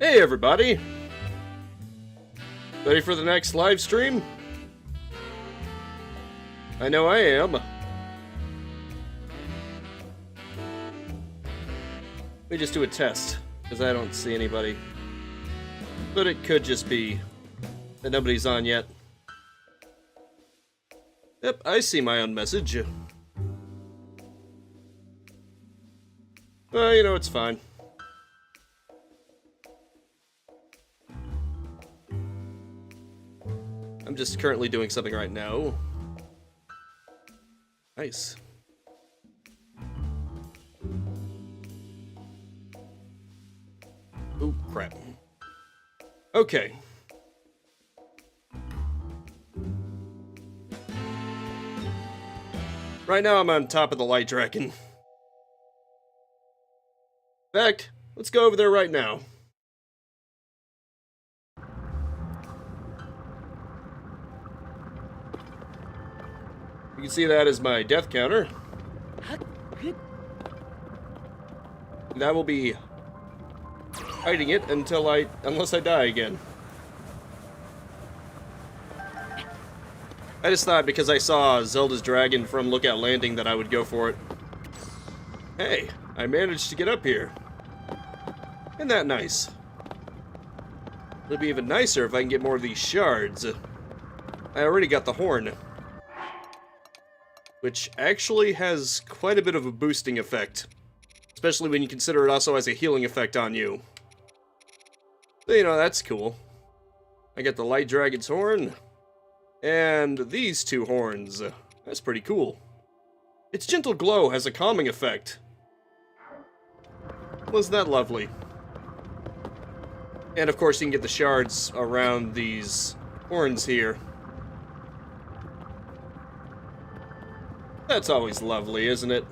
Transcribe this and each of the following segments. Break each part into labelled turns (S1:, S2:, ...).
S1: Hey everybody! Ready for the next live stream? I know I am. Let me just do a test, because I don't see anybody. But it could just be that nobody's on yet. Yep, I see my own message. You know, it's fine. I'm just currently doing something right now. Nice. Ooh, crap. Okay. Right now I'm on top of the light dragon. In fact, let's go over there right now. You can see that as my death counter. And I will be hiding it unless I die again. I just thought because I saw Zelda's dragon from Lookout Landing that I would go for it. Hey, I managed to get up here. Isn't that nice? It'll be even nicer if I can get more of these shards. I already got the horn, which actually has quite a bit of a boosting effect, especially when you consider it also has a healing effect on you. So, you know, that's cool. I got the Light Dragon's horn, and these two horns. That's pretty cool. Its gentle glow has a calming effect. Wasn't that lovely? And of course you can get the shards around these horns here. That's always lovely, isn't it?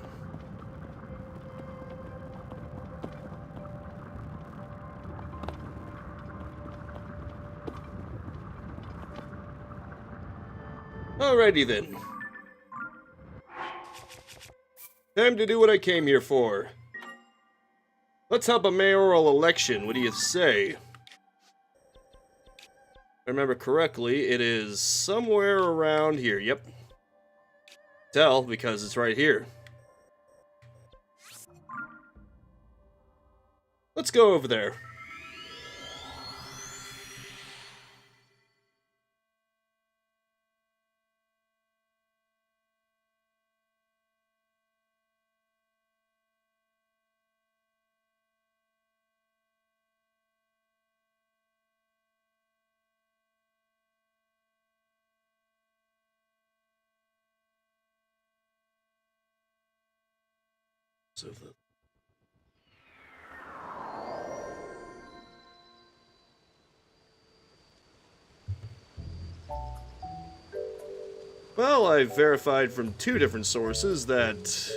S1: Alrighty then. Time to do what I came here for. Let's help a mayoral election. What do you say? If I remember correctly, it is somewhere around here. Yep. Tell because it's right here. Let's go over there. So well, I've verified from two different sources that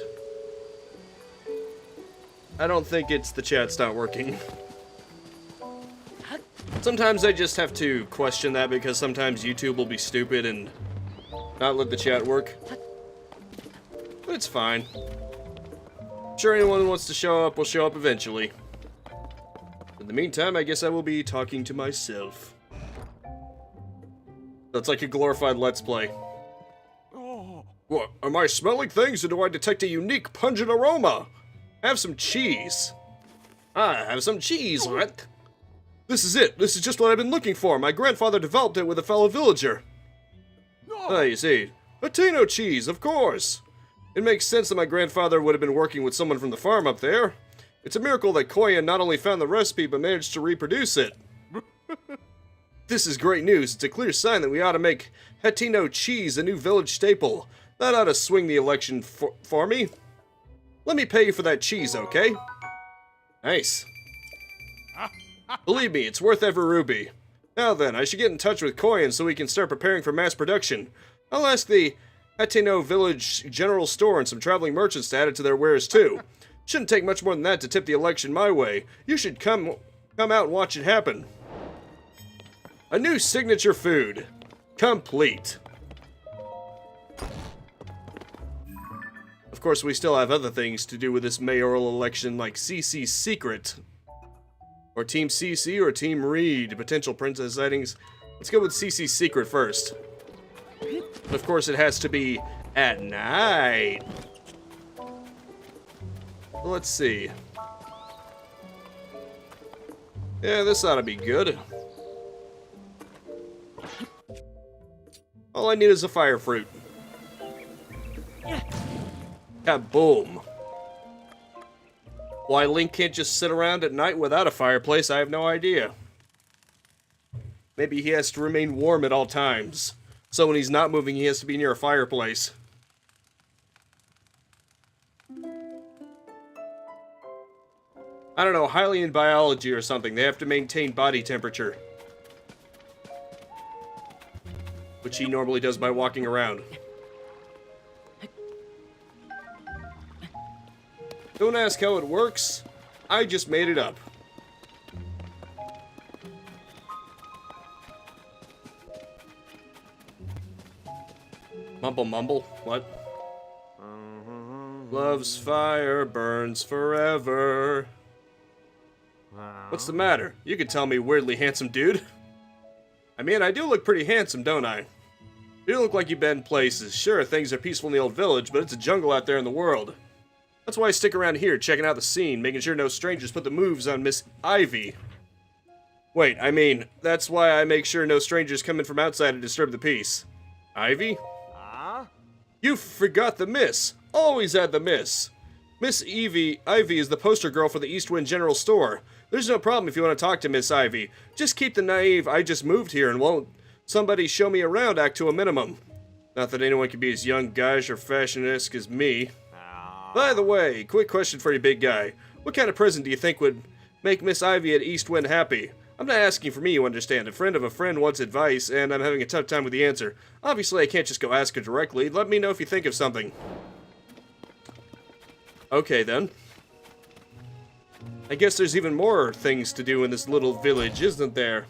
S1: I don't think it's the chat's not working. Sometimes I just have to question that because sometimes YouTube will be stupid and not let the chat work. But it's fine. I'm sure anyone who wants to show up will show up eventually. In the meantime, I guess I will be talking to myself. That's like a glorified Let's Play. What, am I smelling things, or do I detect a unique pungent aroma? Have some cheese. Have some cheese, what? This is it. This is just what I've been looking for. My grandfather developed it with a fellow villager. You see. Latino cheese, of course. It makes sense that my grandfather would have been working with someone from the farm up there. It's a miracle that Koyan not only found the recipe, but managed to reproduce it. This is great news. It's a clear sign that we ought to make Latino cheese a new village staple. That ought to swing the election for me. Let me pay you for that cheese, okay? Nice. Believe me, it's worth every ruby. Now then, I should get in touch with Koyan so we can start preparing for mass production. I'll ask the Hateno Village General Store and some traveling merchants to add it to their wares too. Shouldn't take much more than that to tip the election my way. You should come out and watch it happen. A new signature food. Complete. Of course, we still have other things to do with this mayoral election, like CC's secret. Or Team CC or Team Reed? Potential princess sightings. Let's go with CC's secret first. But of course, it has to be at night. Let's see. Yeah, this ought to be good. All I need is a fire fruit. Kaboom. Why Link can't just sit around at night without a fireplace, I have no idea. Maybe he has to remain warm at all times. So when he's not moving, he has to be near a fireplace. I don't know, highly in biology or something. They have to maintain body temperature. Which he normally does by walking around. Don't ask how it works. I just made it up. Mumble mumble. What? Love's fire burns forever. What's the matter? You could tell me, weirdly handsome dude. I mean, I do look pretty handsome, don't I? You look like you've been places. Sure, things are peaceful in the old village, but it's a jungle out there in the world. That's why I stick around here, checking out the scene, making sure no strangers put the moves on Miss Ivy. Wait, I mean, that's why I make sure no strangers come in from outside to disturb the peace. Ivy? You forgot the miss. Always add the miss. Miss Ivy is the poster girl for the Eastwind General Store. There's no problem if you want to talk to Miss Ivy. Just keep the naive, I just moved here and won't somebody show me around act to a minimum. Not that anyone can be as young, guyish, or fashion-esque as me. By the way, quick question for you, big guy. What kind of present do you think would make Miss Ivy at Eastwind happy? I'm not asking for me, you understand. A friend of a friend wants advice, and I'm having a tough time with the answer. Obviously, I can't just go ask her directly. Let me know if you think of something. Okay, then. I guess there's even more things to do in this little village, isn't there?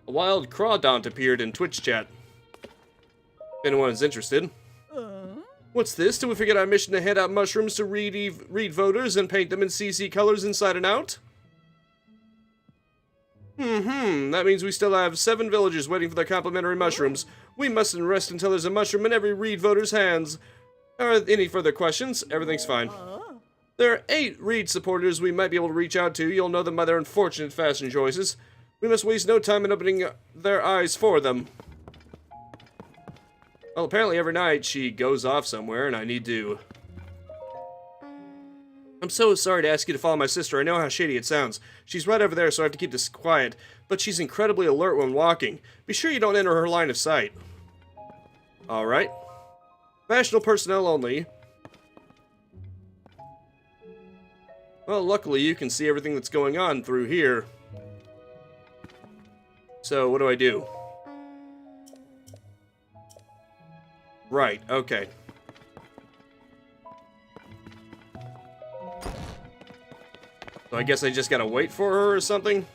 S1: A wild crawdont appeared in Twitch chat. If anyone is interested. What's this? Did we forget our mission to hand out mushrooms to read voters and paint them in CC colors inside and out? That means we still have 7 villagers waiting for their complimentary mushrooms. We mustn't rest until there's a mushroom in every Reed voter's hands. Are any further questions? Everything's fine. There are 8 Reed supporters we might be able to reach out to. You'll know them by their unfortunate fashion choices. We must waste no time in opening their eyes for them. Well, apparently every night she goes off somewhere and I need to... I'm so sorry to ask you to follow my sister. I know how shady it sounds. She's right over there, so I have to keep this quiet. But she's incredibly alert when walking. Be sure you don't enter her line of sight. Alright. National personnel only. Well, luckily you can see everything that's going on through here. So, what do I do? Right, okay. So I guess I just gotta wait for her or something?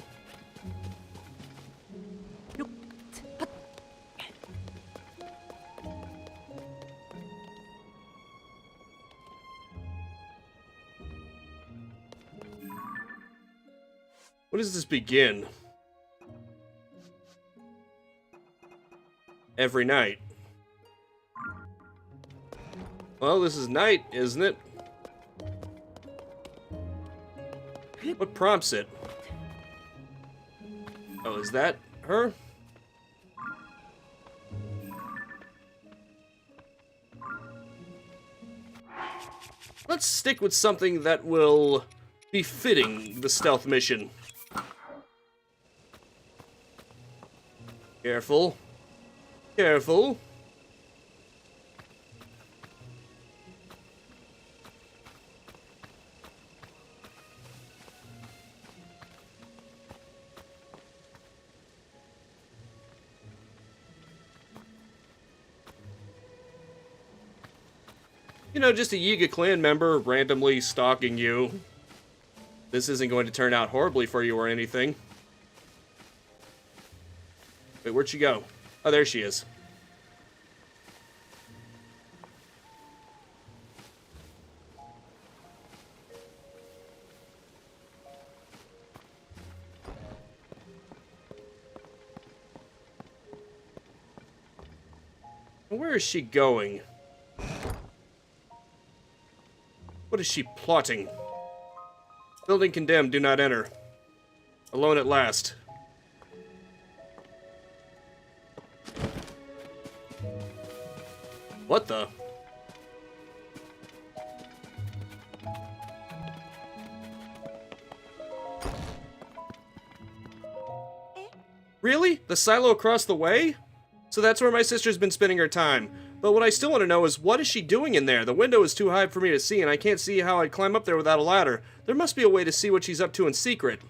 S1: When does this begin? Every night. Well, this is night, isn't it? What prompts it? Oh, is that her? Let's stick with something that will be fitting the stealth mission. Careful. Careful. You know, just a Yiga clan member randomly stalking you. This isn't going to turn out horribly for you or anything. Wait, where'd she go? Oh, there she is. Where is she going? What is she plotting? Building condemned, do not enter. Alone at last. What the? Really? The silo across the way? So that's where my sister's been spending her time. But what I still want to know is, what is she doing in there? The window is too high for me to see, and I can't see how I'd climb up there without a ladder. There must be a way to see what she's up to in secret.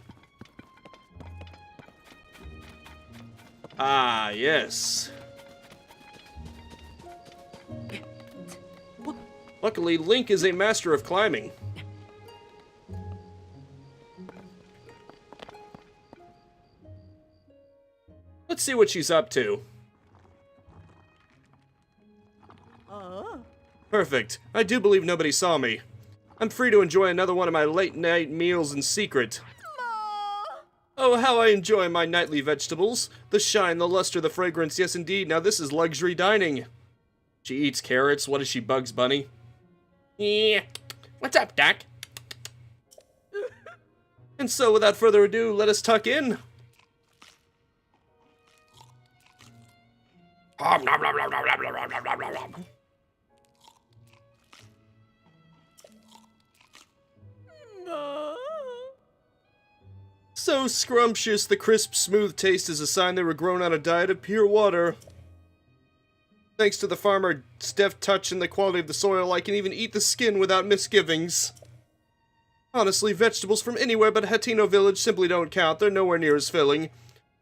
S1: Ah, yes. Luckily, Link is a master of climbing. Let's see what she's up to. Perfect. I do believe nobody saw me. I'm free to enjoy another one of my late-night meals in secret. Oh, how I enjoy my nightly vegetables. The shine, the luster, the fragrance. Yes, indeed. Now this is luxury dining. She eats carrots. What is she, Bugs Bunny? Yeah. What's up, Doc? And so, without further ado, let us tuck in. So scrumptious, the crisp, smooth taste is a sign they were grown on a diet of pure water. Thanks to the farmer's deft touch and the quality of the soil, I can even eat the skin without misgivings. Honestly, vegetables from anywhere but Hateno Village simply don't count. They're nowhere near as filling.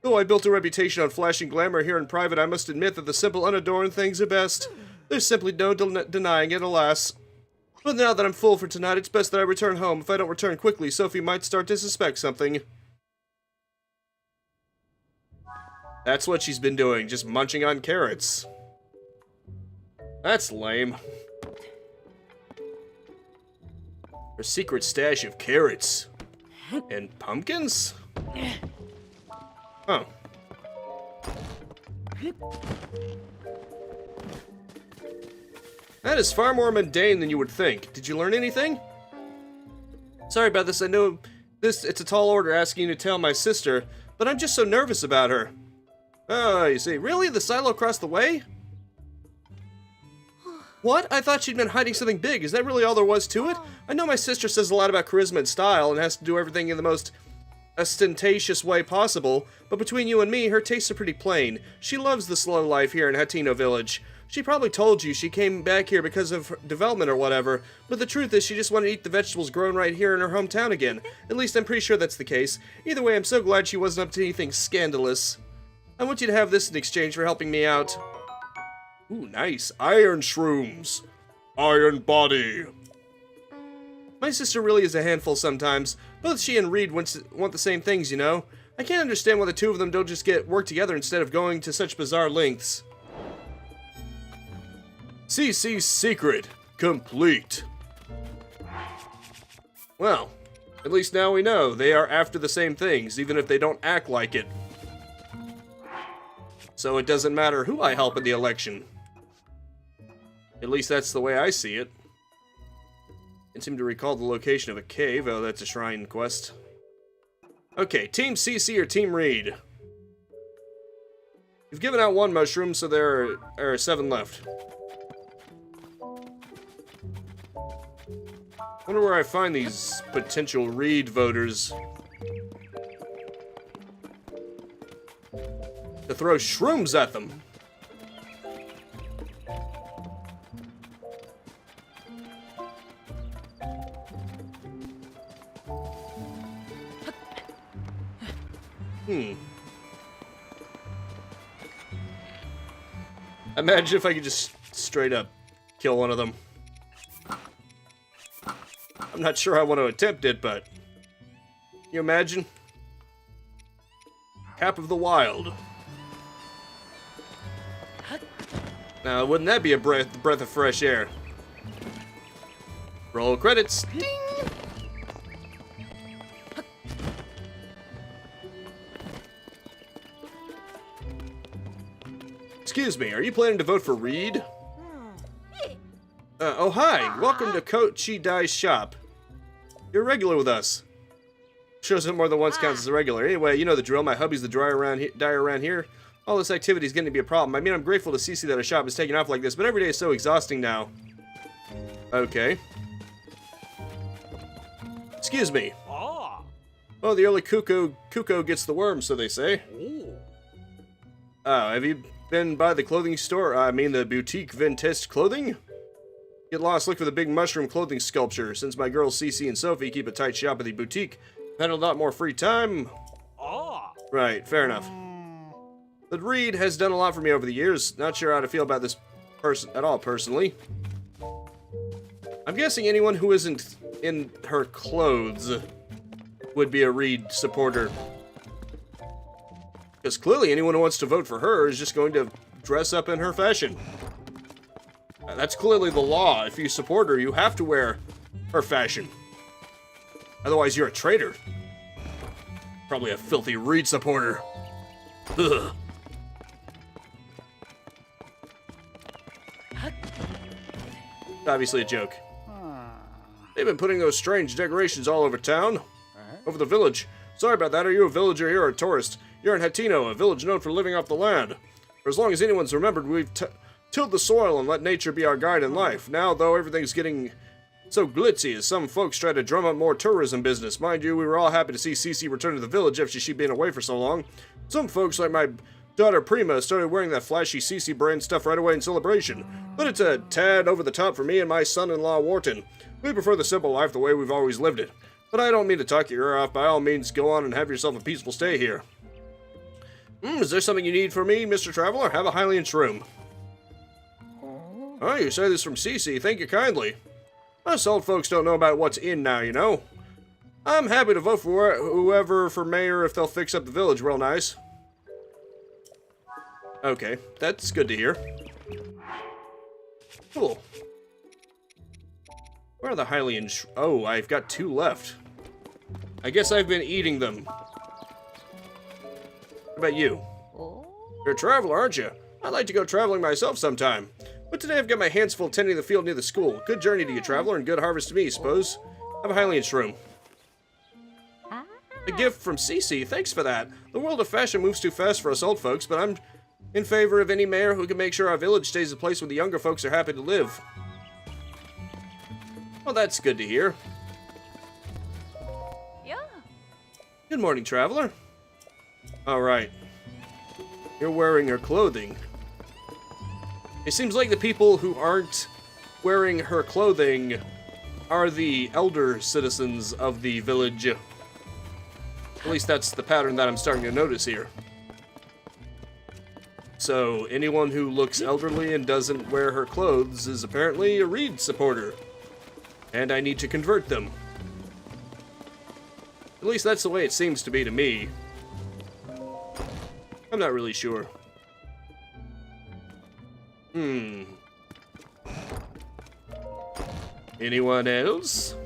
S1: Though I built a reputation on flashing glamour here in private, I must admit that the simple, unadorned things are best. There's simply no denying it, alas. But now that I'm full for tonight, it's best that I return home. If I don't return quickly, Sophie might start to suspect something. That's what she's been doing, just munching on carrots. That's lame. Her secret stash of carrots. And pumpkins? Oh. That is far more mundane than you would think. Did you learn anything? Sorry about this, I know it's a tall order asking you to tell my sister, but I'm just so nervous about her. Oh, you see. Really? The silo across the way? What? I thought she'd been hiding something big. Is that really all there was to it? I know my sister says a lot about charisma and style and has to do everything in the most ostentatious way possible, but between you and me, her tastes are pretty plain. She loves the slow life here in Hateno Village. She probably told you she came back here because of development or whatever, but the truth is she just wanted to eat the vegetables grown right here in her hometown again. At least I'm pretty sure that's the case. Either way, I'm so glad she wasn't up to anything scandalous. I want you to have this in exchange for helping me out. Ooh, nice. Iron shrooms. Iron body. My sister really is a handful sometimes. Both she and Reed want the same things, you know. I can't understand why the two of them don't just work together instead of going to such bizarre lengths. CC's secret complete. Well, at least now we know they are after the same things, even if they don't act like it. So it doesn't matter who I help in the election. At least that's the way I see it. I seem to recall the location of a cave. Oh, that's a shrine quest. Okay, Team CC or Team Reed? You've given out one mushroom, so there are 7 left. Wonder where I find these potential Reed voters. To throw shrooms at them. Imagine if I could just straight up kill one of them. I'm not sure I want to attempt it, but can you imagine? Cap of the Wild. Now, wouldn't that be a breath of fresh air? Roll credits. Ding! Excuse me, are you planning to vote for Reed? Oh hi, welcome to Kochi Dai's shop. You're a regular with us. Shows up more than once counts as a regular. Anyway, you know the drill, my hubby's the dye around here. All this activity is getting to be a problem. I mean, I'm grateful to Cece that our shop is taking off like this, but every day is so exhausting now. Okay. Excuse me. Oh, the early cuckoo gets the worm, so they say. Oh, have you been by the clothing store? I mean the boutique Ventest clothing? Get lost, look for the big mushroom clothing sculpture. Since my girls Cece and Sophie keep a tight shop at the boutique, I've had a lot more free time. Right, fair enough. But Reed has done a lot for me over the years. Not sure how to feel about this person at all, personally. I'm guessing anyone who isn't in her clothes would be a Reed supporter. Because clearly anyone who wants to vote for her is just going to dress up in her fashion. That's clearly the law. If you support her, you have to wear her fashion. Otherwise, you're a traitor. Probably a filthy Reed supporter. Ugh. Obviously a joke. They've been putting those strange decorations all over town. Over the village. Sorry about that. Are you a villager here or a tourist? You're in Hatino, a village known for living off the land. For as long as anyone's remembered, we've tilled the soil and let nature be our guide in life. Now, though, everything's getting so glitzy as some folks try to drum up more tourism business. Mind you, we were all happy to see Cece return to the village after she'd been away for so long. Some folks, like my daughter Prima, started wearing that flashy Cece brand stuff right away in celebration. But it's a tad over the top for me and my son-in-law Wharton. We prefer the simple life the way we've always lived it. But I don't mean to talk your ear off. By all means, go on and have yourself a peaceful stay here. Is there something you need from me, Mr. Traveler? Have a Hylian shroom. Oh, you say this from Cece. Thank you kindly. Us old folks don't know about what's in now, you know. I'm happy to vote for whoever for mayor if they'll fix up the village real nice. Okay, that's good to hear. Cool. Where are the Hylian Oh, I've got 2 left. I guess I've been eating them. What about you? You're a traveler, aren't you? I'd like to go traveling myself sometime. But today I've got my hands full tending the field near the school. Good journey to you, traveler, and good harvest to me, suppose. Have a Hylian shroom. A gift from Cece, thanks for that. The world of fashion moves too fast for us old folks, but I'm in favor of any mayor who can make sure our village stays a place where the younger folks are happy to live. Well, that's good to hear. Yeah. Good morning, traveler. All right. You're wearing her clothing. It seems like the people who aren't wearing her clothing are the elder citizens of the village. At least that's the pattern that I'm starting to notice here. So, anyone who looks elderly and doesn't wear her clothes is apparently a Reed supporter. And I need to convert them. At least that's the way it seems to be to me. I'm not really sure. Anyone else?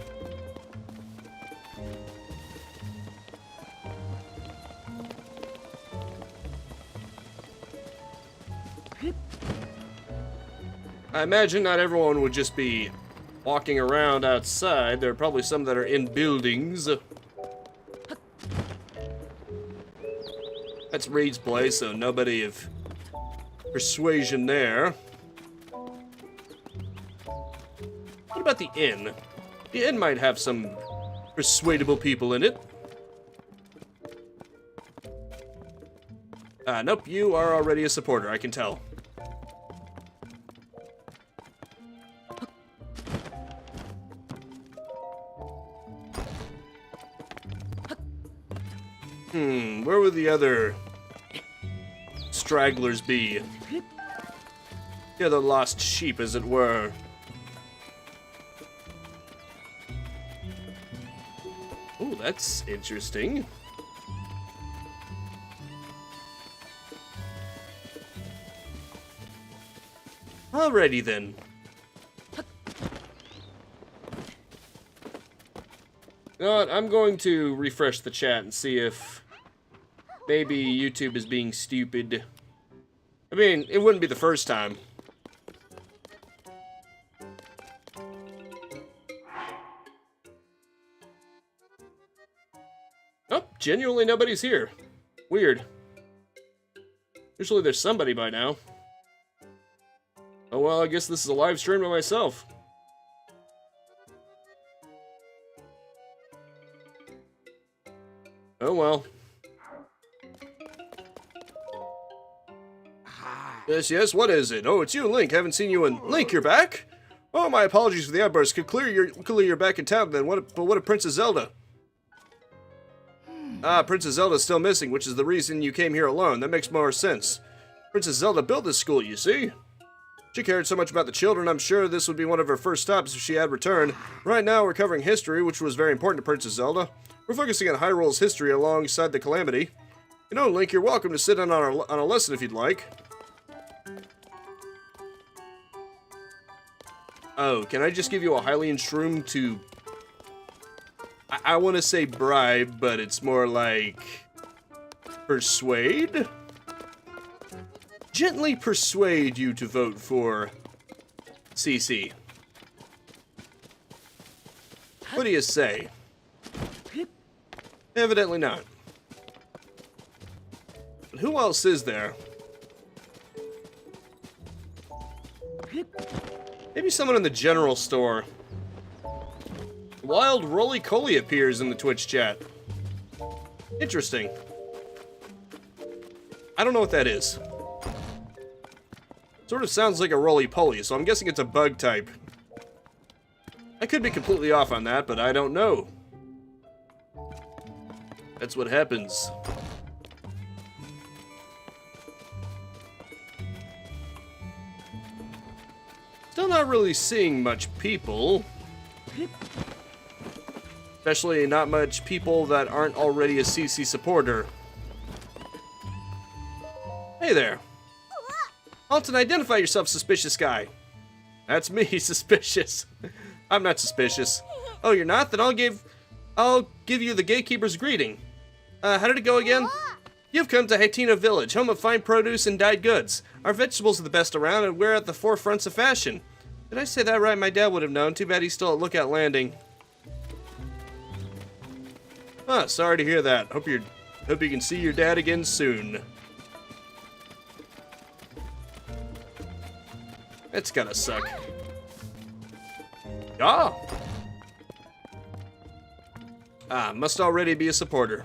S1: I imagine not everyone would just be walking around outside. There are probably some that are in buildings. That's Reed's place, so nobody of persuasion there. What about the inn? The inn might have some persuadable people in it. Nope, you are already a supporter, I can tell. Where would the other stragglers be? The other lost sheep, as it were. Oh, that's interesting. Alrighty then. You know what? I'm going to refresh the chat and see if maybe YouTube is being stupid. I mean, it wouldn't be the first time. Oh, genuinely nobody's here. Weird. Usually there's somebody by now. Oh well, I guess this is a live stream of myself. Oh well. Yes, what is it? Oh, it's you, Link. Haven't seen you in... Link, you're back? Oh, my apologies for the outburst. Clearly you're back in town then. But what of Princess Zelda? Ah, Princess Zelda's still missing, which is the reason you came here alone. That makes more sense. Princess Zelda built this school, you see? She cared so much about the children, I'm sure this would be one of her first stops if she had returned. Right now, we're covering history, which was very important to Princess Zelda. We're focusing on Hyrule's history alongside the Calamity. You know, Link, you're welcome to sit in on a lesson if you'd like. Oh, can I just give you a Hylian shroom to... I want to say bribe, but it's more like... persuade? Gently persuade you to vote for... CC. What do you say? Evidently not. But who else is there? Maybe someone in the general store. Wild Roly-Coly appears in the Twitch chat. Interesting. I don't know what that is. Sort of sounds like a roly-poly, so I'm guessing it's a bug type. I could be completely off on that, but I don't know. That's what happens. Still not really seeing much people. Especially not much people that aren't already a CC supporter. Hey there. Alton, identify yourself, suspicious guy. That's me, suspicious. I'm not suspicious. Oh, you're not? Then I'll give you the gatekeeper's greeting. How did it go again? You've come to Hateno Village, home of fine produce and dyed goods. Our vegetables are the best around, and we're at the forefronts of fashion. Did I say that right? My dad would have known. Too bad he's still at Lookout Landing. Ah, sorry to hear that. Hope you can see your dad again soon. That's gotta suck. Ah! Ah, must already be a supporter.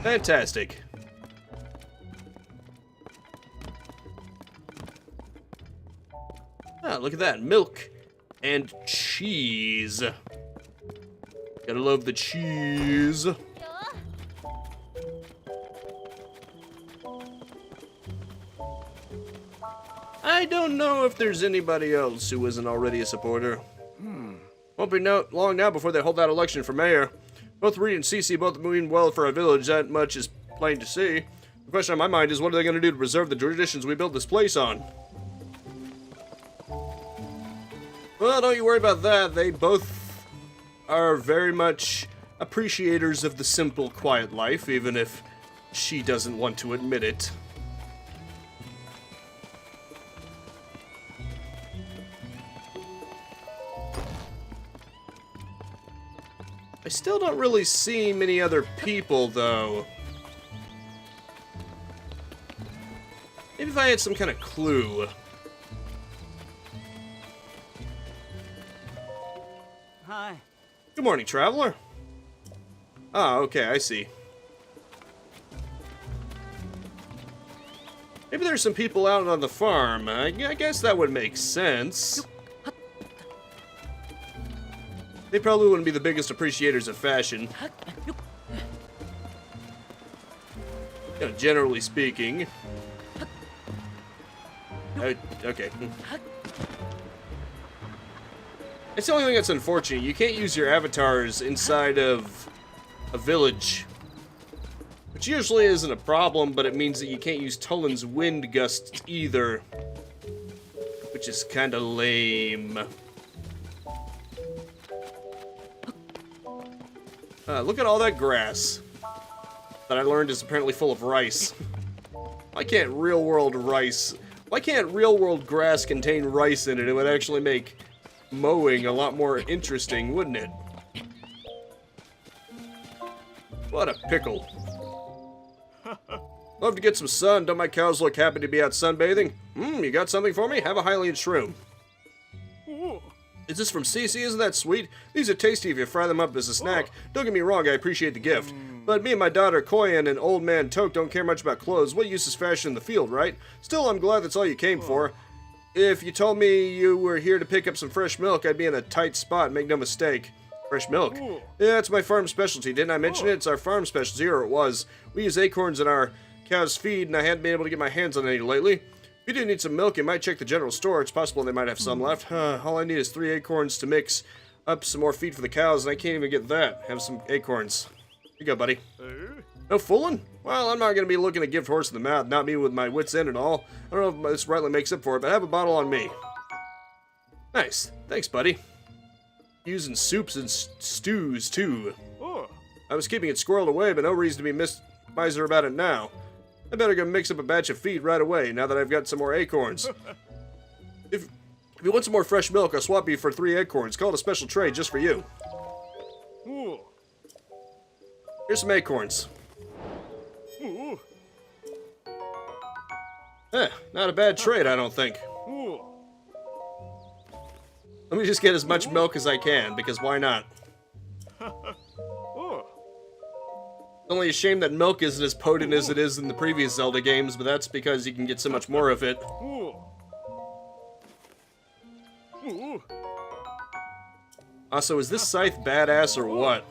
S1: Fantastic. Ah, look at that. Milk and cheese. Gotta love the cheese. I don't know if there's anybody else who isn't already a supporter. Won't be long now before they hold that election for mayor. Both Reed and Cece both mean well for our village, that much is plain to see. The question on my mind is, what are they going to do to preserve the traditions we built this place on? Well, don't you worry about that. They both are very much appreciators of the simple, quiet life, even if she doesn't want to admit it. I still don't really see many other people, though. Maybe if I had some kind of clue.
S2: Hi.
S1: Good morning, traveler. Ah, okay, I see. Maybe there's some people out on the farm. I guess that would make sense. They probably wouldn't be the biggest appreciators of fashion. You know, generally speaking. Okay. It's the only thing that's unfortunate. You can't use your avatars inside of a village. Which usually isn't a problem, but it means that you can't use Tullin's wind gusts either. Which is kinda lame. Look at all that grass that I learned is apparently full of rice. Why can't real-world rice... Why can't real-world grass contain rice in it? It would actually make mowing a lot more interesting, wouldn't it? What a pickle. Love to get some sun. Don't my cows look happy to be out sunbathing? You got something for me? Have a Hylian shroom. Is this from Cece? Isn't that sweet? These are tasty if you fry them up as a snack. Don't get me wrong, I appreciate the gift. But me and my daughter Koyan and old man Toke don't care much about clothes. What use is fashion in the field, right? Still, I'm glad that's all you came for. If you told me you were here to pick up some fresh milk, I'd be in a tight spot, make no mistake. Fresh milk? Yeah, it's my farm specialty. Didn't I mention it? It's our farm specialty, or it was. We use acorns in our cow's feed, and I hadn't been able to get my hands on any lately. If you do need some milk, you might check the general store. It's possible they might have some left. All I need is 3 acorns to mix up some more feed for the cows, and I can't even get that. Have some acorns. Here you go, buddy. No fooling? Well, I'm not going to be looking to give horse in the mouth, not me with my wits end and all. I don't know if this rightly makes up for it, but have a bottle on me. Nice. Thanks, buddy. Using soups and stews, too. I was keeping it squirreled away, but no reason to be miser about it now. I better go mix up a batch of feed right away, now that I've got some more acorns. If you want some more fresh milk, I'll swap you for 3 acorns. Call it a special trade just for you. Here's some acorns. Not a bad trade, I don't think. Let me just get as much milk as I can, because why not? It's only a shame that milk isn't as potent as it is in the previous Zelda games, but that's because you can get so much more of it. Also, is this scythe badass or what?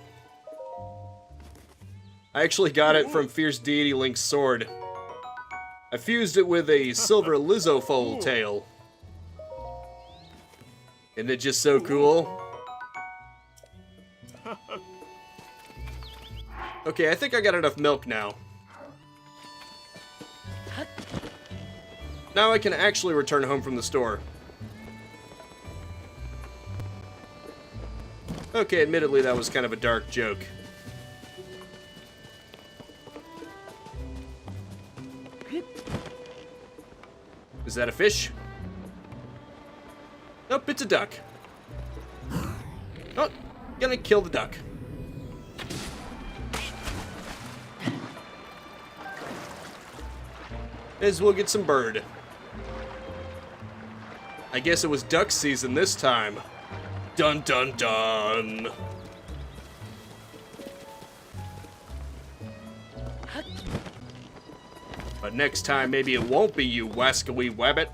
S1: I actually got it from Fierce Deity Link's sword. I fused it with a silver Lizzofoal tail. Isn't it just so cool? Okay, I think I got enough milk now. Now I can actually return home from the store. Okay, admittedly that was kind of a dark joke. Is that a fish? Nope, it's a duck. Oh, gonna kill the duck. As we'll get some bird. I guess it was duck season this time. Dun dun dun. But next time, maybe it won't be you, wascally wabbit.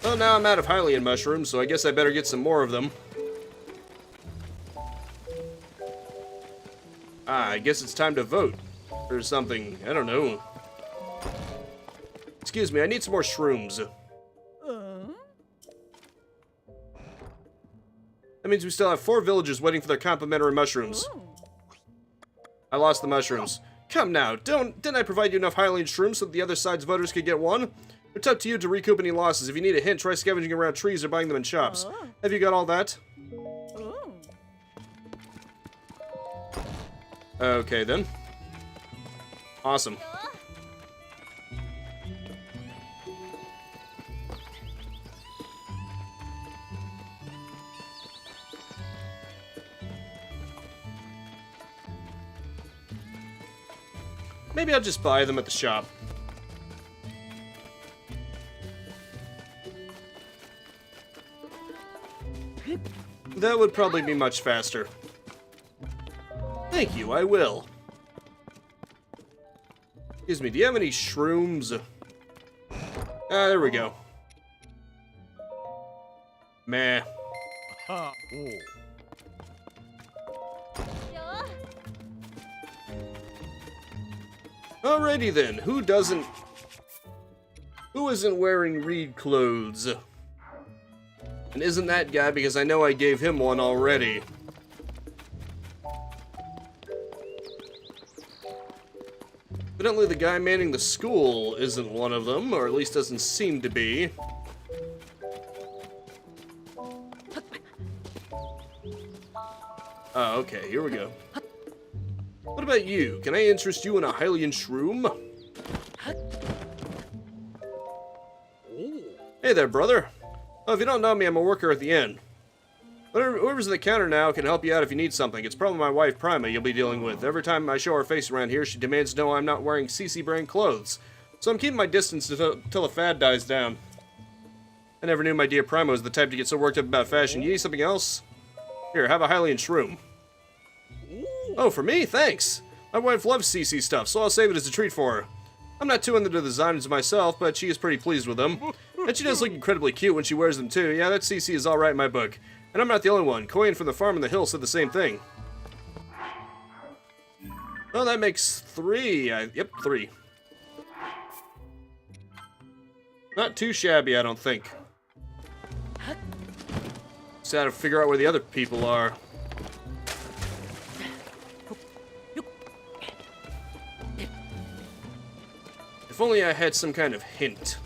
S1: Well, now I'm out of Hylian mushrooms, so I guess I better get some more of them. I guess it's time to vote. Or something. I don't know. Excuse me, I need some more shrooms. That means we still have 4 villagers waiting for their complimentary mushrooms. I lost the mushrooms. Come now, didn't I provide you enough Hylian shrooms so that the other side's voters could get one? It's up to you to recoup any losses. If you need a hint, try scavenging around trees or buying them in shops. Have you got all that? Okay, then. Awesome. Maybe I'll just buy them at the shop. That would probably be much faster. Thank you, I will. Excuse me, do you have any shrooms? There we go. Meh. Alrighty then, who isn't wearing reed clothes? And isn't that guy, because I know I gave him one already. Evidently the guy manning the school isn't one of them, or at least doesn't seem to be. Oh, okay, here we go. What about you? Can I interest you in a Hylian shroom? Hey there, brother. Oh, if you don't know me, I'm a worker at the inn. Whoever's at the counter now can help you out if you need something. It's probably my wife, Prima, you'll be dealing with. Every time I show her face around here, she demands to know I'm not wearing CC brand clothes. So I'm keeping my distance until the fad dies down. I never knew my dear Prima was the type to get so worked up about fashion. You need something else? Here, have a Hylian shroom. Oh, for me? Thanks. My wife loves CC stuff, so I'll save it as a treat for her. I'm not too into the designs myself, but she is pretty pleased with them. And she does look incredibly cute when she wears them too. Yeah, that CC is alright in my book. And I'm not the only one. Koyan from the farm in the hill said the same thing. Well, that makes 3. Yep, 3. Not too shabby, I don't think. Just had to figure out where the other people are. If only I had some kind of hint.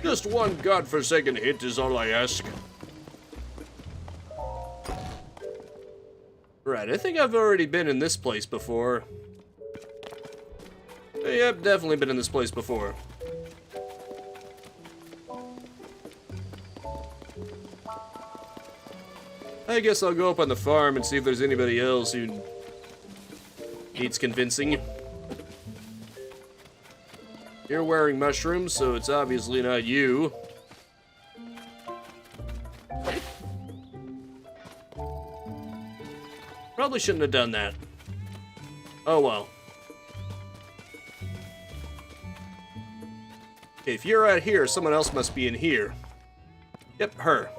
S1: Just one godforsaken hint is all I ask. Right, I think I've already been in this place before. Yep, definitely been in this place before. I guess I'll go up on the farm and see if there's anybody else who needs convincing. You're wearing mushrooms, so it's obviously not you. Probably shouldn't have done that. Oh well. Okay, if you're out here, someone else must be in here. Yep, her.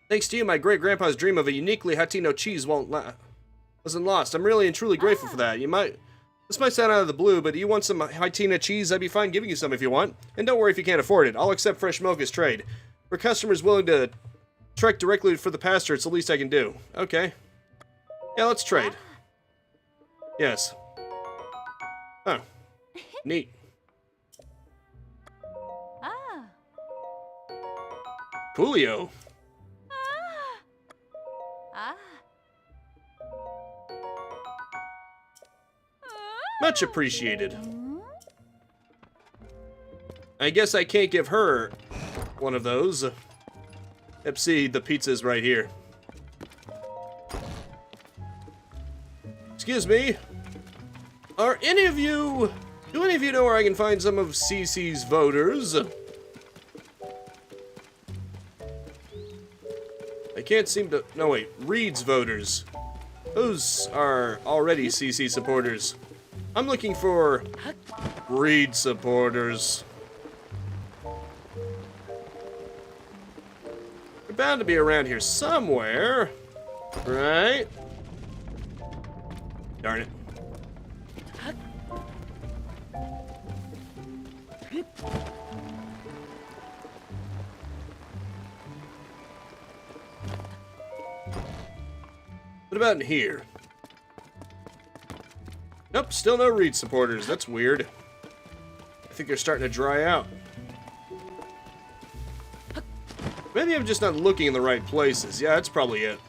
S1: Thanks to you, my great-grandpa's dream of a uniquely Hatino cheese wasn't lost. I'm really and truly grateful for that. This might sound out of the blue, but you want some Hatino cheese? I'd be fine giving you some if you want. And don't worry if you can't afford it. I'll accept fresh milk as trade. For customers willing to trek directly for the pasture, it's the least I can do. Okay. Yeah, let's trade. Yes. Huh. Neat. Coolio. Much appreciated. I guess I can't give her one of those. Yep, see, the pizza's right here. Excuse me. Do any of you know where I can find some of CC's voters? I can't seem to, no wait, Reed's voters. Those are already CC supporters. I'm looking for Reed supporters. They're bound to be around here somewhere, right? Darn it. What about in here? Nope, still no Reed supporters. That's weird. I think they're starting to dry out. Maybe I'm just not looking in the right places. Yeah, that's probably it.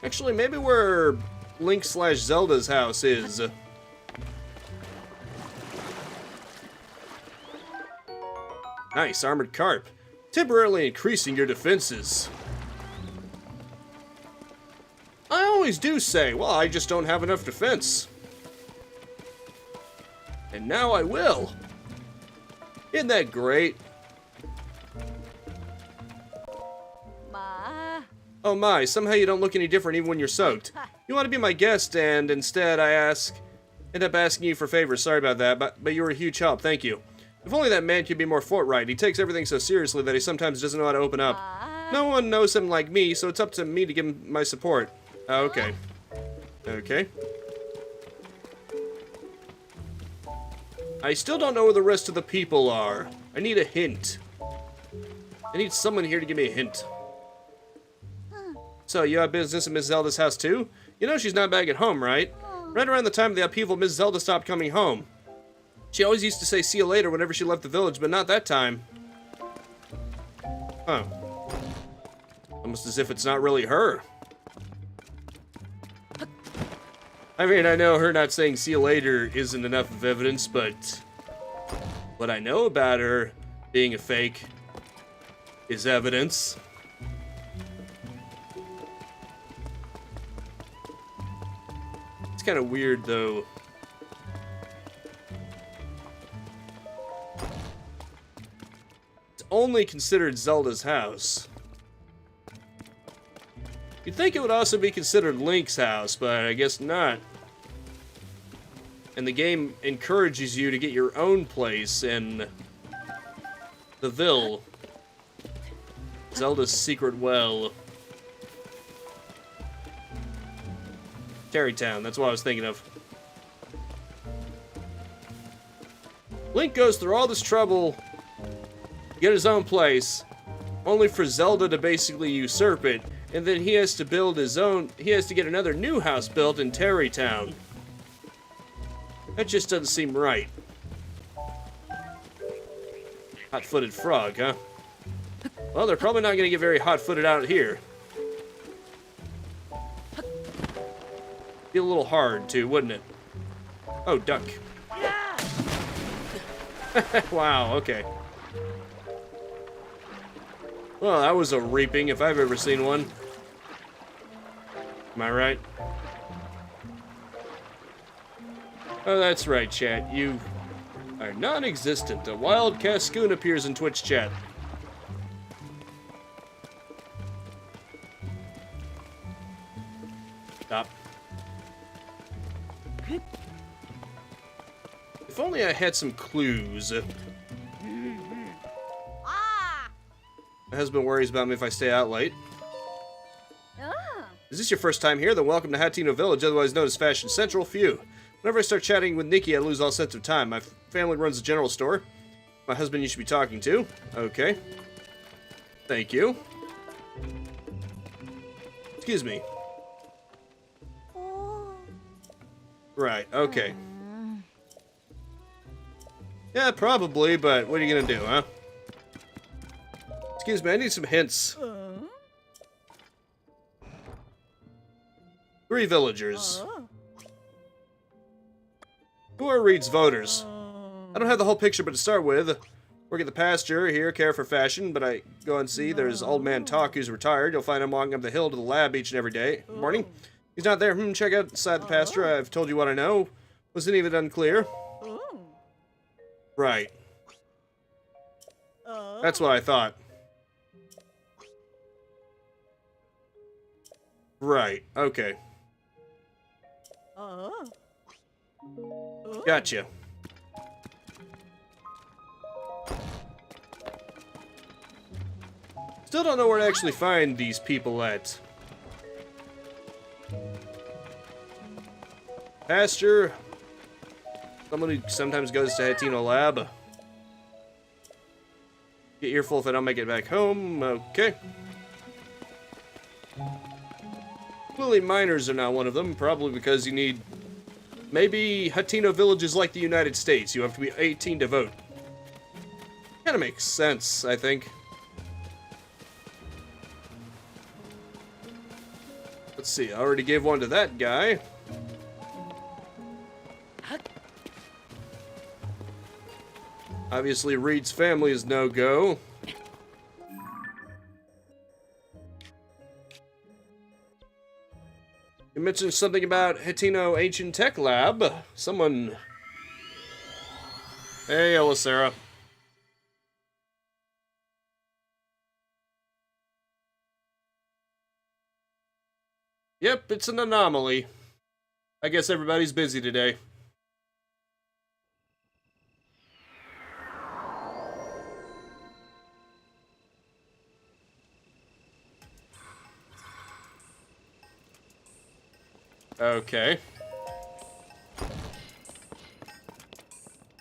S1: Actually, maybe where Link/Zelda's house is. Nice, armored carp. Temporarily increasing your defenses. I always do say, well, I just don't have enough defense. And now I will. Isn't that great? Oh my, somehow you don't look any different even when you're soaked. You want to be my guest, and instead I end up asking you for favors. Sorry about that, but you were a huge help. Thank you. If only that man could be more forthright. He takes everything so seriously that he sometimes doesn't know how to open up. No one knows him like me, so it's up to me to give him my support. Okay. Okay. I still don't know where the rest of the people are. I need a hint. I need someone here to give me a hint. So, you have business at Miss Zelda's house too? You know she's not back at home, right? Right around the time of the upheaval, Miss Zelda stopped coming home. She always used to say see you later whenever she left the village, but not that time. Huh. Almost as if it's not really her. I mean, I know her not saying see you later isn't enough of evidence, but what I know about her being a fake is evidence. It's kind of weird, though. It's only considered Zelda's house. You'd think it would also be considered Link's house, but I guess not. And the game encourages you to get your own place in the Ville. Zelda's secret well. Terrytown, that's what I was thinking of. Link goes through all this trouble to get his own place, only for Zelda to basically usurp it, and then he has to build his own, he has to get another new house built in Terrytown. That just doesn't seem right. Hot-footed frog, huh? Well, they're probably not going to get very hot-footed out here. Be a little hard, too, wouldn't it? Oh, duck. Wow, okay. Well, that was a reaping if I've ever seen one. Am I right? Oh, that's right, chat. You are non-existent. A wild Cascoon appears in Twitch chat. Stop. If only I had some clues. My husband worries about me if I stay out late. Is this your first time here? Then welcome to Hateno Village, otherwise known as Fashion Central. Phew. Whenever I start chatting with Nikki, I lose all sense of time. My family runs a general store. My husband you should be talking to. Okay. Thank you. Excuse me. Right, okay. Yeah, probably, but what are you gonna do, huh? Excuse me, I need some hints. 3 villagers. Who are Reed's voters? I don't have the whole picture, but to start with, work at the pasture here, care for fashion, but I go and see there's old man Talk who's retired. You'll find him walking up the hill to the lab each and every day. Morning. He's not there. Check outside the pasture. I've told you what I know. Was any of it unclear? Right. That's what I thought. Right, okay. Gotcha. Still don't know where to actually find these people at. Pasture. Someone who sometimes goes to Hateno Lab. Get earful if I don't make it back home. Okay. Clearly minors are not one of them, probably because you need... Maybe Hateno Village is like the United States. You have to be 18 to vote. Kinda makes sense, I think. Let's see, I already gave one to that guy. Obviously, Reed's family is no-go. You mentioned something about Hateno Ancient Tech Lab. Someone... Hey, Elisera. Yep, it's an anomaly. I guess everybody's busy today. Okay.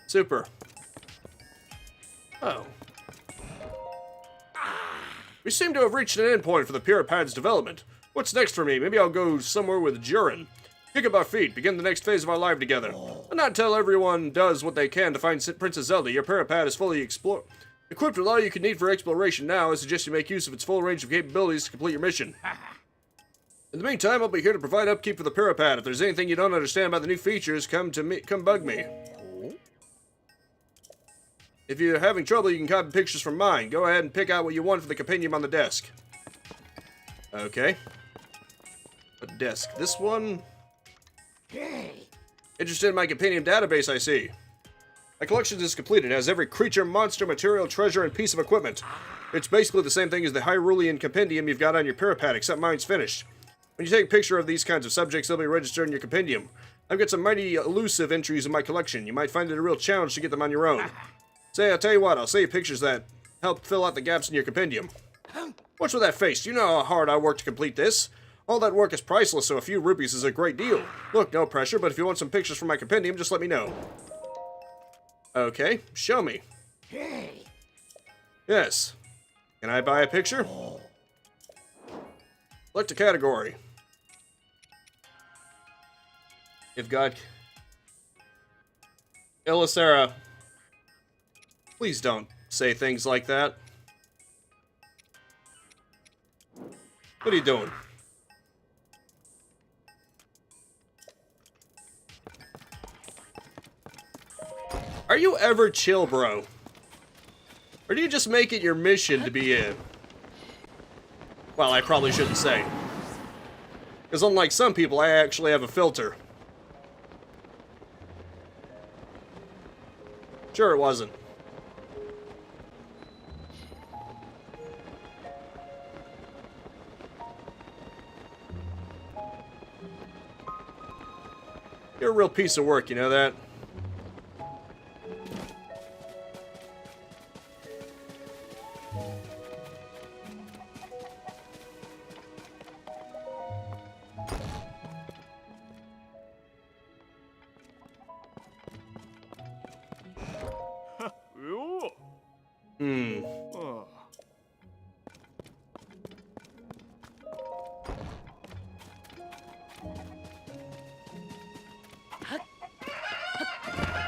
S1: Super. Oh. We seem to have reached an endpoint for the Puripad's development. What's next for me? Maybe I'll go somewhere with Jurin. Kick up our feet, begin the next phase of our life together. And not until everyone does what they can to find Princess Zelda, your parapad is fully equipped with all you can need for exploration now. I suggest you make use of its full range of capabilities to complete your mission. In the meantime, I'll be here to provide upkeep for the parapad. If there's anything you don't understand about the new features, come bug me. If you're having trouble, you can copy pictures from mine. Go ahead and pick out what you want for the compendium on the desk. Okay. A desk. This one? Interested in my compendium database, I see. My collection is complete. It has every creature, monster, material, treasure, and piece of equipment. It's basically the same thing as the Hyrulean compendium you've got on your parapad, except mine's finished. When you take a picture of these kinds of subjects, they'll be registered in your compendium. I've got some mighty elusive entries in my collection. You might find it a real challenge to get them on your own. I'll tell you what, I'll save pictures that help fill out the gaps in your compendium. What's with that face? You know how hard I worked to complete this. All that work is priceless, so a few rupees is a great deal. Look, no pressure, but if you want some pictures from my compendium, just let me know. Okay, show me. Yes. Can I buy a picture? Select a category. If God... Elisera. Please don't say things like that. What are you doing? Are you ever chill, bro? Or do you just make it your mission to be in? Well, I probably shouldn't say. Because unlike some people, I actually have a filter. Sure, it wasn't. You're a real piece of work, you know that?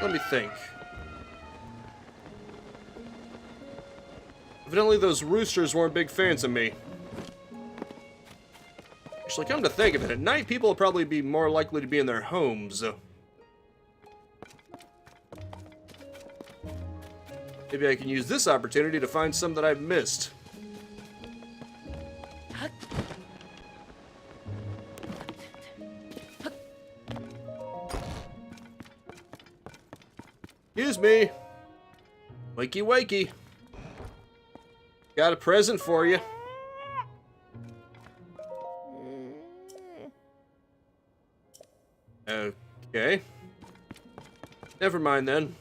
S1: Let me think. Evidently those roosters weren't big fans of me. Actually, come to think of it, at night people will probably be more likely to be in their homes. Maybe I can use this opportunity to find some that I've missed. Excuse me. Wakey wakey. Got a present for you. Okay. Never mind then.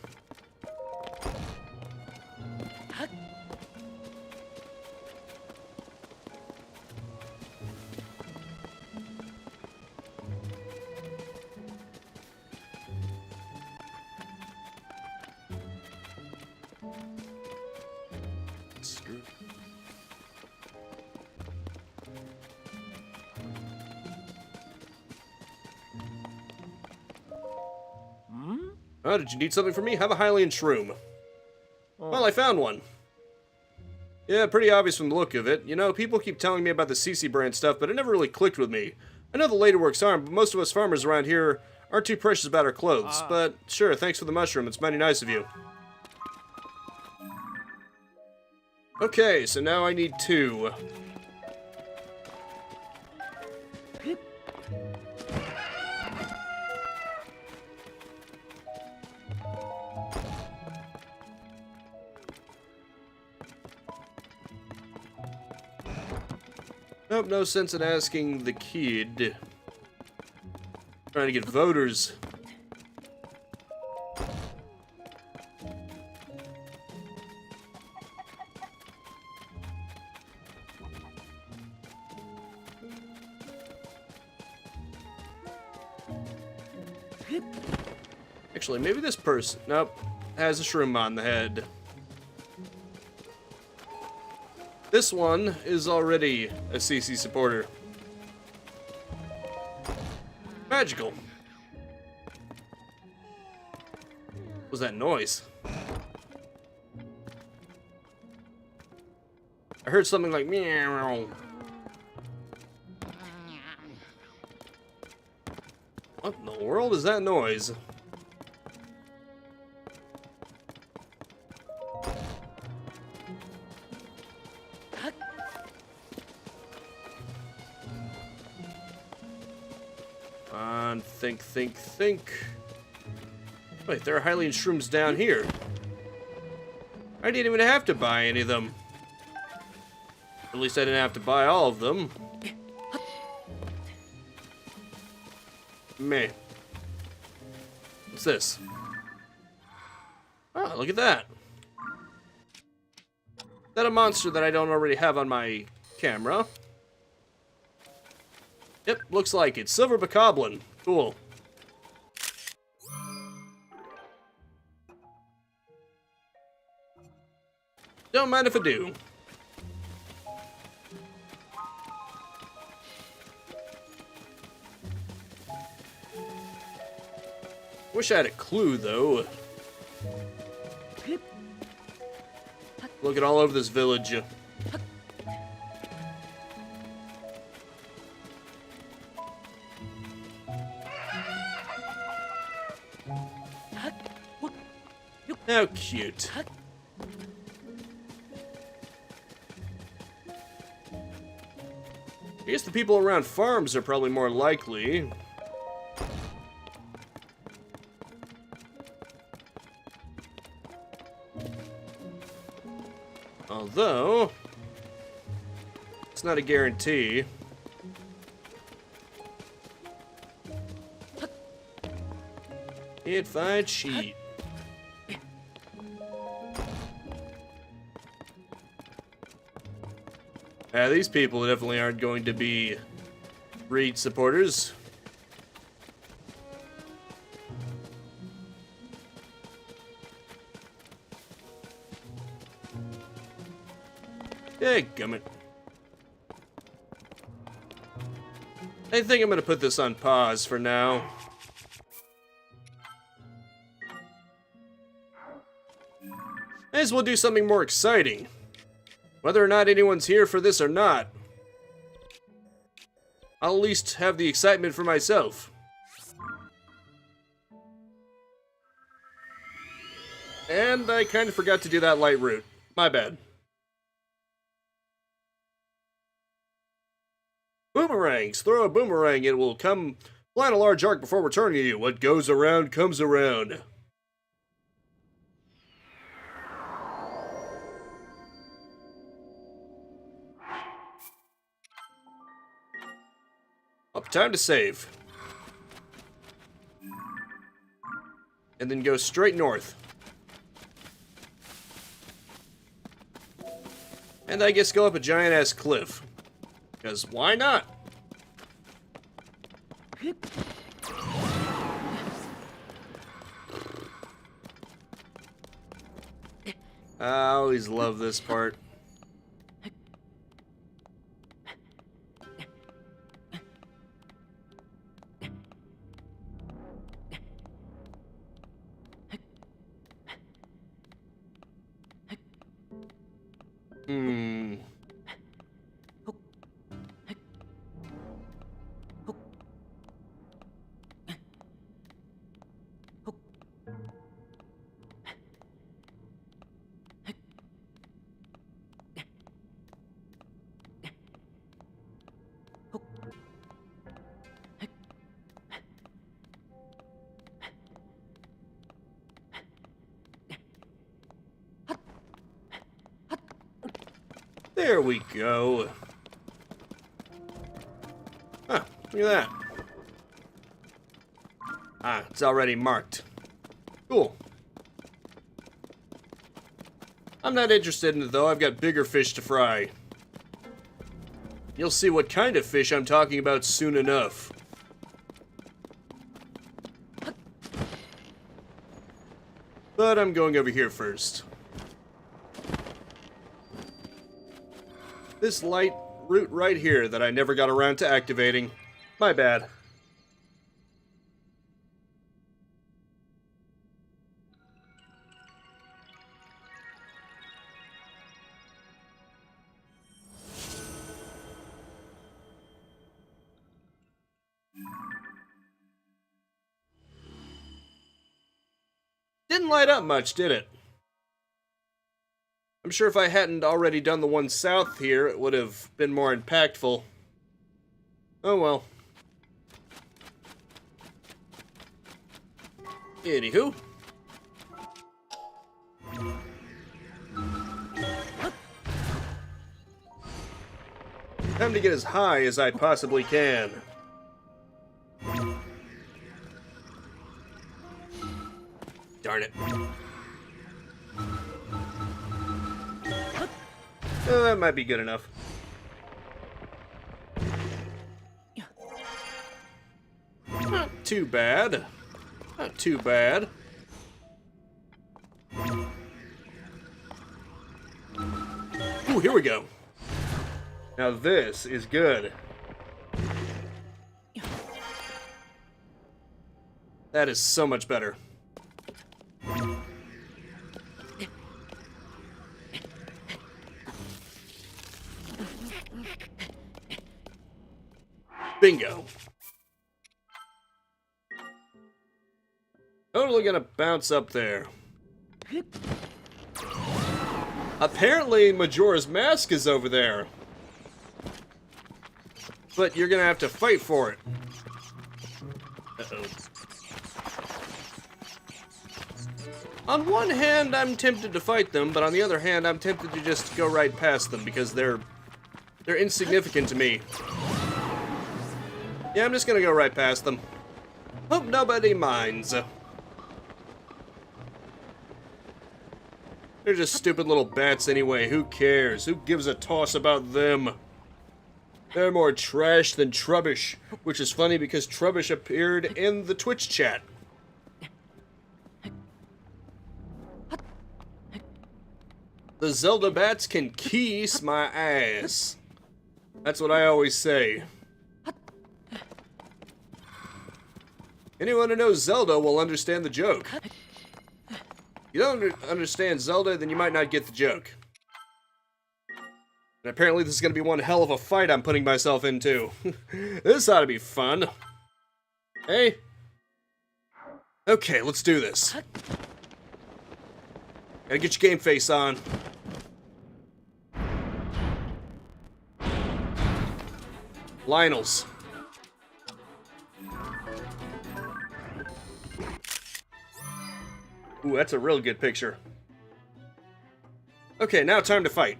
S1: Oh, did you need something from me? Have a Hylian shroom. Oh. Well, I found one. Yeah, pretty obvious from the look of it. You know, people keep telling me about the CC brand stuff, but it never really clicked with me. I know the ladyworks aren't, but most of us farmers around here aren't too precious about our clothes. But sure, thanks for the mushroom. It's mighty nice of you. Okay, so now I need 2. Nope, no sense in asking the kid. Trying to get voters. Actually, maybe this person, nope, has a shroom on the head. This one is already a CC supporter. Magical. What was that noise? I heard something like meow. What in the world is that noise? Think. Wait, there are Hylian shrooms down here. I didn't even have to buy any of them. At least I didn't have to buy all of them. Meh. What's this? Oh, look at that. Is that a monster that I don't already have on my camera? Yep, looks like it. Silver Bokoblin. Cool. Don't mind if I do. Wish I had a clue, though. Looking all over this village. How cute. I guess the people around farms are probably more likely. Although, it's not a guarantee. If I cheat. These people definitely aren't going to be Reed supporters. Dadgummit. I think I'm gonna put this on pause for now. May as well do something more exciting. Whether or not anyone's here for this or not, I'll at least have the excitement for myself. And I kind of forgot to do that light route. My bad. Boomerangs. Throw a boomerang, it will come fly in a large arc before returning to you. What goes around comes around. Up, time to save. And then go straight north. And I guess go up a giant-ass cliff. Because why not? I always love this part. There we go. Ah, look at that. Ah, it's already marked. Cool. I'm not interested in it though, I've got bigger fish to fry. You'll see what kind of fish I'm talking about soon enough. But I'm going over here first. This light route right here that I never got around to activating. My bad. Didn't light up much, did it? I'm sure if I hadn't already done the one south here, it would have been more impactful. Oh well. Anywho. Time to get as high as I possibly can. Darn it. That might be good enough. Not too bad. Not too bad. Ooh, here we go. Now this is good. That is so much better. Bingo. Totally gonna bounce up there. Apparently Majora's Mask is over there. But you're gonna have to fight for it. Uh-oh. On one hand, I'm tempted to fight them, but on the other hand, I'm tempted to just go right past them because they're insignificant to me. Yeah, I'm just gonna go right past them. Hope nobody minds. They're just stupid little bats anyway. Who cares? Who gives a toss about them? They're more trash than Trubbish, which is funny because Trubbish appeared in the Twitch chat. The Zelda bats can kiss my ass. That's what I always say. Anyone who knows Zelda will understand the joke. If you don't understand Zelda, then you might not get the joke. And apparently this is going to be one hell of a fight I'm putting myself into. This ought to be fun. Hey? Okay, let's do this. Gotta get your game face on. Lionels. Ooh, that's a real good picture. Okay, now time to fight.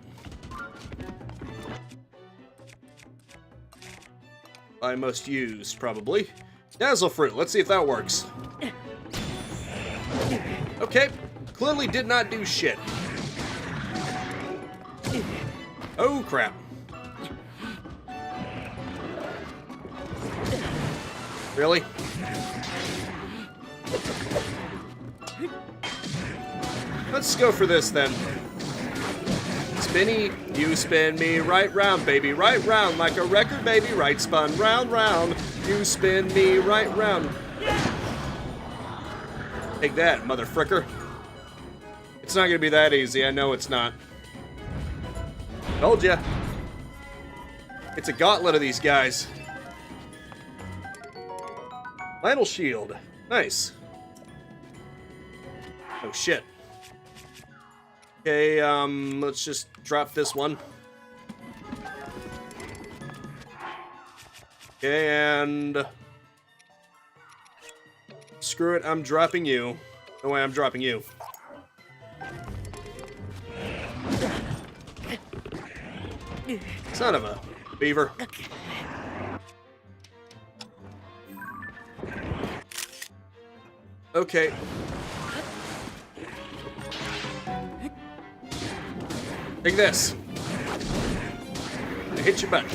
S1: I must use, probably. Dazzle Fruit, let's see if that works. Okay, clearly did not do shit. Oh, crap. Really? Let's go for this then. Spinny, you spin me right round, baby, right round like a record, baby, right spun round, round. You spin me right round. Take that, mother fricker. It's not gonna be that easy, I know it's not. Told ya. It's a gauntlet of these guys. Vital shield. Nice. Oh shit. Okay, let's just drop this one. Okay, and... Screw it, I'm dropping you. No way, I'm dropping you. Son of a beaver. Okay. Take this. I hit your butt.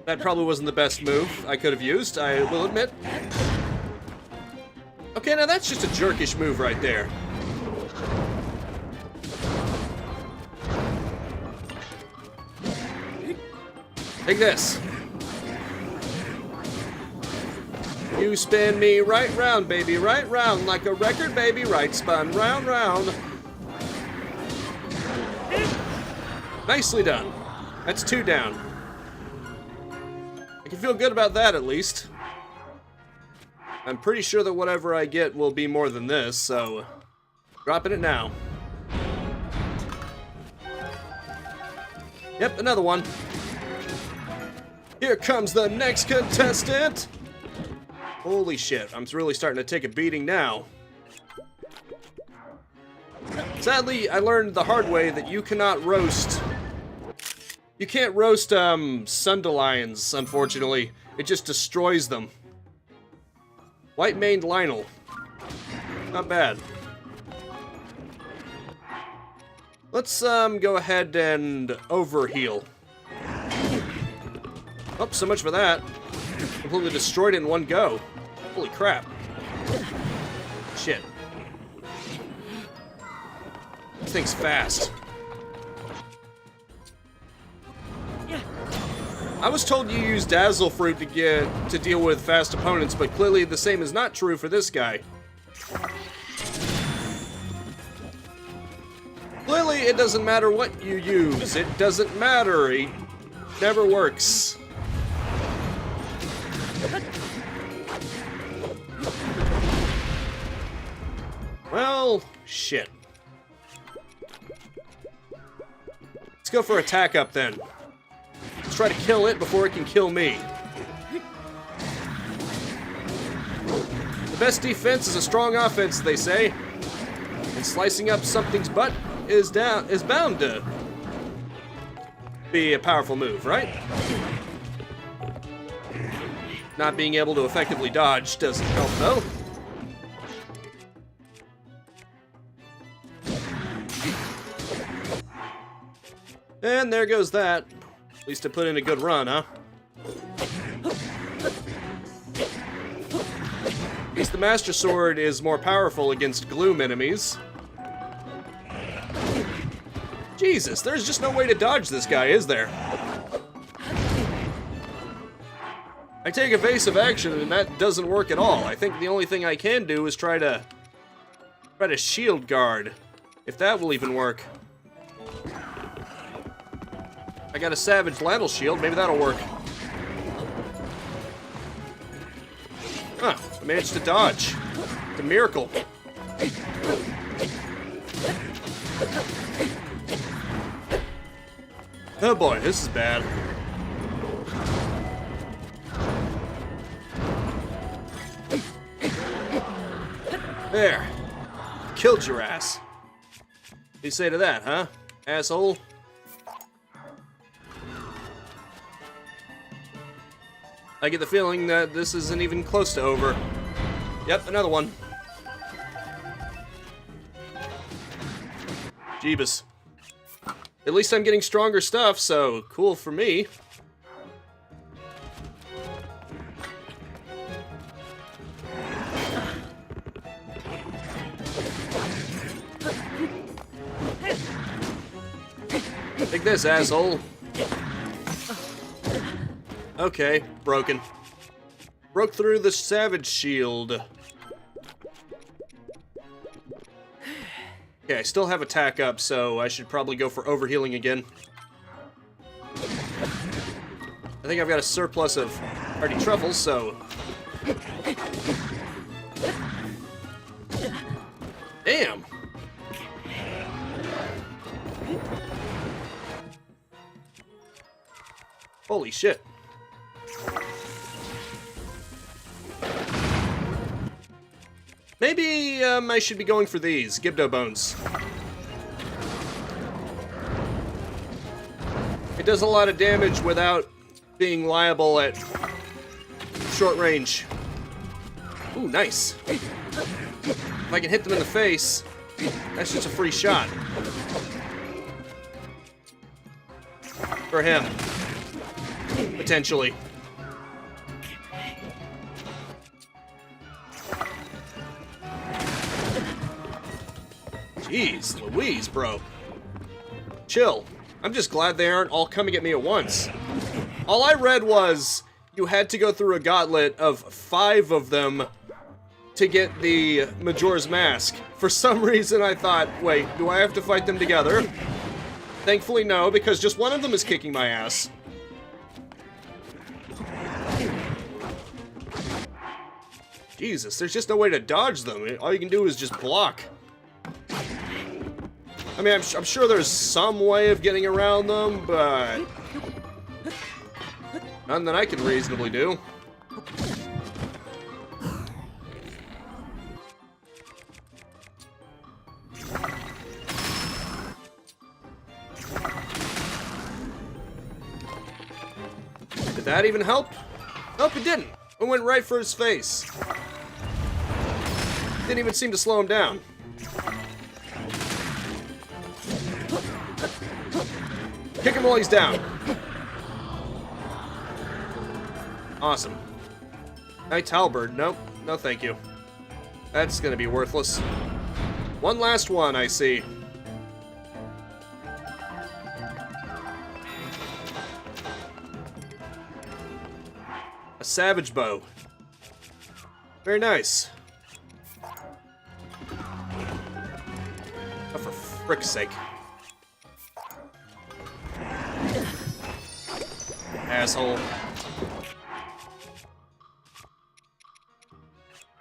S1: That probably wasn't the best move I could have used, I will admit. Okay, now that's just a jerkish move right there. Take this. You spin me right round, baby, right round like a record, baby, right spun round, round. Nicely done. That's 2 down. I can feel good about that, at least. I'm pretty sure that whatever I get will be more than this, so dropping it now. Yep, another one. Here comes the next contestant. Holy shit, I'm really starting to take a beating now. Sadly, I learned the hard way that you cannot roast. You can't roast Sundelions, unfortunately. It just destroys them. White-maned Lionel. Not bad. Let's go ahead and overheal. Oh, so much for that. Completely destroyed it in one go. Holy crap. Shit. This thing's fast. I was told you use Dazzle Fruit to deal with fast opponents, but clearly the same is not true for this guy. Clearly it doesn't matter what you use. It doesn't matter. It never works. Well, shit. Let's go for attack up then. Let's try to kill it before it can kill me. The best defense is a strong offense, they say. And slicing up something's butt is bound to be a powerful move, right? Not being able to effectively dodge doesn't help, though. And there goes that. At least I put in a good run, huh? At least the Master Sword is more powerful against gloom enemies. Jesus, there's just no way to dodge this guy, is there? I take evasive action and that doesn't work at all. I think the only thing I can do is try to shield guard, if that will even work. I got a Savage Lionel shield, maybe that'll work. Huh, I managed to dodge. It's a miracle. Oh boy, this is bad. There. Killed your ass. What do you say to that, huh? Asshole? I get the feeling that this isn't even close to over. Yep, another one. Jeebus. At least I'm getting stronger stuff, so cool for me. Take this, asshole. Okay, broken. Broke through the Savage Shield. Okay, I still have attack up, so I should probably go for overhealing again. I think I've got a surplus of hardy truffles, so... Damn! Holy shit. Maybe I should be going for these Gibdo bones. It does a lot of damage without being liable at short range. Ooh, nice. If I can hit them in the face, that's just a free shot. For him. Potentially. Jeez Louise, bro. Chill. I'm just glad they aren't all coming at me at once. All I read was you had to go through a gauntlet of 5 of them to get the Majora's Mask. For some reason I thought, wait, do I have to fight them together? Thankfully no, because just one of them is kicking my ass. Jesus, there's just no way to dodge them. All you can do is just block. I mean, I'm sure there's some way of getting around them, but none that I can reasonably do. Did that even help? Nope, it didn't. It went right for his face. Didn't even seem to slow him down. Kick him while he's down. Awesome. Night halberd. Nope. No thank you. That's gonna be worthless. One last one, I see. A savage bow. Very nice. Oh, for frick's sake. Asshole.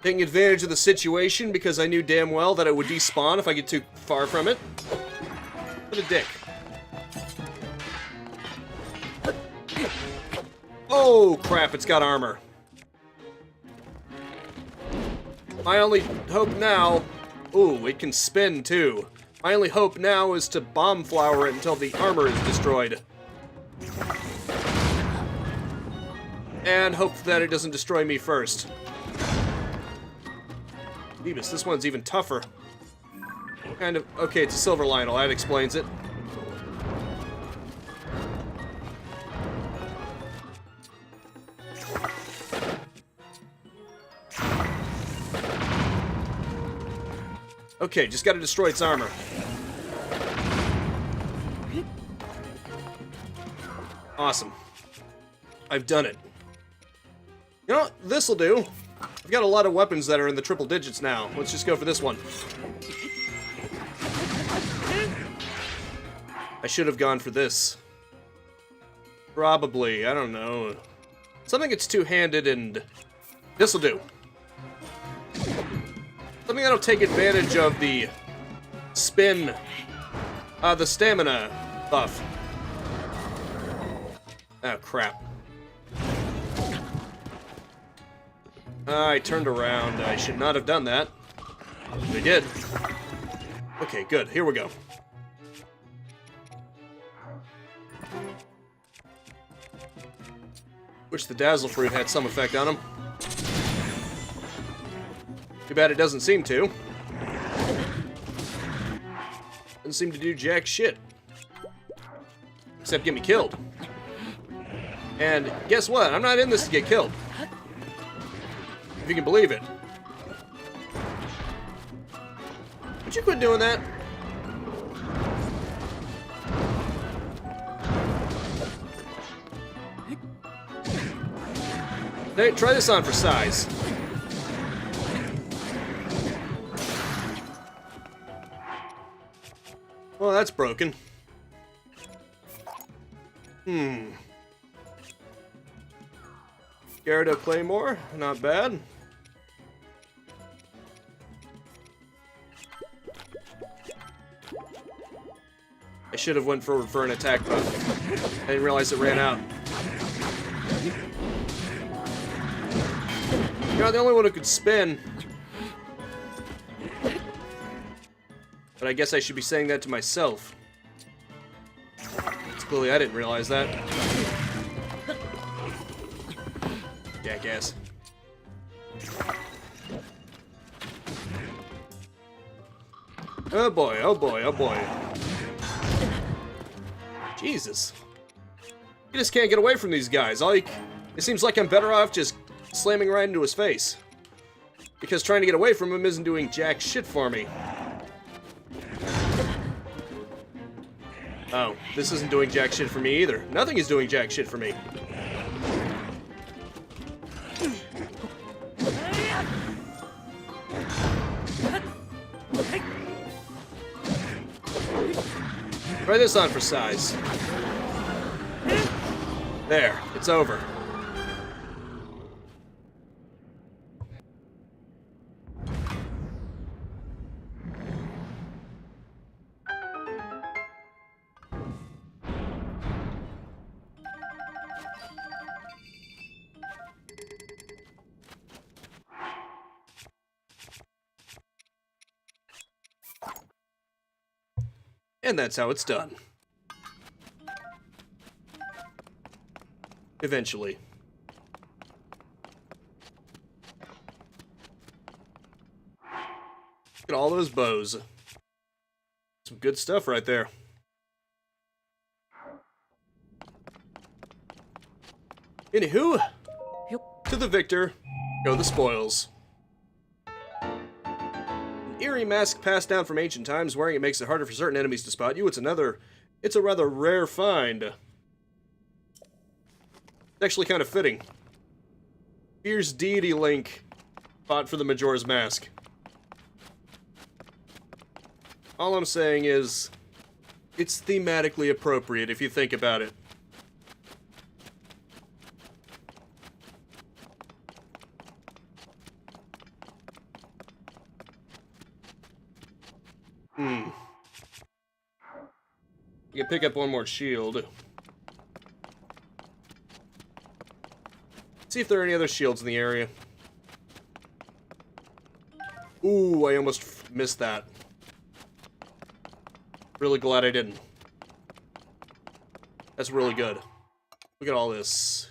S1: Taking advantage of the situation because I knew damn well that it would despawn if I get too far from it. What a dick. Oh, crap, it's got armor. My only hope now... Ooh, it can spin, too. My only hope now is to bomb flower it until the armor is destroyed. And hope that it doesn't destroy me first. Beavis, this one's even tougher. Kind of... Okay, it's a silver Lionel, that explains it. Okay, just gotta destroy its armor. Awesome. I've done it. You know what? This'll do. I've got a lot of weapons that are in the triple digits now. Let's just go for this one. I should have gone for this. Probably, I don't know. Something that's two-handed and... This'll do. Something that'll take advantage of the spin, the stamina buff. Oh, crap. I turned around. I should not have done that. But I did. Okay, good. Here we go. Wish the Dazzle Fruit had some effect on him. Too bad it doesn't seem to. Doesn't seem to do jack shit. Except get me killed. And guess what? I'm not in this to get killed. If you can believe it. Would you quit doing that? Hey, try this on for size. Well, that's broken. Gyarados Claymore, not bad. I should have went forward for an attack buff. I didn't realize it ran out. You're not the only one who could spin. But I guess I should be saying that to myself. It's clearly I didn't realize that. Jackass. Oh boy, oh boy, oh boy. Jesus. You just can't get away from these guys. It seems like I'm better off just slamming right into his face. Because trying to get away from him isn't doing jack shit for me. Oh, this isn't doing jack shit for me either. Nothing is doing jack shit for me. Try this on for size. There, it's over. And that's how it's done. Eventually. Look at all those bows. Some good stuff right there. Anywho, to the victor go the spoils. An eerie mask passed down from ancient times. Wearing it makes it harder for certain enemies to spot you. It's a rather rare find. It's actually kind of fitting. Fierce deity Link fought for the Majora's Mask. All I'm saying is, it's thematically appropriate if you think about it. You can pick up one more shield. See if there are any other shields in the area. Ooh, I almost missed that. Really glad I didn't. That's really good. Look at all this.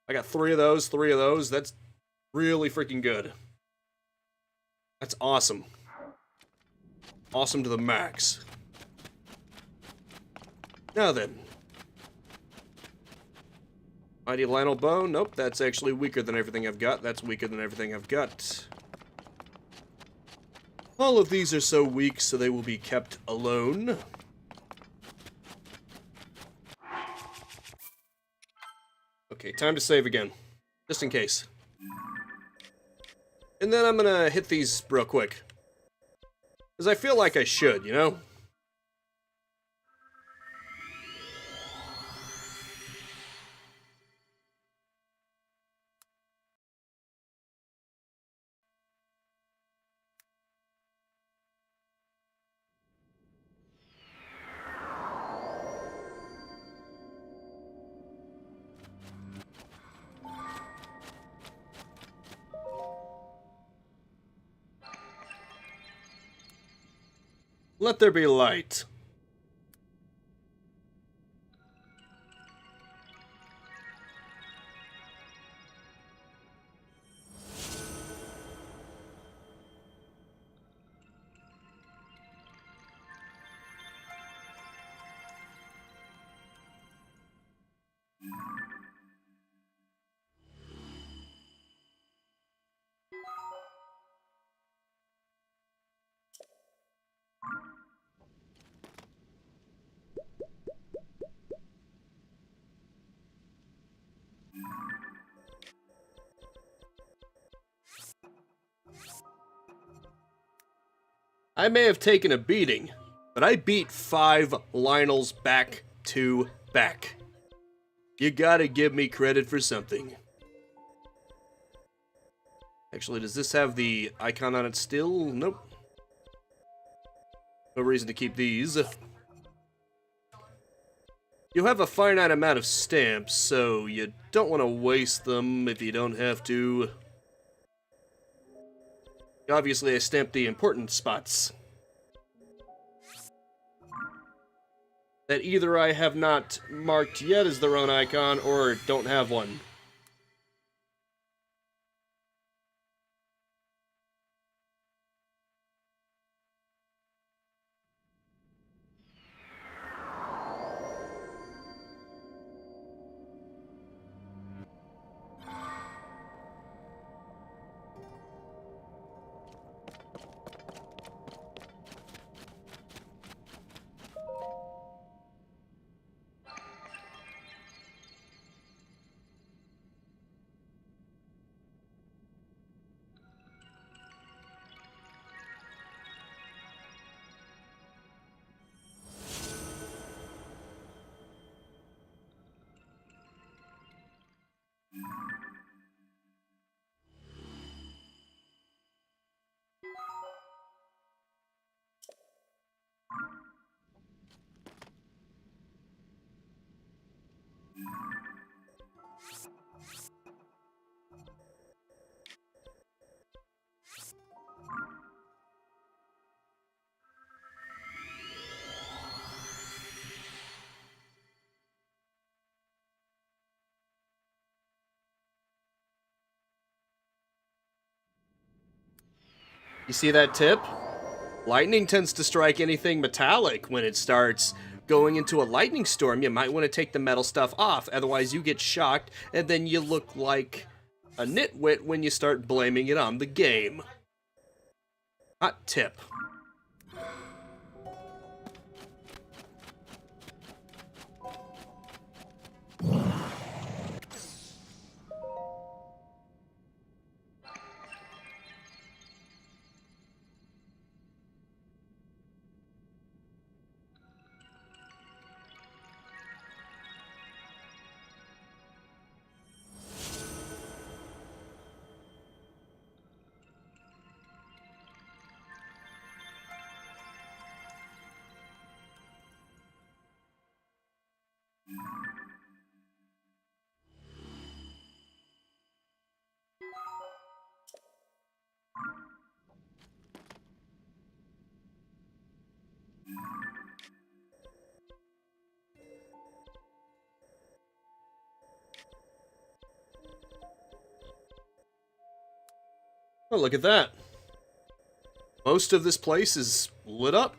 S1: I got 3 of those, 3 of those. That's really freaking good. That's awesome. Awesome to the max. Now then. Mighty Lionel Bone. Nope, that's actually weaker than everything I've got. That's weaker than everything I've got. All of these are so weak, so they will be kept alone. Okay, time to save again. Just in case. And then I'm gonna hit these real quick. Because I feel like I should, you know? Let there be light. I may have taken a beating, but I beat 5 Lionels back to back. You gotta give me credit for something. Actually, does this have the icon on it still? Nope. No reason to keep these. You have a finite amount of stamps, so you don't want to waste them if you don't have to. Obviously, I stamped the important spots that either I have not marked yet as their own icon, or don't have one. You see that tip? Lightning tends to strike anything metallic when it starts going into a lightning storm. You might want to take the metal stuff off, otherwise you get shocked, and then you look like a nitwit when you start blaming it on the game. Hot tip. Oh, look at that. Most of this place is lit up.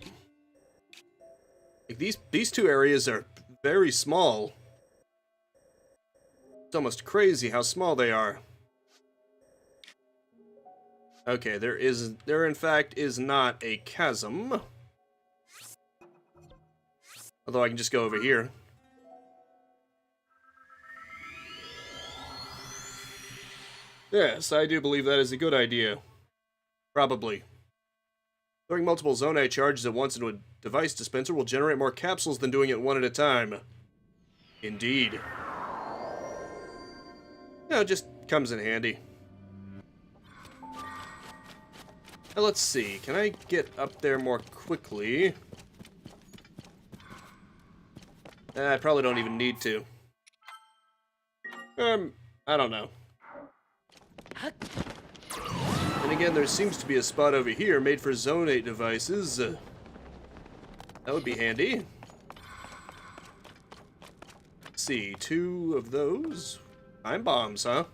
S1: Like these two areas are very small. It's almost crazy how small they are. Okay, there in fact is not a chasm. Although I can just go over here. Yes, I do believe that is a good idea. Probably. Throwing multiple Zonite charges at once into a device dispenser will generate more capsules than doing it one at a time. Indeed. No, it just comes in handy. Now let's see, can I get up there more quickly? I probably don't even need to. I don't know. And again, there seems to be a spot over here made for Zone 8 devices. That would be handy. Let's see, 2 of those. Time bombs, huh?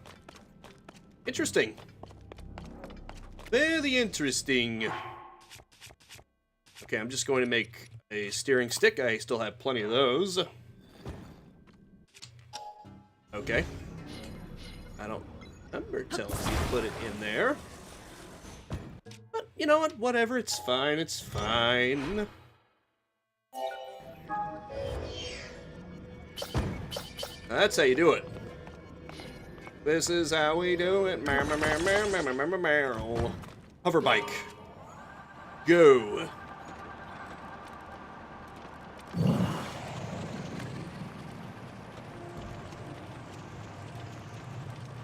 S1: Interesting. Very interesting. Okay, I'm just going to make a steering stick. I still have plenty of those. Okay. I don't remember telling you to put it in there. But you know what? Whatever. It's fine. It's fine. That's how you do it. This is how we do it. Hover bike. Go.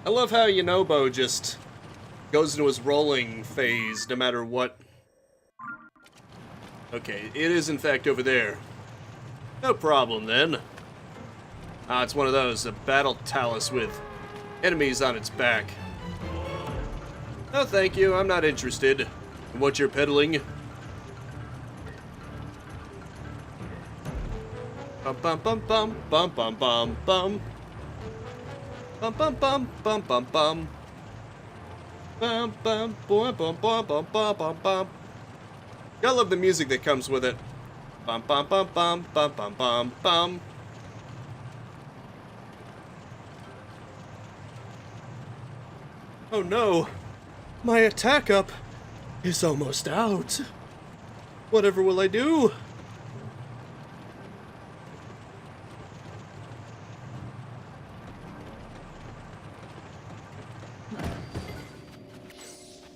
S1: I love how Yonobo just goes into his rolling phase no matter what. Okay, it is in fact over there. No problem then. Ah, it's one of those, a battle talus with enemies on its back. No thank you, I'm not interested in what you're peddling. Bum bum bum bum bum bum bum bum. Bum bum bum bum bum bum. Bum bum bum bum bum bum bum bum bum. Gotta love the music that comes with it. Bum bum bum bum bum bum bum bum. Oh no, my attack up is almost out. Whatever will I do?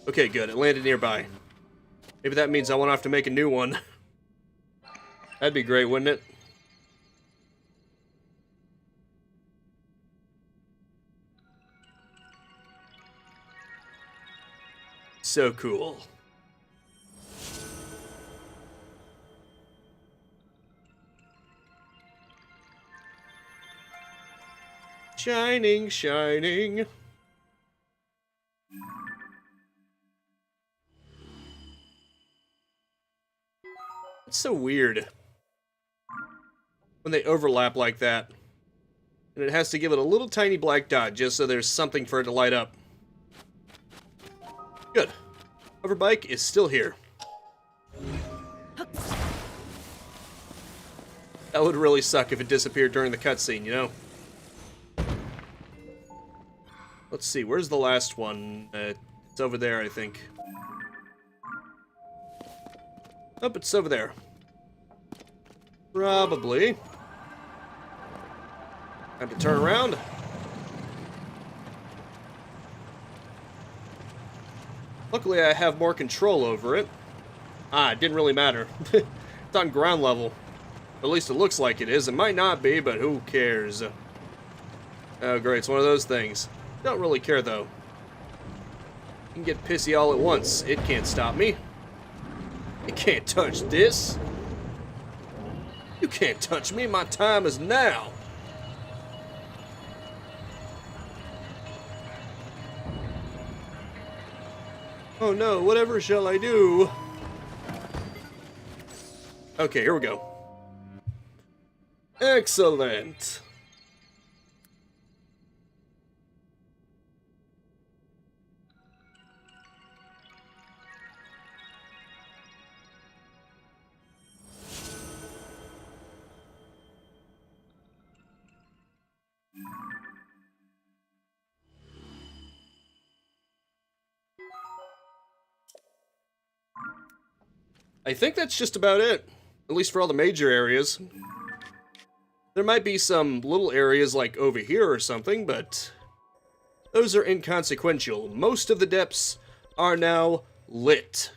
S1: Okay, good. It landed nearby. Maybe that means I won't have to make a new one. That'd be great, wouldn't it? So cool. Shining, shining. It's so weird when they overlap like that. And it has to give it a little tiny black dot just so there's something for it to light up. Good. Hoverbike is still here. That would really suck if it disappeared during the cutscene, you know? Let's see, where's the last one? It's over there, I think. Oh, it's over there. Probably. Time to turn around. Luckily, I have more control over it. Ah, it didn't really matter. It's on ground level. At least it looks like it is. It might not be, but who cares? Oh, great. It's one of those things. Don't really care, though. You can get pissy all at once. It can't stop me. You can't touch this. You can't touch me. My time is now. Oh no, whatever shall I do? Okay, here we go. Excellent. I think that's just about it, at least for all the major areas. There might be some little areas like over here or something, but those are inconsequential. Most of the depths are now lit.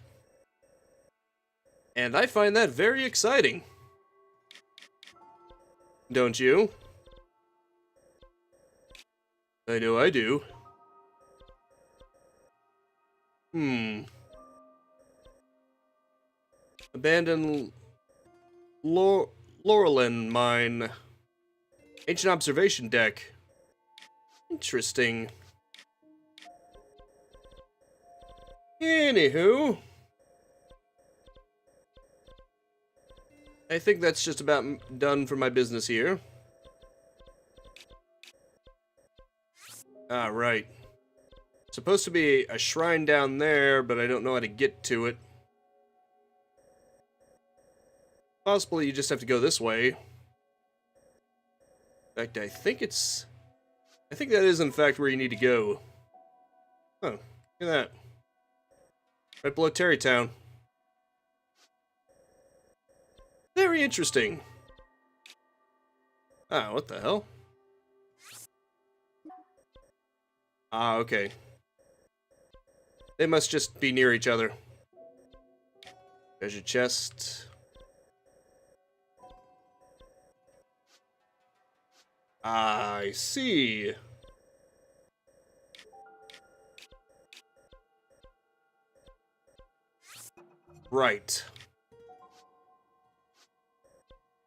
S1: And I find that very exciting. Don't you? I know I do. Abandoned Laurelin Mine. Ancient observation deck. Interesting. Anywho. I think that's just about done for my business here. Ah, right. Supposed to be a shrine down there, but I don't know how to get to it. Possibly you just have to go this way. In fact, I think that is in fact where you need to go. Oh, look at that. Right below Terrytown. Very interesting. Ah, what the hell? Ah, okay. They must just be near each other. Treasure chest. I see. Right.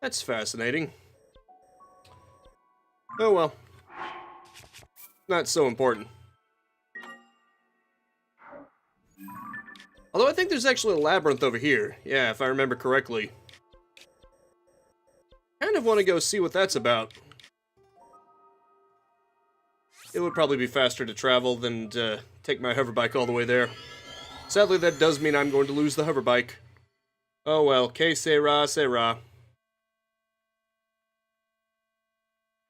S1: That's fascinating. Oh well. Not so important. Although I think there's actually a labyrinth over here. Yeah, if I remember correctly. Kind of want to go see what that's about. It would probably be faster to travel than to take my hoverbike all the way there. Sadly, that does mean I'm going to lose the hoverbike. Oh well, que sera, sera.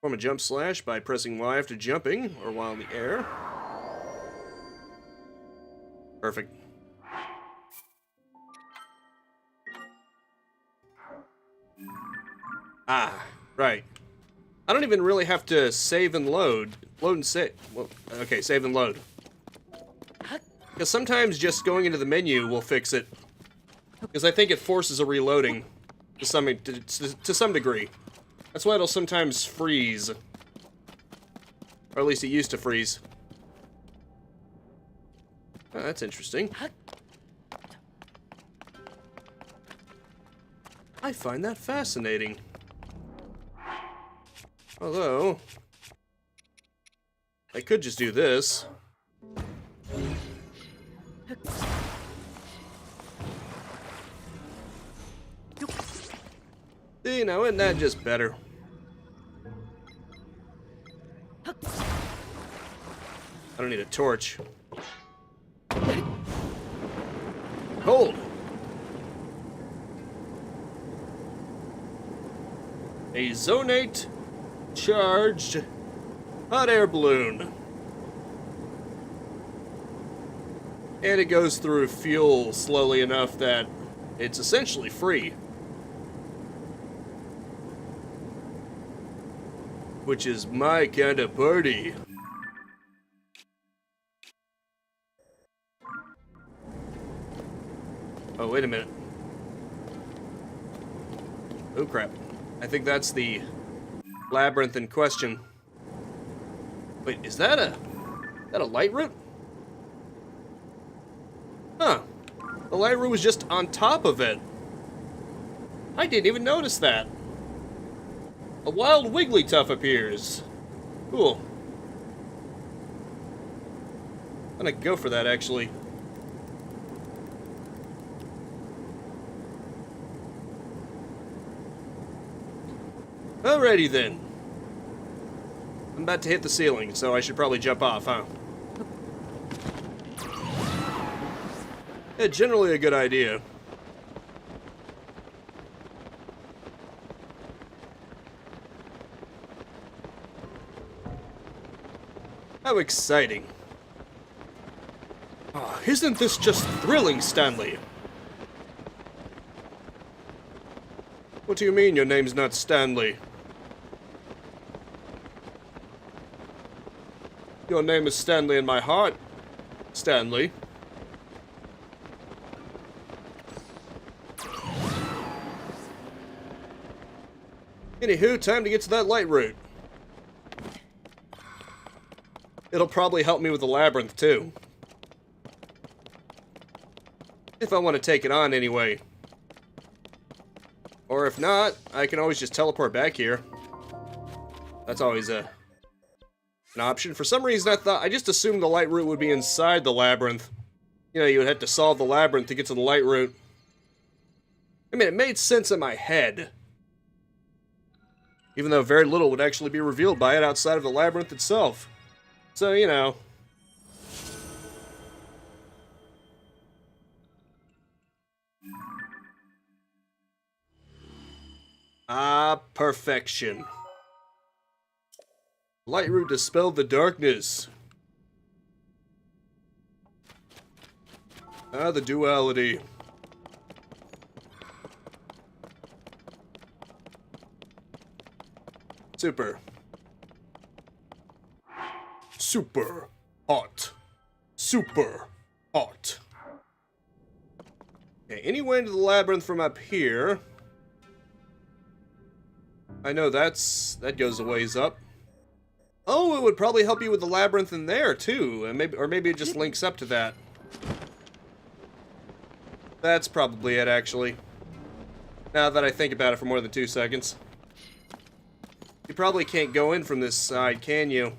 S1: Form a jump slash by pressing Y after jumping, or while in the air. Perfect. Ah, right. I don't even really have to save and load. Load and save. Well, okay, save and load. Because sometimes just going into the menu will fix it. Because I think it forces a reloading to some degree. That's why it'll sometimes freeze. Or at least it used to freeze. Oh, that's interesting. I find that fascinating. Although, I could just do this. See, now isn't that just better? I don't need a torch. Hold! A zonate charged hot air balloon. And it goes through fuel slowly enough that it's essentially free. Which is my kind of party. Oh, wait a minute. Oh, crap. I think that's the labyrinth in question. Wait, is that a light route? Huh. The light route was just on top of it. I didn't even notice that. A wild Wigglytuff appears. Cool. I'm gonna go for that, actually. Alrighty then. I'm about to hit the ceiling, so I should probably jump off, huh? Yeah, generally a good idea. How exciting. Oh, isn't this just thrilling, Stanley? What do you mean your name's not Stanley? Your name is Stanley in my heart, Stanley. Anywho, time to get to that light route. It'll probably help me with the labyrinth, too. If I want to take it on, anyway. Or if not, I can always just teleport back here. That's always an option. For some reason, I just assumed the light route would be inside the labyrinth. You know, you would have to solve the labyrinth to get to the light route. I mean, it made sense in my head. Even though very little would actually be revealed by it outside of the labyrinth itself. So, you know. Ah, perfection. Light route dispelled the darkness. Ah, the duality. Super. Super hot. Super hot. Okay, any way into the labyrinth from up here. I know that goes a ways up. Oh, it would probably help you with the labyrinth in there too, and maybe it just links up to that. That's probably it, actually. Now that I think about it for more than 2 seconds. You probably can't go in from this side, can you?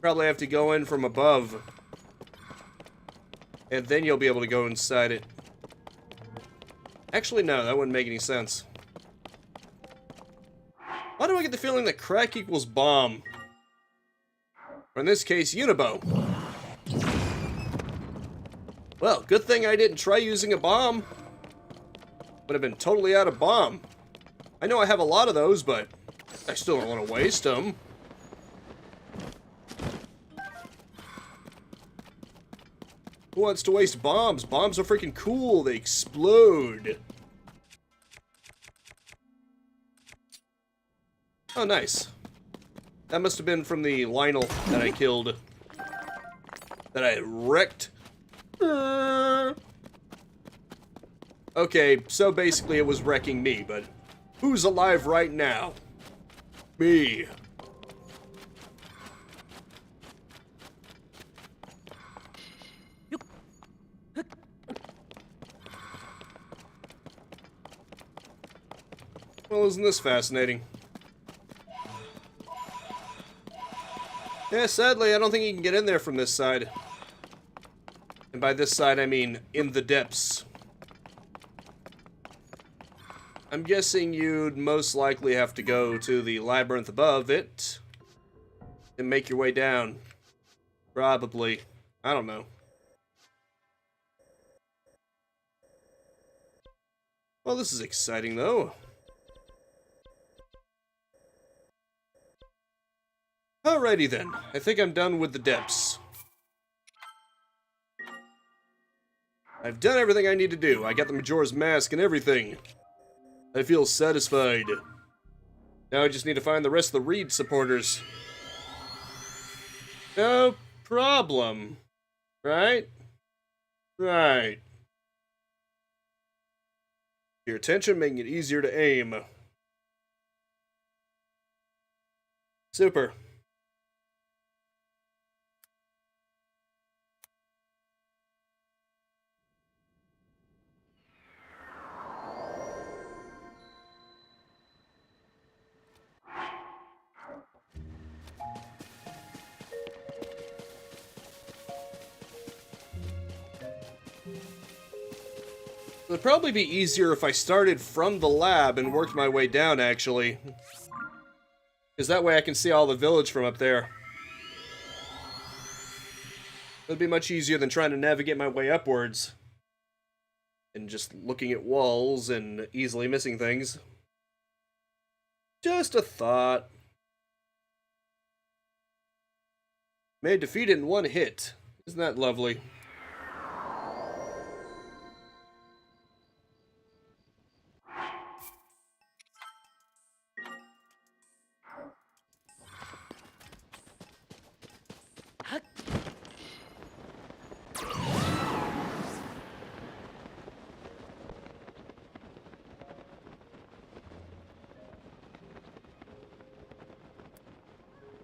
S1: Probably have to go in from above. And then you'll be able to go inside it. Actually, no, that wouldn't make any sense. Why do I get the feeling that crack equals bomb? Or in this case, Unibo. Well, good thing I didn't try using a bomb. Would have been totally out of bomb. I know I have a lot of those, but I still don't want to waste them. Who wants to waste bombs? Bombs are freaking cool. They explode. Oh, nice. That must have been from the Lionel that I killed. That I wrecked. Okay, so basically it was wrecking me, but who's alive right now? Me. Well, isn't this fascinating? Yeah, sadly, I don't think you can get in there from this side. And by this side, I mean in the depths. I'm guessing you'd most likely have to go to the labyrinth above it and make your way down. Probably. I don't know. Well, this is exciting, though. Alrighty then. I think I'm done with the depths. I've done everything I need to do. I got the Majora's Mask and everything. I feel satisfied. Now I just need to find the rest of the Reed supporters. No problem. Right? Right. Your attention, making it easier to aim. Super. It would probably be easier if I started from the lab and worked my way down, actually. Because that way I can see all the village from up there. It would be much easier than trying to navigate my way upwards. And just looking at walls and easily missing things. Just a thought. May defeat it in one hit. Isn't that lovely?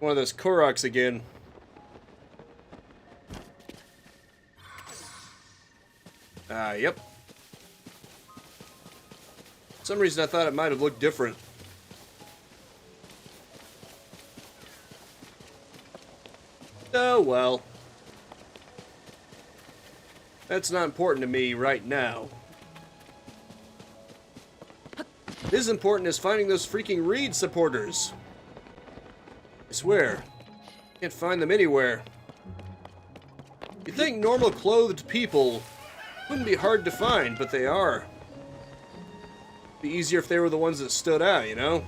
S1: One of those Koroks again. Yep. For some reason I thought it might have looked different. Oh well. That's not important to me right now. What is important is finding those freaking Reed supporters. I swear, can't find them anywhere. You'd think normal clothed people wouldn't be hard to find, but they are. Be easier if they were the ones that stood out, you know?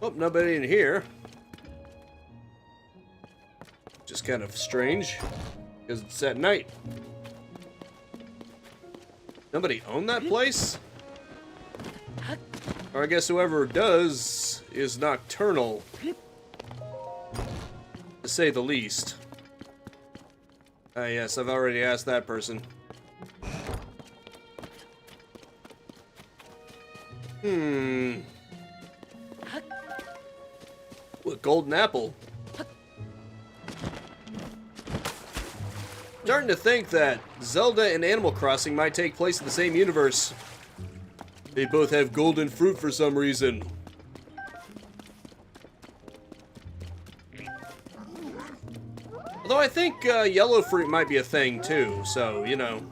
S1: Oh, nobody in here. Just kind of strange, because it's at night. Nobody own that place? Or I guess whoever does is nocturnal, to say the least. Ah, yes, I've already asked that person. What, golden apple? Starting to think that Zelda and Animal Crossing might take place in the same universe. They both have golden fruit for some reason. Although I think yellow fruit might be a thing too, so, you know.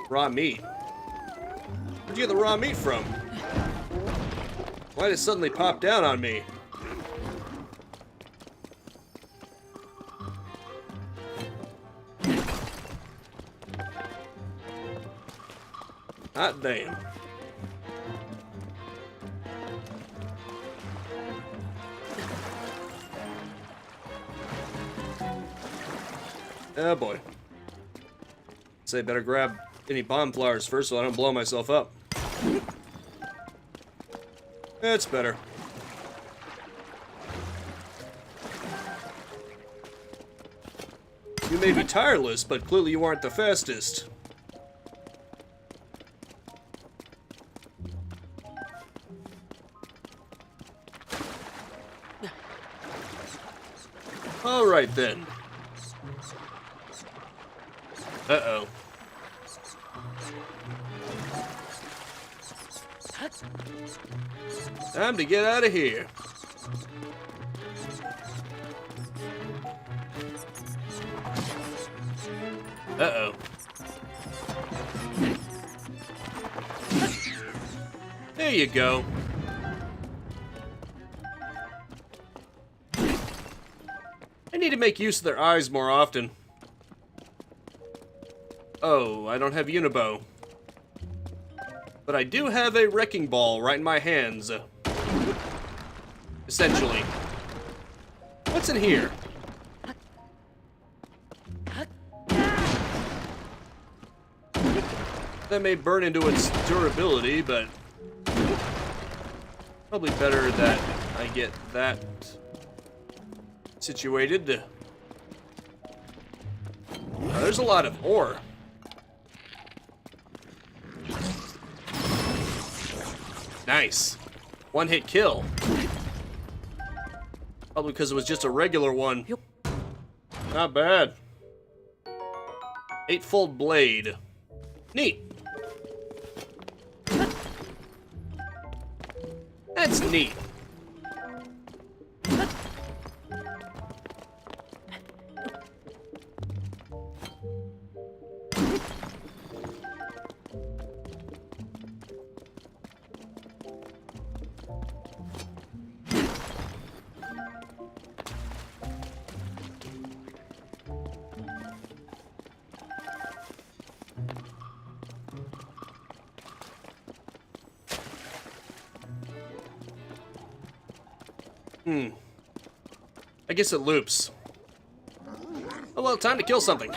S1: Raw meat. Where'd you get the raw meat from? Why did it suddenly pop down on me? Hot damn. Oh boy. Say better grab any bomb flowers first so I don't blow myself up. That's better. You may be tireless, but clearly you aren't the fastest. Alright then. Uh-oh. Time to get out of here. Uh-oh. There you go. I need to make use of their eyes more often. Oh, I don't have Unibow. But I do have a wrecking ball right in my hands. Essentially. What's in here? That may burn into its durability, but probably better that I get that situated. There's a lot of ore. Nice. One-hit kill. Probably because it was just a regular one.
S2: Yep.
S1: Not bad. Eightfold blade. Neat. That's neat. I guess it loops. Oh well, time to kill something.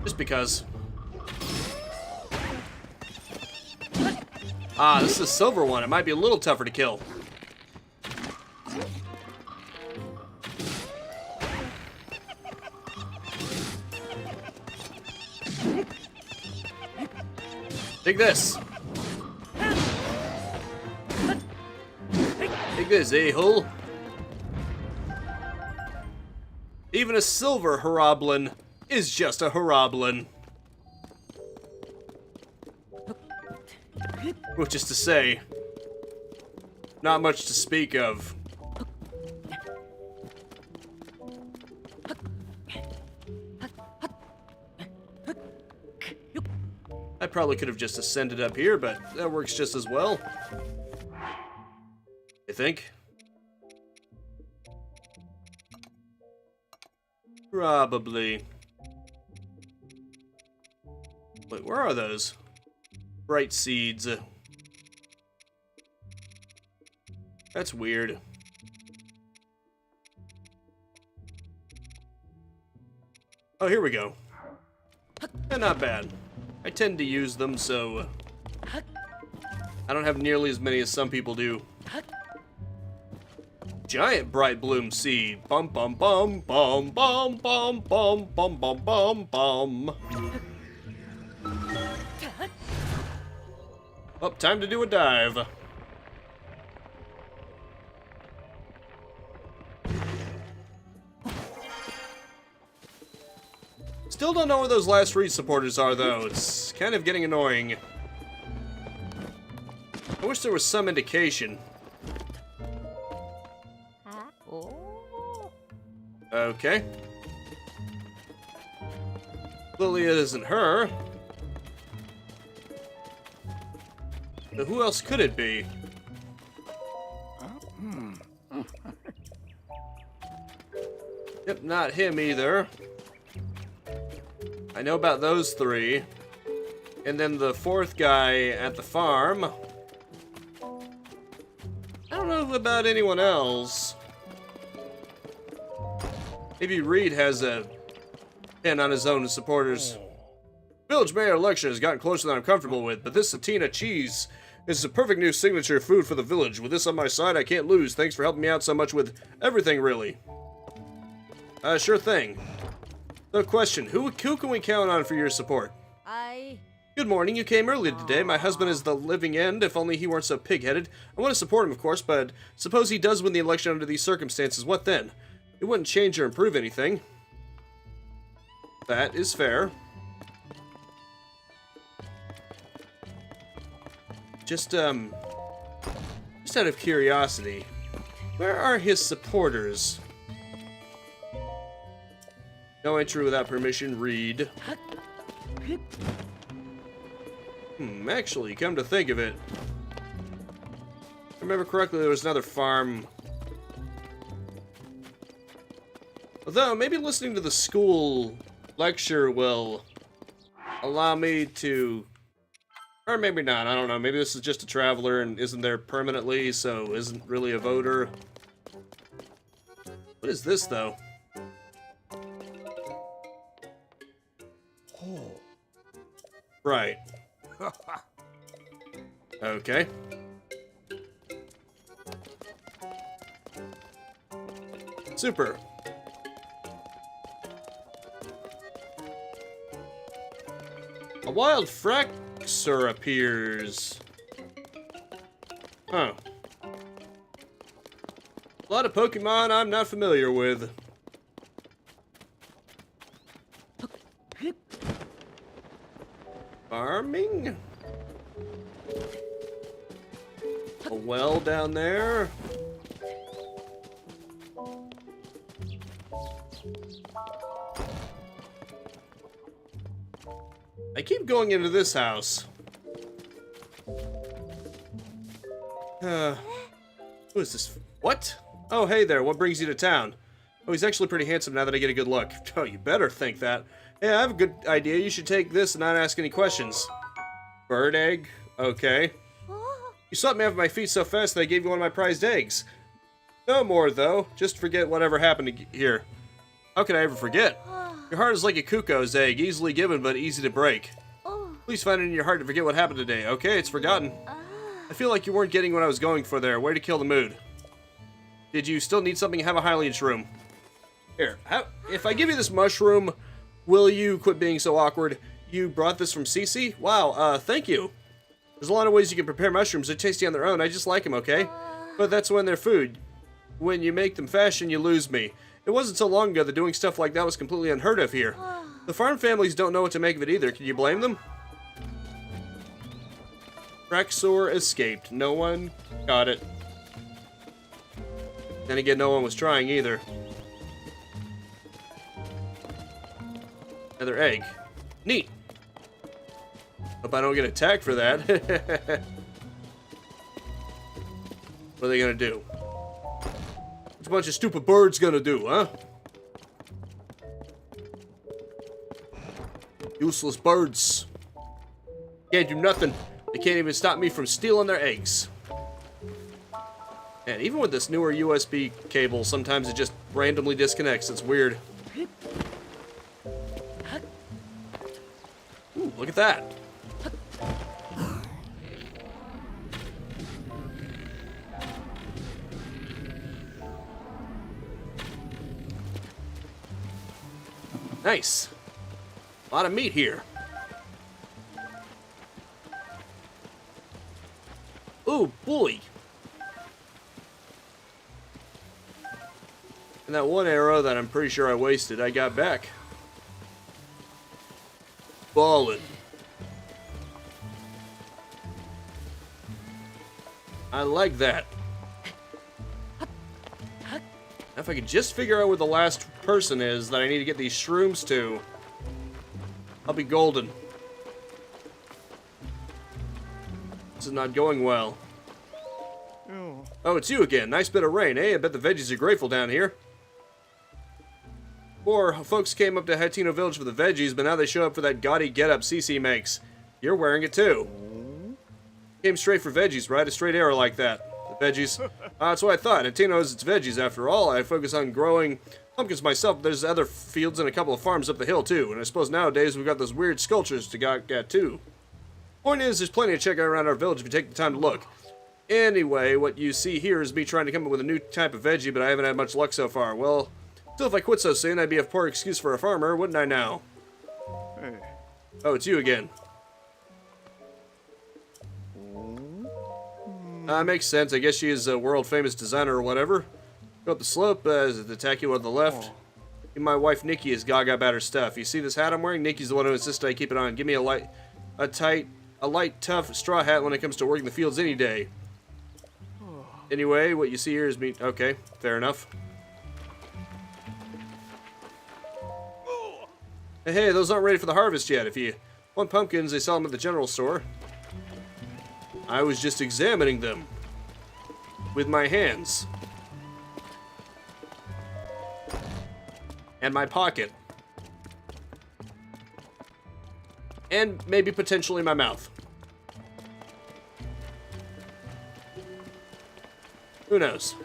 S1: Just because. Ah, this is a silver one. It might be a little tougher to kill. Take this. Take this, a-hole. Even a silver Horoblin is just a Horoblin. Which is to say, not much to speak of. I probably could have just ascended up here, but that works just as well. I think. Probably. Wait, where are those? Bright seeds. That's weird. Oh, here we go. They're not bad. I tend to use them, so I don't have nearly as many as some people do. Giant bright bloom seed. Bum bum bum bum bum bum bum bum bum bum bum. Oh, time to do a dive. Still don't know where those last three supporters are, though. It's kind of getting annoying. I wish there was some indication. Okay. Clearly it isn't her. So who else could it be? Yep, not him either. I know about those three. And then the fourth guy at the farm. I don't know about anyone else. Maybe Reed has a pin on his own supporters. Village mayor election has gotten closer than I'm comfortable with, but this Satina cheese is a perfect new signature food for the village. With this on my side, I can't lose. Thanks for helping me out so much with everything, really. Sure thing. No question, who can we count on for your support? Good morning, you came early today. My husband is the living end, if only he weren't so pig-headed. I want to support him, of course, but suppose he does win the election under these circumstances, what then? It wouldn't change or improve anything. That is fair. Just out of curiosity, where are his supporters? No entry without permission, read. Actually, come to think of it, if I remember correctly, there was another farm. Although, maybe listening to the school lecture will allow me to... Or maybe not, I don't know. Maybe this is just a traveler and isn't there permanently, so isn't really a voter. What is this, though? Oh. Right. Okay. Super. A wild Fraxer appears. Huh. A lot of Pokemon I'm not familiar with. Farming? A well down there? I keep going into this house. Who is this? What? Oh, hey there, what brings you to town? Oh, he's actually pretty handsome now that I get a good look. Oh, you better think that. Hey, I have a good idea. You should take this and not ask any questions. Bird egg? Okay. You swept me off my feet so fast that I gave you one of my prized eggs. No more, though. Just forget whatever happened here. How could I ever forget? Your heart is like a cuckoo's egg, easily given but easy to break. Please find it in your heart to forget what happened today. Okay, it's forgotten. I feel like you weren't getting what I was going for there. Way to kill the mood. Did you still need something? Have a Hylian shroom. Here, if I give you this mushroom, will you quit being so awkward? You brought this from Cece? Wow, thank you. There's a lot of ways you can prepare mushrooms. They're tasty on their own. I just like them, okay? But that's when they're food. When you make them fashion, you lose me. It wasn't so long ago that doing stuff like that was completely unheard of here. The farm families don't know what to make of it either. Can you blame them? Fraxor escaped. No one got it. Then again, no one was trying either. Another egg. Neat. Hope I don't get attacked for that. What are they gonna do? What's a bunch of stupid birds gonna do, huh? Useless birds. Can't do nothing. They can't even stop me from stealing their eggs. And even with this newer USB cable, sometimes it just randomly disconnects. It's weird. Ooh, look at that. Nice. A lot of meat here. Ooh, boy. And that one arrow that I'm pretty sure I wasted, I got back. Ballin'. I like that. If I could just figure out where the last person is that I need to get these shrooms to, I'll be golden. This is not going well. Oh, it's you again. Nice bit of rain, eh? I bet the veggies are grateful down here. Or folks came up to Hatino Village for the veggies, but now they show up for that gaudy getup Cece makes. You're wearing it too. Came straight for veggies, right? A straight arrow like that. The veggies. That's what I thought. Hatino knows it's veggies after all. I focus on growing pumpkins myself, but there's other fields and a couple of farms up the hill too. And I suppose nowadays we've got those weird sculptures to get too. Point is, there's plenty to check out around our village if you take the time to look. Anyway, what you see here is me trying to come up with a new type of veggie, but I haven't had much luck so far. Well, still, if I quit so soon, I'd be a poor excuse for a farmer, wouldn't I now? Hey. Oh, it's you again. Makes sense. I guess she is a world-famous designer or whatever. Go up the slope, is it attack you on the left? My wife, Nikki, is gaga about her stuff. You see this hat I'm wearing? Nikki's the one who insisted I keep it on. Give me a light, tough straw hat when it comes to working the fields any day. Anyway, what you see here is me. Okay, fair enough. Hey, those aren't ready for the harvest yet. If you want pumpkins, they sell them at the general store. I was just examining them with my hands. And my pocket. And maybe potentially my mouth. Who knows?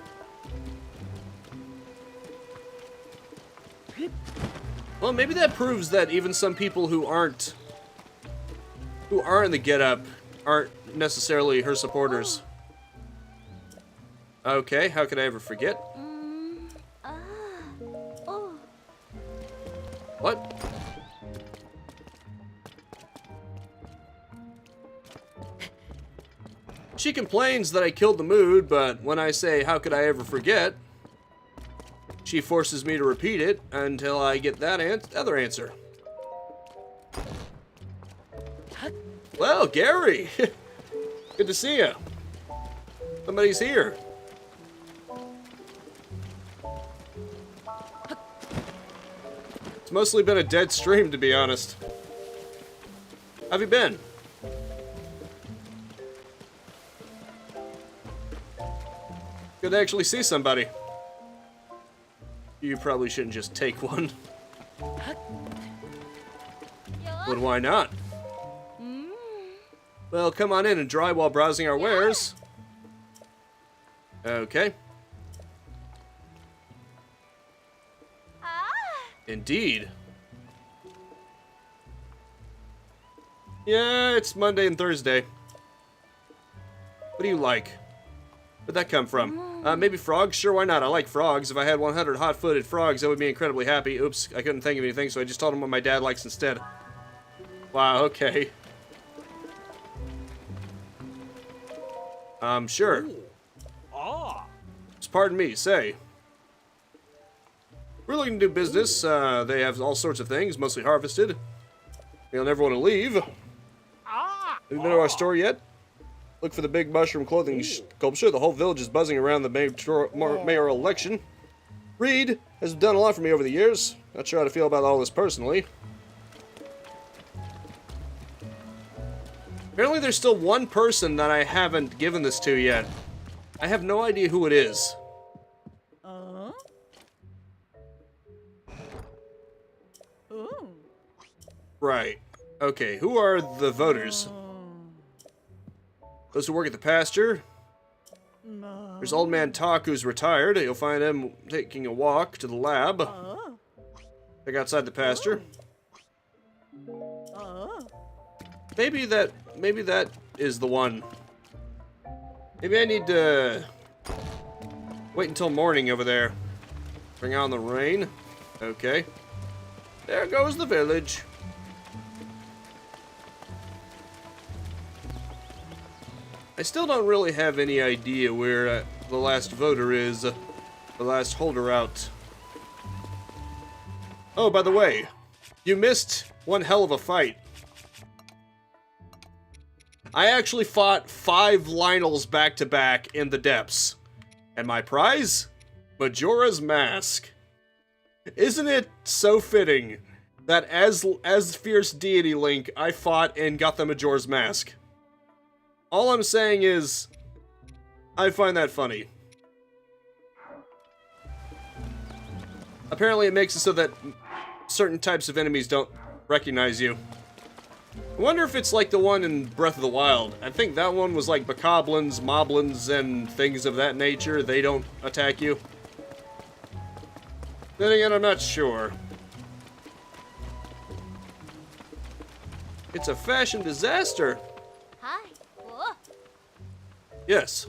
S1: Well, maybe that proves that even some people who aren't in the get-up aren't necessarily her supporters. Okay, how could I ever forget? What? She complains that I killed the mood, but when I say, how could I ever forget, she forces me to repeat it until I get that other answer. Well, Gary, good to see you. Somebody's here. It's mostly been a dead stream, to be honest. How have you been? Good to actually see somebody. You probably shouldn't just take one. But why not? Well, come on in and dry while browsing our wares. Okay. Indeed. Yeah, it's Monday and Thursday. What do you like? Where'd that come from? Maybe frogs? Sure, why not? I like frogs. If I had 100 hot-footed frogs, I would be incredibly happy. Oops, I couldn't think of anything, so I just told him what my dad likes instead. Wow, okay. Sure. Just pardon me, say. We're looking to do business. They have all sorts of things, mostly harvested. You'll never want to leave. Have you been to our store yet? Look for the big mushroom clothing sculpture. The whole village is buzzing around the mayoral election. Reed has done a lot for me over the years. Not sure how to feel about all this personally. Apparently there's still one person that I haven't given this to yet. I have no idea who it is. Right. Okay, who are the voters? Those who work at the pasture. There's old man Talk, who's retired. You'll find him taking a walk to the lab. Check outside the pasture. Maybe that is the one. Maybe I need to wait until morning over there. Bring on the rain. Okay. There goes the village. I still don't really have any idea where the last voter is, the last holder out. Oh, by the way, you missed one hell of a fight. I actually fought 5 Lionels back to back in the depths. And my prize? Majora's Mask. Isn't it so fitting that as Fierce Deity Link, I fought and got the Majora's Mask? All I'm saying is, I find that funny. Apparently it makes it so that certain types of enemies don't recognize you. I wonder if it's like the one in Breath of the Wild. I think that one was like bokoblins, moblins, and things of that nature. They don't attack you. Then again, I'm not sure. It's a fashion disaster.
S2: Hi. Whoa.
S1: Yes.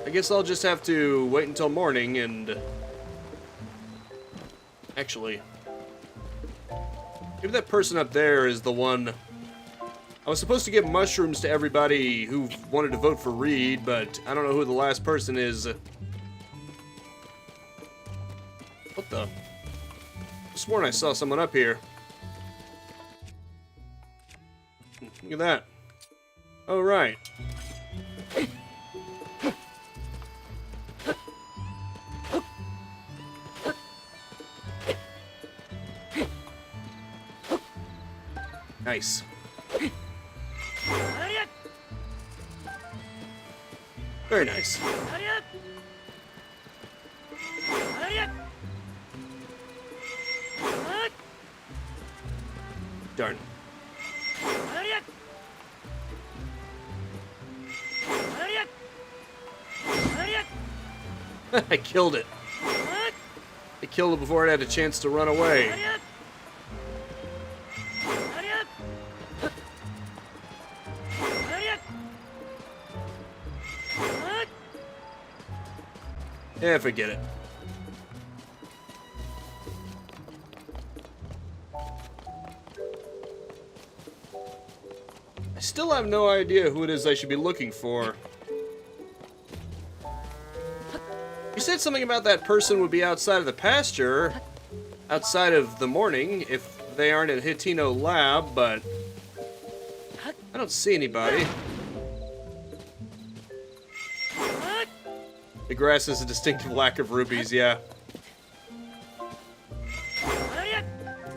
S1: I guess I'll just have to wait until morning and... Actually... maybe that person up there is the one... I was supposed to give mushrooms to everybody who wanted to vote for Reed, but I don't know who the last person is. What the? I sworn I saw someone up here. Look at that. Oh, right. Nice. Very nice. Darn. I killed it. I killed it before it had a chance to run away. Yeah, forget it. I still have no idea who it is I should be looking for. You said something about that person would be outside of the pasture, outside of the morning, if they aren't at Hitino Lab, but I don't see anybody. The grass has a distinctive lack of rubies, yeah.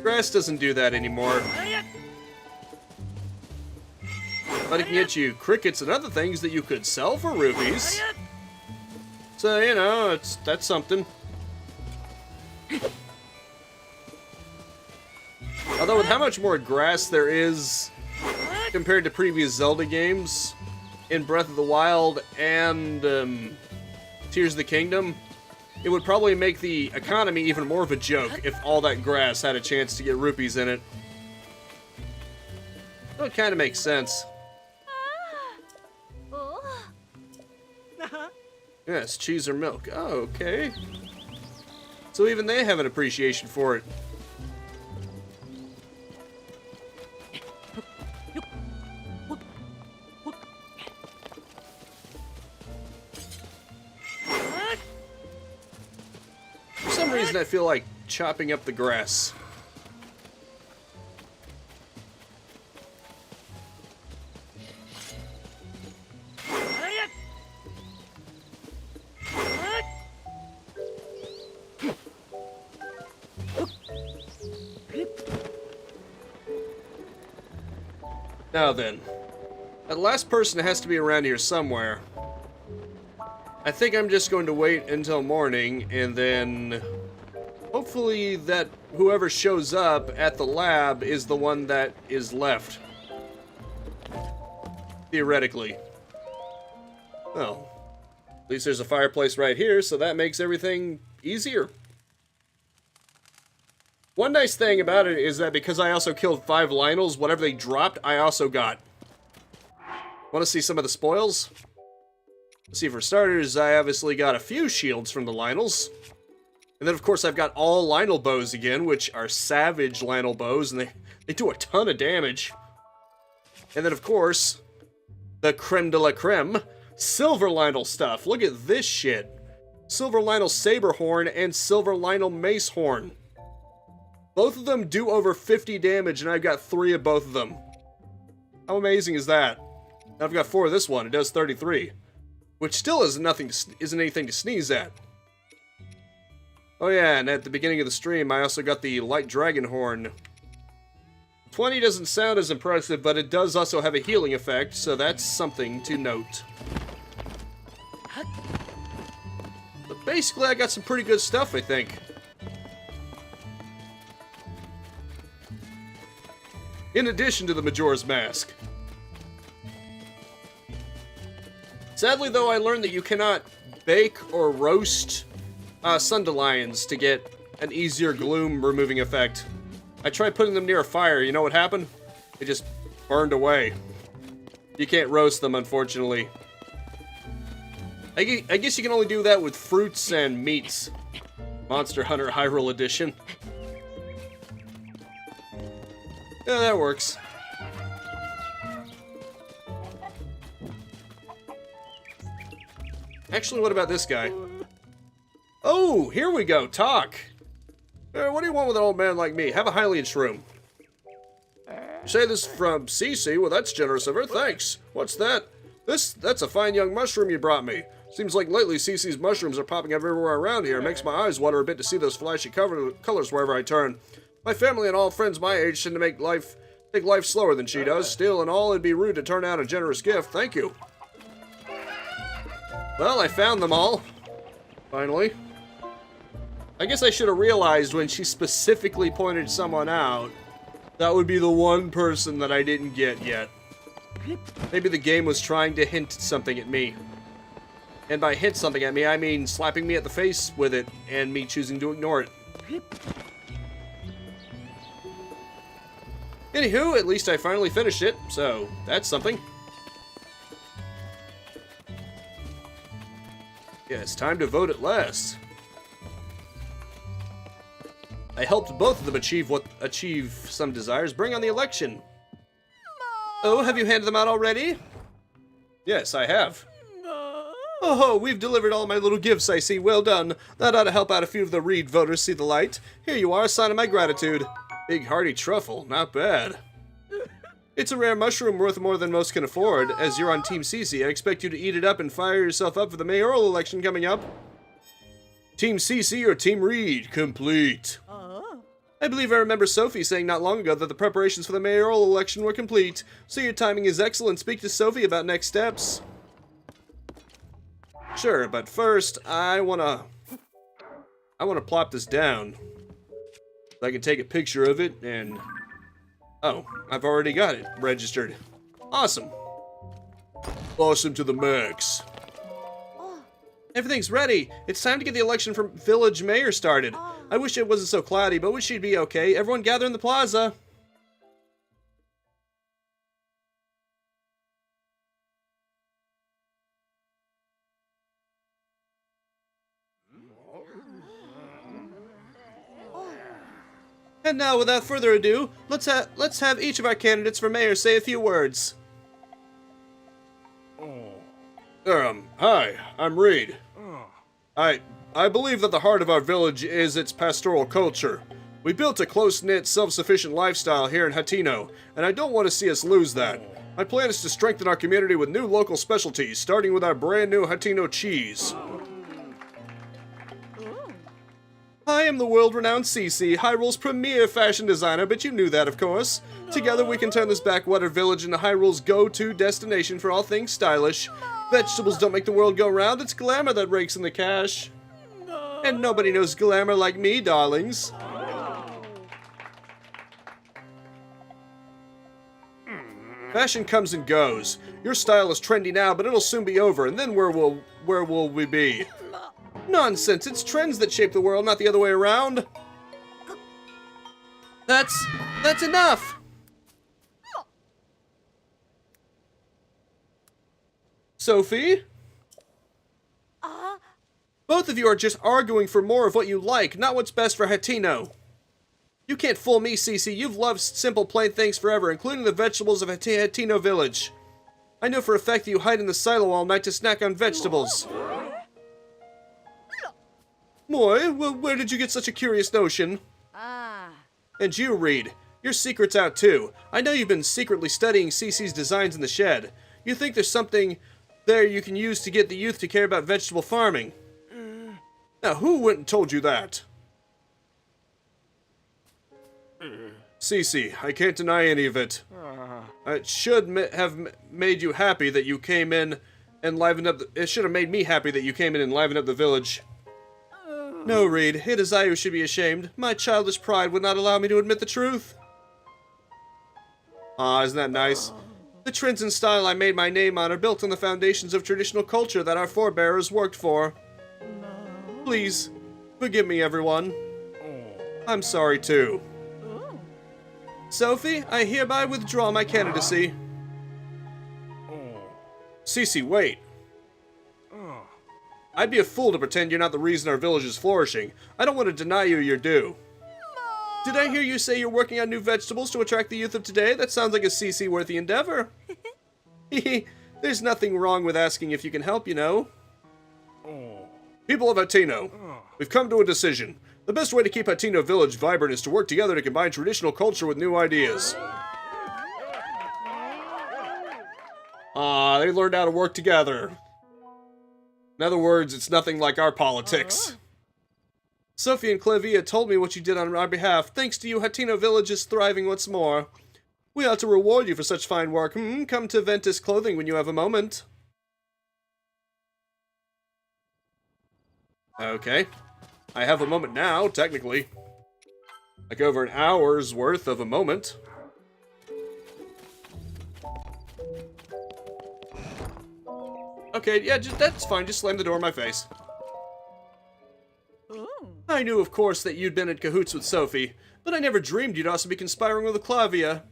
S1: Grass doesn't do that anymore. But it can get you crickets and other things that you could sell for rupees. So, you know, that's something. Although with how much more grass there is compared to previous Zelda games, in Breath of the Wild and Tears of the Kingdom, it would probably make the economy even more of a joke if all that grass had a chance to get rupees in it. So it kind of makes sense. Yes, cheese or milk. Oh, okay. So even they have an appreciation for it. For some reason, I feel like chopping up the grass. Now then, that last person has to be around here somewhere. I think I'm just going to wait until morning, and then hopefully that whoever shows up at the lab is the one that is left. Theoretically. Well, at least there's a fireplace right here, so that makes everything easier. One nice thing about it is that because I also killed 5 Lionels, whatever they dropped, I also got. Want to see some of the spoils? Let's see, for starters, I obviously got a few shields from the Lionels. And then, of course, I've got all Lionel bows again, which are savage Lionel bows, and they do a ton of damage. And then, of course, the creme de la creme, silver Lionel stuff. Look at this shit. Silver Lionel Saber Horn and Silver Lionel Mace Horn. Both of them do over 50 damage, and I've got 3 of both of them. How amazing is that? I've got 4 of this one. It does 33, which still isn't anything to sneeze at. Oh yeah, and at the beginning of the stream, I also got the Light Dragon Horn. 20 doesn't sound as impressive, but it does also have a healing effect, so that's something to note. But basically, I got some pretty good stuff, I think. In addition to the Majora's Mask. Sadly, though, I learned that you cannot bake or roast Sundelions to get an easier gloom removing effect. I tried putting them near a fire. You know what happened? They just burned away. You can't roast them, unfortunately. I guess you can only do that with fruits and meats. Monster Hunter Hyrule Edition. Yeah, that works. Actually, what about this guy? Oh, here we go. Talk. What do you want with an old man like me? Have a Hylian shroom. Say this from Cece? Well, that's generous of her. Thanks. What's that? That's a fine young mushroom you brought me. Seems like lately Cece's mushrooms are popping up everywhere around here. It makes my eyes water a bit to see those flashy colors wherever I turn. My family and all friends my age tend to take life slower than she does. Still, in all, it'd be rude to turn down a generous gift. Thank you. Well, I found them all. Finally. I guess I should have realized when she specifically pointed someone out, that would be the one person that I didn't get yet. Maybe the game was trying to hint something at me. And by hint something at me, I mean slapping me at the face with it and me choosing to ignore it. Anywho, at least I finally finished it, so that's something. Yeah, it's time to vote at last. I helped both of them achieve some desires. Bring on the election. Oh, have you handed them out already? Yes, I have. Oh, we've delivered all my little gifts, I see. Well done. That ought to help out a few of the Reed voters see the light. Here you are, a sign of my gratitude. Big hearty truffle, not bad. It's a rare mushroom worth more than most can afford. As you're on Team Cece, I expect you to eat it up and fire yourself up for the mayoral election coming up. Team Cece or Team Reed? Complete. I believe I remember Sophie saying not long ago that the preparations for the mayoral election were complete. So your timing is excellent. Speak to Sophie about next steps. Sure, but first, I wanna plop this down. So I can take a picture of it and... Oh, I've already got it registered. Awesome. Awesome to the max. Everything's ready. It's time to get the election for village mayor started. I wish it wasn't so cloudy, but wish she'd be okay. Everyone gather in the plaza. And now, without further ado, let's have each of our candidates for mayor say a few words. Hi, I'm Reed. I believe that the heart of our village is its pastoral culture. We built a close-knit, self-sufficient lifestyle here in Hatino, and I don't want to see us lose that. My plan is to strengthen our community with new local specialties, starting with our brand new Hatino cheese. I am the world-renowned Cece, Hyrule's premier fashion designer, but you knew that, of course. Together we can turn this backwater village into Hyrule's go-to destination for all things stylish. Vegetables don't make the world go round, it's glamour that rakes in the cash. And nobody knows glamour like me, darlings. Fashion comes and goes. Your style is trendy now, but it'll soon be over, and then where will we be? Nonsense, it's trends that shape the world, not the other way around. That's enough! Sophie? Both of you are just arguing for more of what you like, not what's best for Hatino. You can't fool me, Cece. You've loved simple, plain things forever, including the vegetables of Hatino Village. I know for a fact that you hide in the silo all night to snack on vegetables. Moy, well, where did you get such a curious notion? And you, Reed, your secret's out too. I know you've been secretly studying Cece's designs in the shed. You think there's something there you can use to get the youth to care about vegetable farming. Now, who went and told you that? Cece, I can't deny any of it. It should have made you happy that you came in and livened up. It should have made me happy that you came in and livened up the village. No, Reed, it is I who should be ashamed. My childish pride would not allow me to admit the truth. Isn't that nice? The trends and style I made my name on are built on the foundations of traditional culture that our forebears worked for. Please, forgive me, everyone. I'm sorry, too. Sophie, I hereby withdraw my candidacy. Cece, wait. I'd be a fool to pretend you're not the reason our village is flourishing. I don't want to deny you your due. Did I hear you say you're working on new vegetables to attract the youth of today? That sounds like a Cece-worthy endeavor. There's nothing wrong with asking if you can help, you know. People of Hatino, we've come to a decision. The best way to keep Hatino Village vibrant is to work together to combine traditional culture with new ideas. Aw, they learned how to work together. In other words, it's nothing like our politics. Sophie and Clevia told me what you did on our behalf. Thanks to you, Hatino Village is thriving once more. We ought to reward you for such fine work. Come to Ventus Clothing when you have a moment. Okay. I have a moment now, technically. Like over an hour's worth of a moment. Okay, yeah, that's fine. Just slam the door in my face. I knew, of course, that you'd been in cahoots with Sophie, but I never dreamed you'd also be conspiring with Clavia.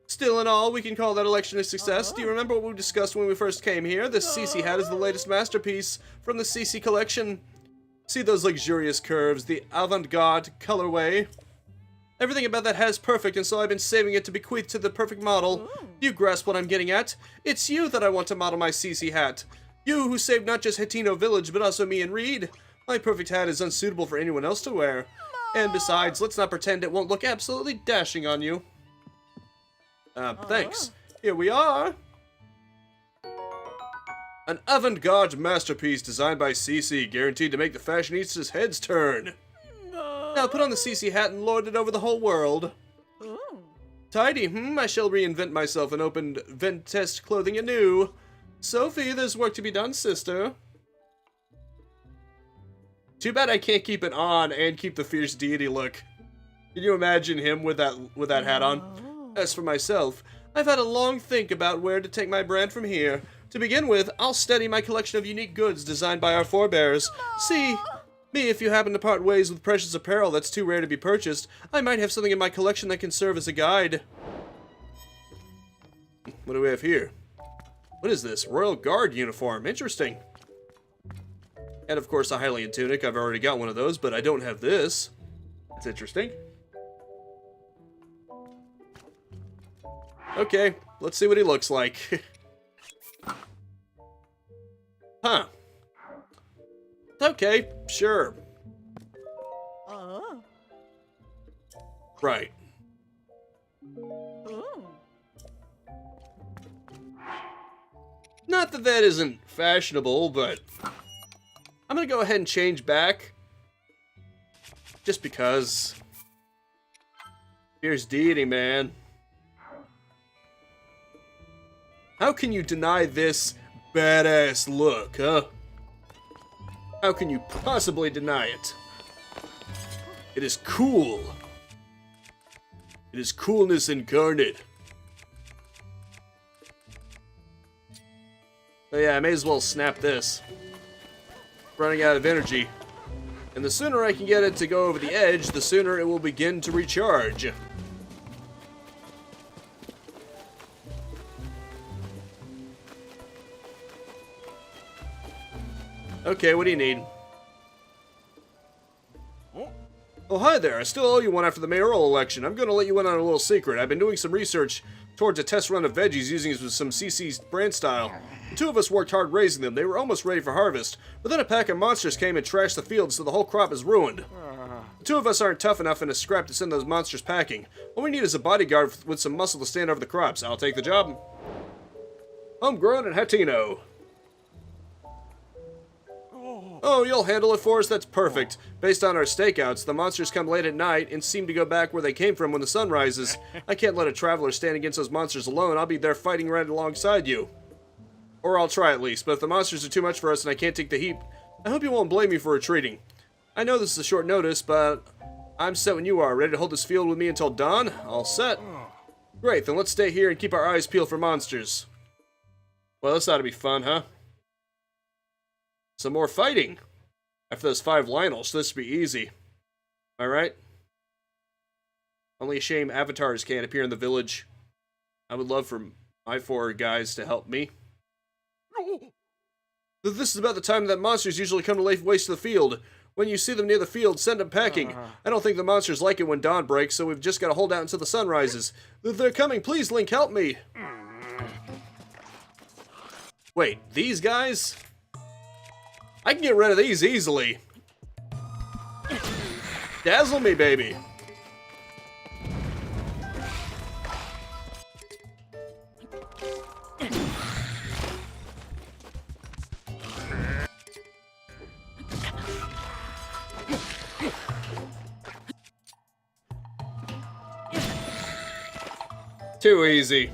S1: Still in all, we can call that election a success. Do you remember what we discussed when we first came here? This CC hat is the latest masterpiece from the CC collection. See those luxurious curves, the avant-garde colorway? Everything about that hat is perfect, and so I've been saving it to bequeath to the perfect model. Do you grasp what I'm getting at? It's you that I want to model my CC hat. You who saved not just Hatino Village, but also me and Reed. My perfect hat is unsuitable for anyone else to wear. And besides, let's not pretend it won't look absolutely dashing on you. Thanks. Here we are. An avant-garde masterpiece designed by CC, guaranteed to make the fashionistas' heads turn. Now put on the CC hat and lord it over the whole world. Tidy, I shall reinvent myself and open Ventus Clothing anew. Sophie, there's work to be done, sister. Too bad I can't keep it on and keep the fierce deity look. Can you imagine him with that hat on? As for myself, I've had a long think about where to take my brand from here. To begin with, I'll study my collection of unique goods designed by our forebears. See, me, if you happen to part ways with precious apparel that's too rare to be purchased, I might have something in my collection that can serve as a guide. What do we have here? What is this? Royal Guard uniform. Interesting. And of course a Hylian tunic. I've already got one of those, but I don't have this. That's interesting. Okay, let's see what he looks like. Huh. Okay, sure. Right. Not that that isn't fashionable, but I'm gonna go ahead and change back. Just because. Here's deity, man. How can you deny this badass look, huh? How can you possibly deny it? It is cool. It is coolness incarnate. So yeah, I may as well snap this. Running out of energy. And the sooner I can get it to go over the edge, the sooner it will begin to recharge. Okay, what do you need? Oh, hi there. I still owe you one after the mayoral election. I'm going to let you in on a little secret. I've been doing some research towards a test run of veggies using some CC's brand style. The two of us worked hard raising them. They were almost ready for harvest, but then a pack of monsters came and trashed the field, so the whole crop is ruined. The two of us aren't tough enough in a scrap to send those monsters packing. All we need is a bodyguard with some muscle to stand over the crops. I'll take the job. Homegrown and Hatino. Oh, you'll handle it for us? That's perfect. Based on our stakeouts, the monsters come late at night and seem to go back where they came from when the sun rises. I can't let a traveler stand against those monsters alone. I'll be there fighting right alongside you. Or I'll try at least, but if the monsters are too much for us and I can't take the heat, I hope you won't blame me for retreating. I know this is a short notice, but I'm set when you are. Ready to hold this field with me until dawn? All set. Great, then let's stay here and keep our eyes peeled for monsters. Well, this ought to be fun, huh? Some more fighting. After those 5 Lionels, this should be easy. Am I right? Only a shame avatars can't appear in the village. I would love for my 4 guys to help me. This is about the time that monsters usually come to lay waste to the field. When you see them near the field, send them packing. I don't think the monsters like it when dawn breaks, so we've just got to hold out until the sun rises. They're coming. Please, Link, help me. Wait, these guys? I can get rid of these easily. Dazzle me, baby. Too easy.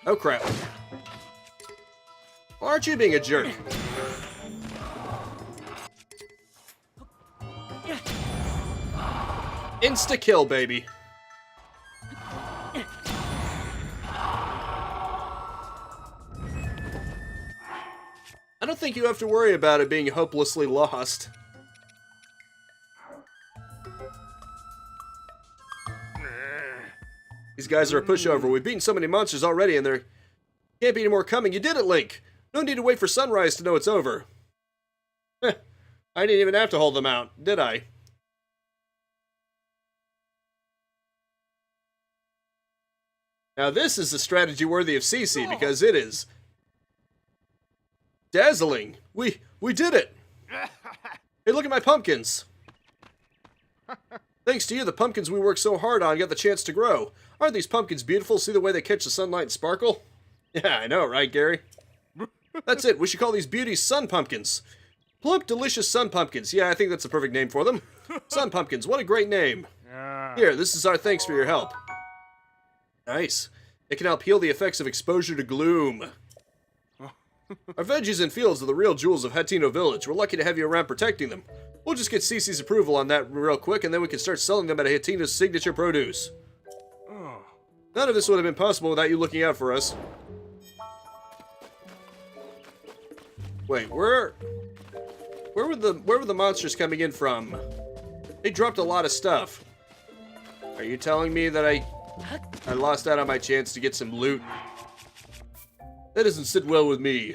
S1: Oh crap. Why aren't you being a jerk? Insta-kill, baby. I don't think you have to worry about it being hopelessly lost. These guys are a pushover. We've beaten so many monsters already and there can't be any more coming. You did it, Link! No need to wait for sunrise to know it's over. Heh. I didn't even have to hold them out, did I? Now this is a strategy worthy of CC because it is dazzling. We did it. Hey, look at my pumpkins. Thanks to you, the pumpkins we worked so hard on got the chance to grow. Aren't these pumpkins beautiful? See the way they catch the sunlight and sparkle? Yeah, I know, right, Gary? That's it. We should call these beauties sun pumpkins. Plump, delicious sun pumpkins. Yeah, I think that's the perfect name for them. Sun pumpkins. What a great name. Here, this is our thanks for your help. Nice. It can help heal the effects of exposure to gloom. Our veggies and fields are the real jewels of Hatino Village. We're lucky to have you around protecting them. We'll just get Cece's approval on that real quick, and then we can start selling them at Hatino's signature produce. None of this would have been possible without you looking out for us. Wait, where were the monsters coming in from? They dropped a lot of stuff. Are you telling me that I lost out on my chance to get some loot? That doesn't sit well with me.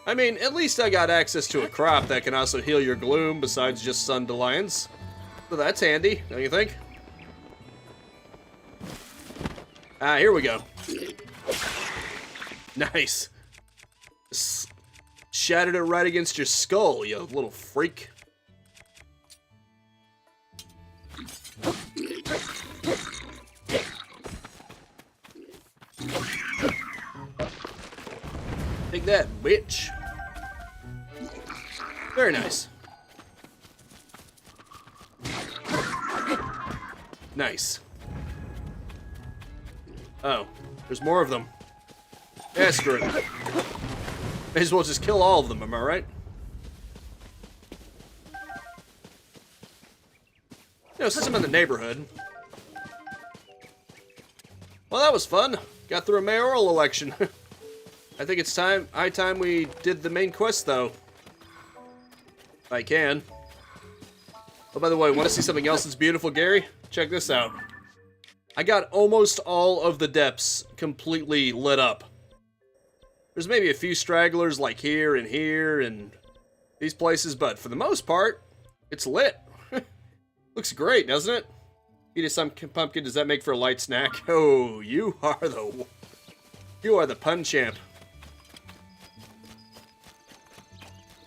S1: I mean, at least I got access to a crop that can also heal your gloom besides just sun Lions. So that's handy, don't you think? Ah, here we go. Nice. Shattered it right against your skull, you little freak. Take that, bitch. Very nice. Nice. Oh, there's more of them. Yeah, screw it. May as well just kill all of them, am I right? You know, since I'm in the neighborhood. Well, that was fun. Got through a mayoral election. I think it's high time we did the main quest, though. If I can. Oh, by the way, want to see something else that's beautiful, Gary? Check this out. I got almost all of the depths completely lit up. There's maybe a few stragglers like here and these places, but for the most part, it's lit. Looks great, doesn't it? Eat a some pumpkin, does that make for a light snack? Oh, you are the pun champ.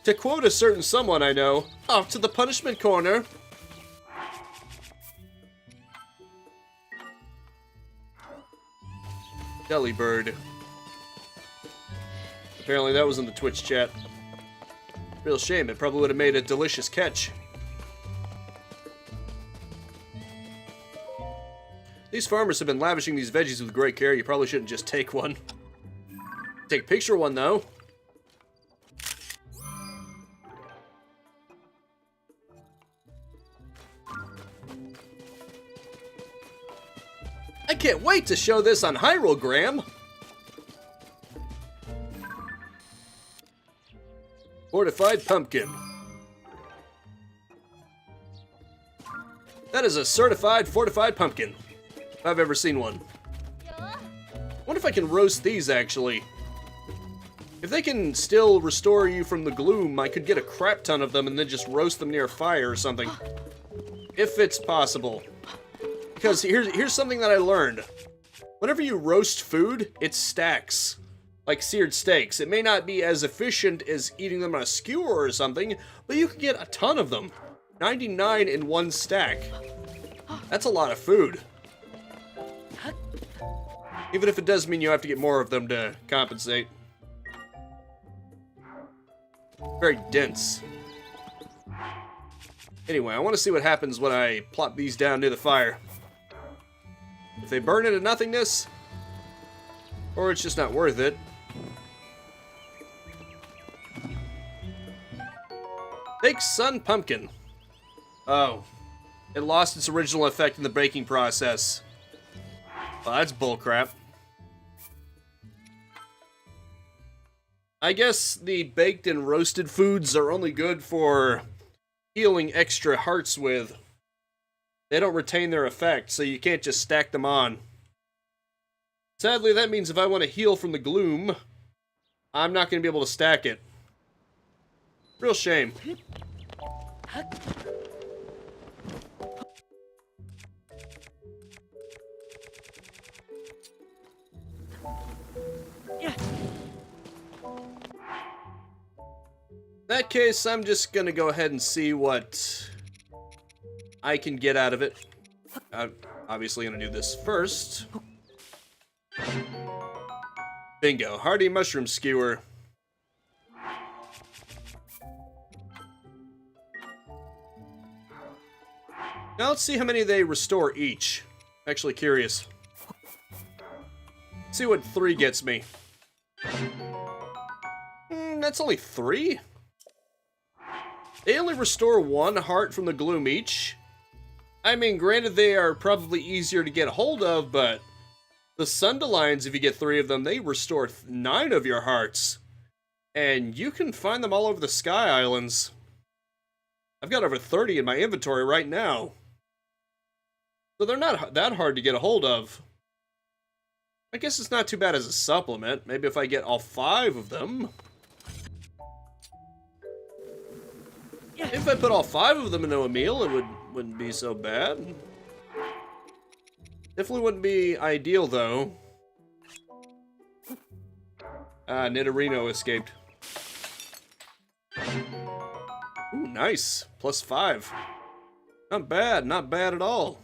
S1: To quote a certain someone I know, off to the punishment corner. Delibird. Apparently that was in the Twitch chat. Real shame, it probably would have made a delicious catch. These farmers have been lavishing these veggies with great care. You probably shouldn't just take one. Take a picture of one, though. I can't wait to show this on Hyrogram. Fortified pumpkin. That is a certified fortified pumpkin. If I've ever seen one. I wonder if I can roast these, actually. If they can still restore you from the gloom, I could get a crap ton of them and then just roast them near a fire or something. If it's possible. Because here's something that I learned. Whenever you roast food, it stacks. Like seared steaks. It may not be as efficient as eating them on a skewer or something, but you can get a ton of them. 99 in one stack. That's a lot of food. Even if it does mean you have to get more of them to compensate. Very dense. Anyway, I want to see what happens when I plop these down near the fire. If they burn into nothingness, or it's just not worth it. Baked sun pumpkin. Oh. It lost its original effect in the baking process. Well, that's bullcrap. I guess the baked and roasted foods are only good for healing extra hearts with. They don't retain their effect, so you can't just stack them on. Sadly, that means if I want to heal from the gloom, I'm not going to be able to stack it. Real shame. In that case, I'm just gonna go ahead and see what I can get out of it. I'm obviously gonna do this first. Bingo, hearty mushroom skewer. Now let's see how many they restore each. Actually curious. See what 3 gets me. That's only 3? They only restore 1 heart from the gloom each. I mean, granted they are probably easier to get a hold of, but the Sundelions, if you get 3 of them, they restore 9 of your hearts. And you can find them all over the Sky Islands. I've got over 30 in my inventory right now. So they're not that hard to get a hold of. I guess it's not too bad as a supplement. Maybe if I get all 5 of them. If I put all 5 of them into a meal, it wouldn't be so bad. Definitely wouldn't be ideal, though. Ah, Nidorino escaped. Ooh, nice. +5. Not bad, not bad at all.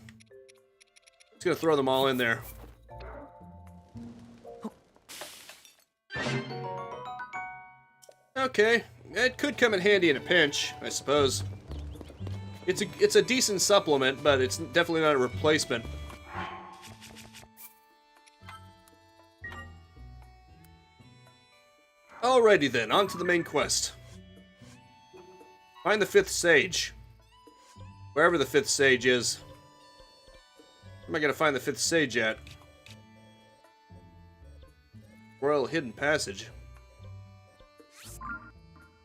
S1: Just gonna throw them all in there. Okay, it could come in handy in a pinch, I suppose. It's a decent supplement, but it's definitely not a replacement. Alrighty then, on to the main quest. Find the 5th sage. Wherever the 5th sage is. Where am I gonna find the 5th sage at? Royal Hidden Passage.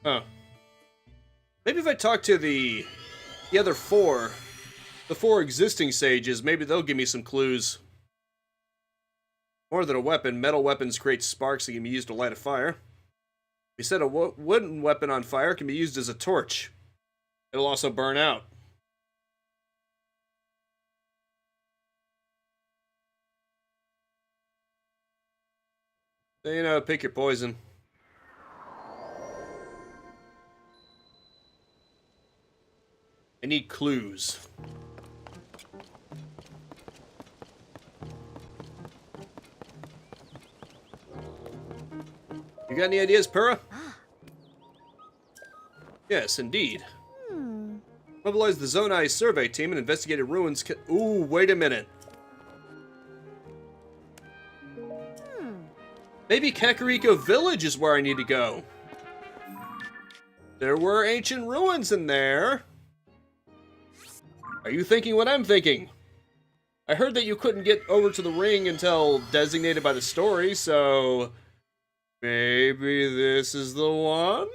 S1: Huh. Maybe if I talk to the other 4, the 4 existing sages, maybe they'll give me some clues. More than a weapon, metal weapons create sparks that can be used to light a fire. We set a wooden weapon on fire can be used as a torch. It'll also burn out. So, you know, pick your poison. I need clues. You got any ideas, Pura? Yes, indeed. Mobilize the Zonai survey team and investigated ruins. Ooh, wait a minute. Maybe Kakariko Village is where I need to go. There were ancient ruins in there. Are you thinking what I'm thinking? I heard that you couldn't get over to the ring until designated by the story, so maybe this is the one?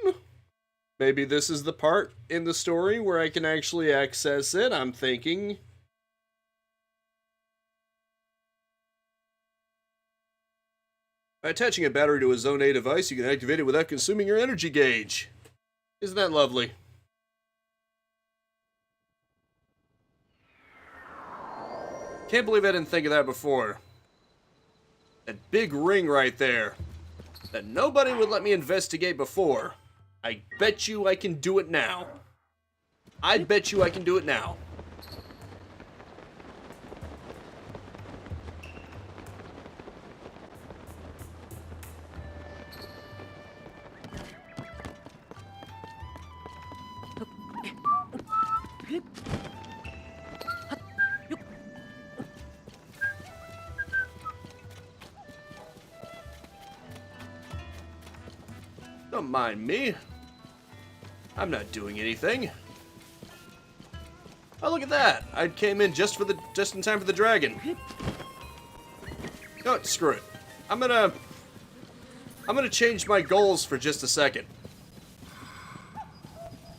S1: Maybe this is the part in the story where I can actually access it, I'm thinking. By attaching a battery to a Zone A device, you can activate it without consuming your energy gauge. Isn't that lovely? Can't believe I didn't think of that before. That big ring right there. That nobody would let me investigate before. I bet you I can do it now. I bet you I can do it now. Don't mind me. I'm not doing anything. Oh, look at that! I came in just in time for the dragon. No, screw it. I'm gonna change my goals for just a second.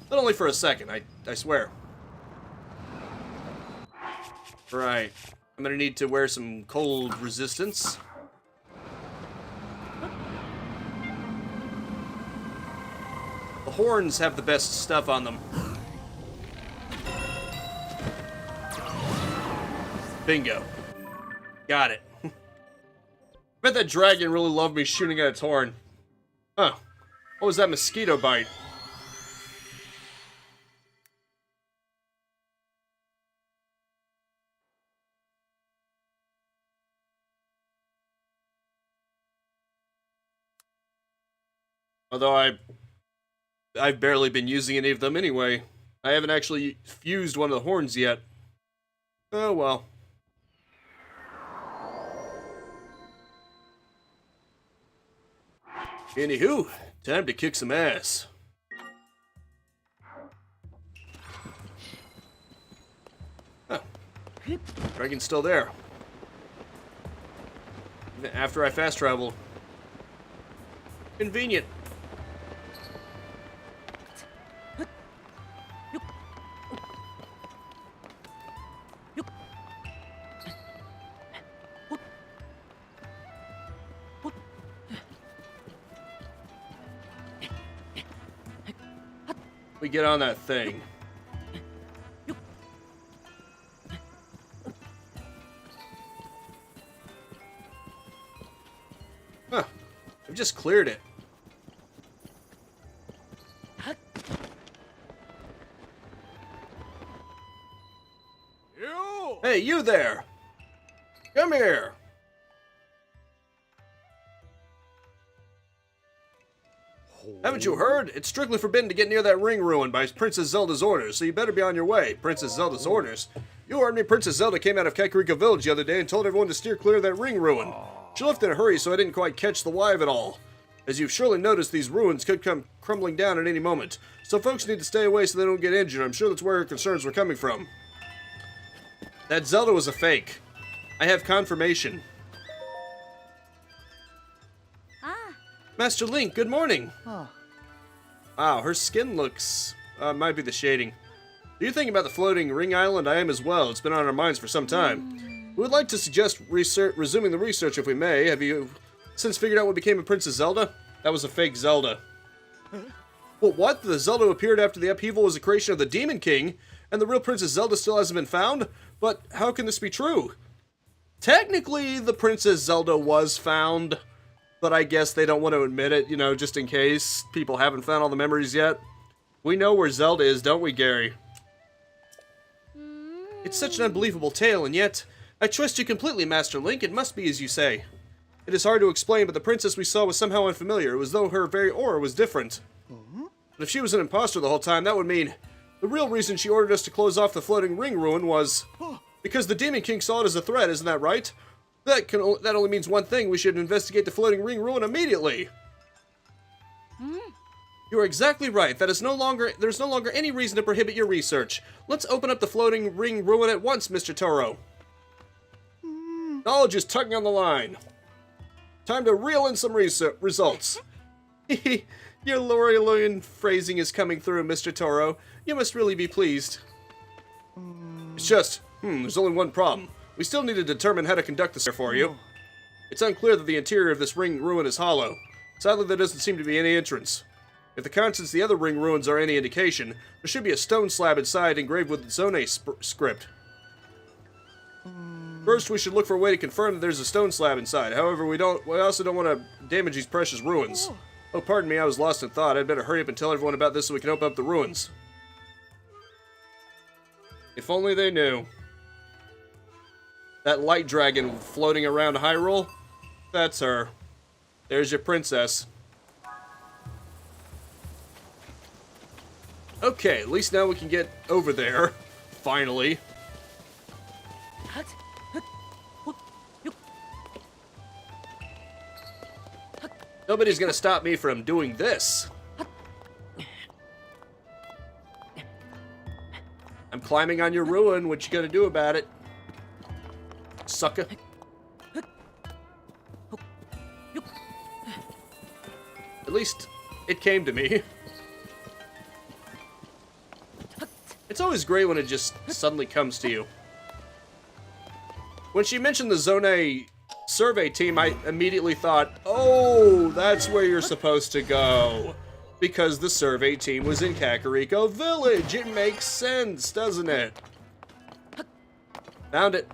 S1: But only for a second, I swear. Right. I'm gonna need to wear some cold resistance. The horns have the best stuff on them. Bingo. Got it. Bet that dragon really loved me shooting at its horn. Huh. What was that mosquito bite? Although I've barely been using any of them anyway. I haven't actually fused one of the horns yet. Oh well. Anywho, time to kick some ass. Huh. Dragon's still there. Even after I fast travel. Convenient. We get on that thing. Huh. I've just cleared it.
S3: You!
S1: Hey, you there! Come here! Haven't you heard? It's strictly forbidden to get near that ring ruin by Princess Zelda's orders, so you better be on your way. Princess Zelda's orders? You heard me. Princess Zelda came out of Kakariko Village the other day and told everyone to steer clear of that ring ruin. She left in a hurry, so I didn't quite catch the why of it all. As you've surely noticed, these ruins could come crumbling down at any moment, so folks need to stay away so they don't get injured. I'm sure that's where her concerns were coming from. That Zelda was a fake. I have confirmation. Master Link, good morning. Wow, her skin looks... might be the shading. Do you think about the floating ring island? I am as well. It's been on our minds for some time. We would like to suggest resuming the research if we may. Have you since figured out what became of Princess Zelda? That was a fake Zelda. Well, what? The Zelda who appeared after the upheaval was a creation of the Demon King, and the real Princess Zelda still hasn't been found? But how can this be true? Technically, the Princess Zelda was found, but I guess they don't want to admit it, you know, just in case people haven't found all the memories yet. We know where Zelda is, don't we, Gary? It's such an unbelievable tale, and yet, I trust you completely, Master Link. It must be as you say. It is hard to explain, but the princess we saw was somehow unfamiliar. It was as though her very aura was different. But if she was an imposter the whole time, that would mean the real reason she ordered us to close off the floating ring ruin was because the Demon King saw it as a threat, isn't that right? That only means one thing. We should investigate the floating ring ruin immediately. You are exactly right. There's no longer any reason to prohibit your research. Let's open up the floating ring ruin at once, Mr. Toro. Knowledge is tugging on the line. Time to reel in some results. Your Lorelean phrasing is coming through, Mr. Toro. You must really be pleased. It's just, there's only one problem. We still need to determine how to conduct this for you. It's unclear that the interior of this ring ruin is hollow. Sadly, there doesn't seem to be any entrance. If the contents of the other ring ruins are any indication, there should be a stone slab inside engraved with Zone script. First, we should look for a way to confirm that there's a stone slab inside. However, we also don't want to damage these precious ruins. Oh, pardon me, I was lost in thought. I'd better hurry up and tell everyone about this so we can open up the ruins. If only they knew. That light dragon floating around Hyrule? That's her. There's your princess. Okay, at least now we can get over there. Finally. Nobody's gonna stop me from doing this. I'm climbing on your ruin. What you gonna do about it? Sucker. At least it came to me. It's always great when it just suddenly comes to you. When she mentioned the Zone survey team, I immediately thought, oh, that's where you're supposed to go. Because the survey team was in Kakariko Village. It makes sense, doesn't it? Found it.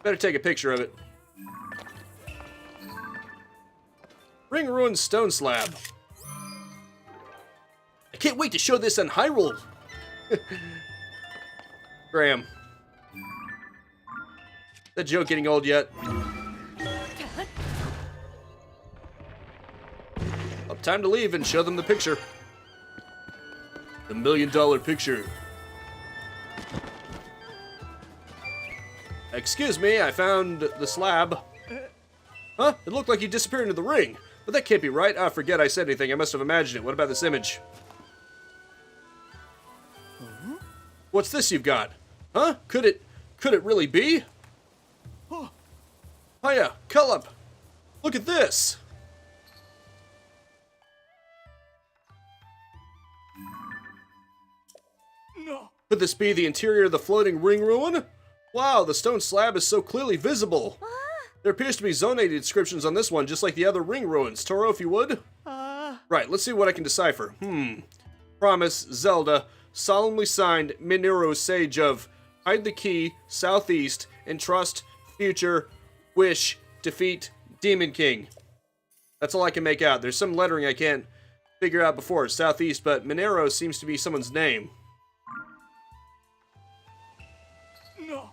S1: Better take a picture of it. Ring Ruined Stone Slab. I can't wait to show this on Hyrule. Graham. That joke getting old yet? Well, time to leave and show them the picture. The $1 million picture. Excuse me, I found the slab. Huh? It looked like you disappeared into the ring. But that can't be right. Ah, forget I said anything. I must have imagined it. What about this image? What's this you've got? Huh? Could it really be? Hiya, Cullop! Look at this!
S3: No.
S1: Could this be the interior of the floating ring ruin? Wow, the stone slab is so clearly visible. There appears to be Zone inscriptions on this one, just like the other ring ruins. Toro, if you would? Right, let's see what I can decipher. Promise, Zelda, solemnly signed, Minoru, Sage of Hide the Key, Southeast, Entrust, Future, Wish, Defeat, Demon King. That's all I can make out. There's some lettering I can't figure out before. Southeast, but Minero seems to be someone's name.
S3: No.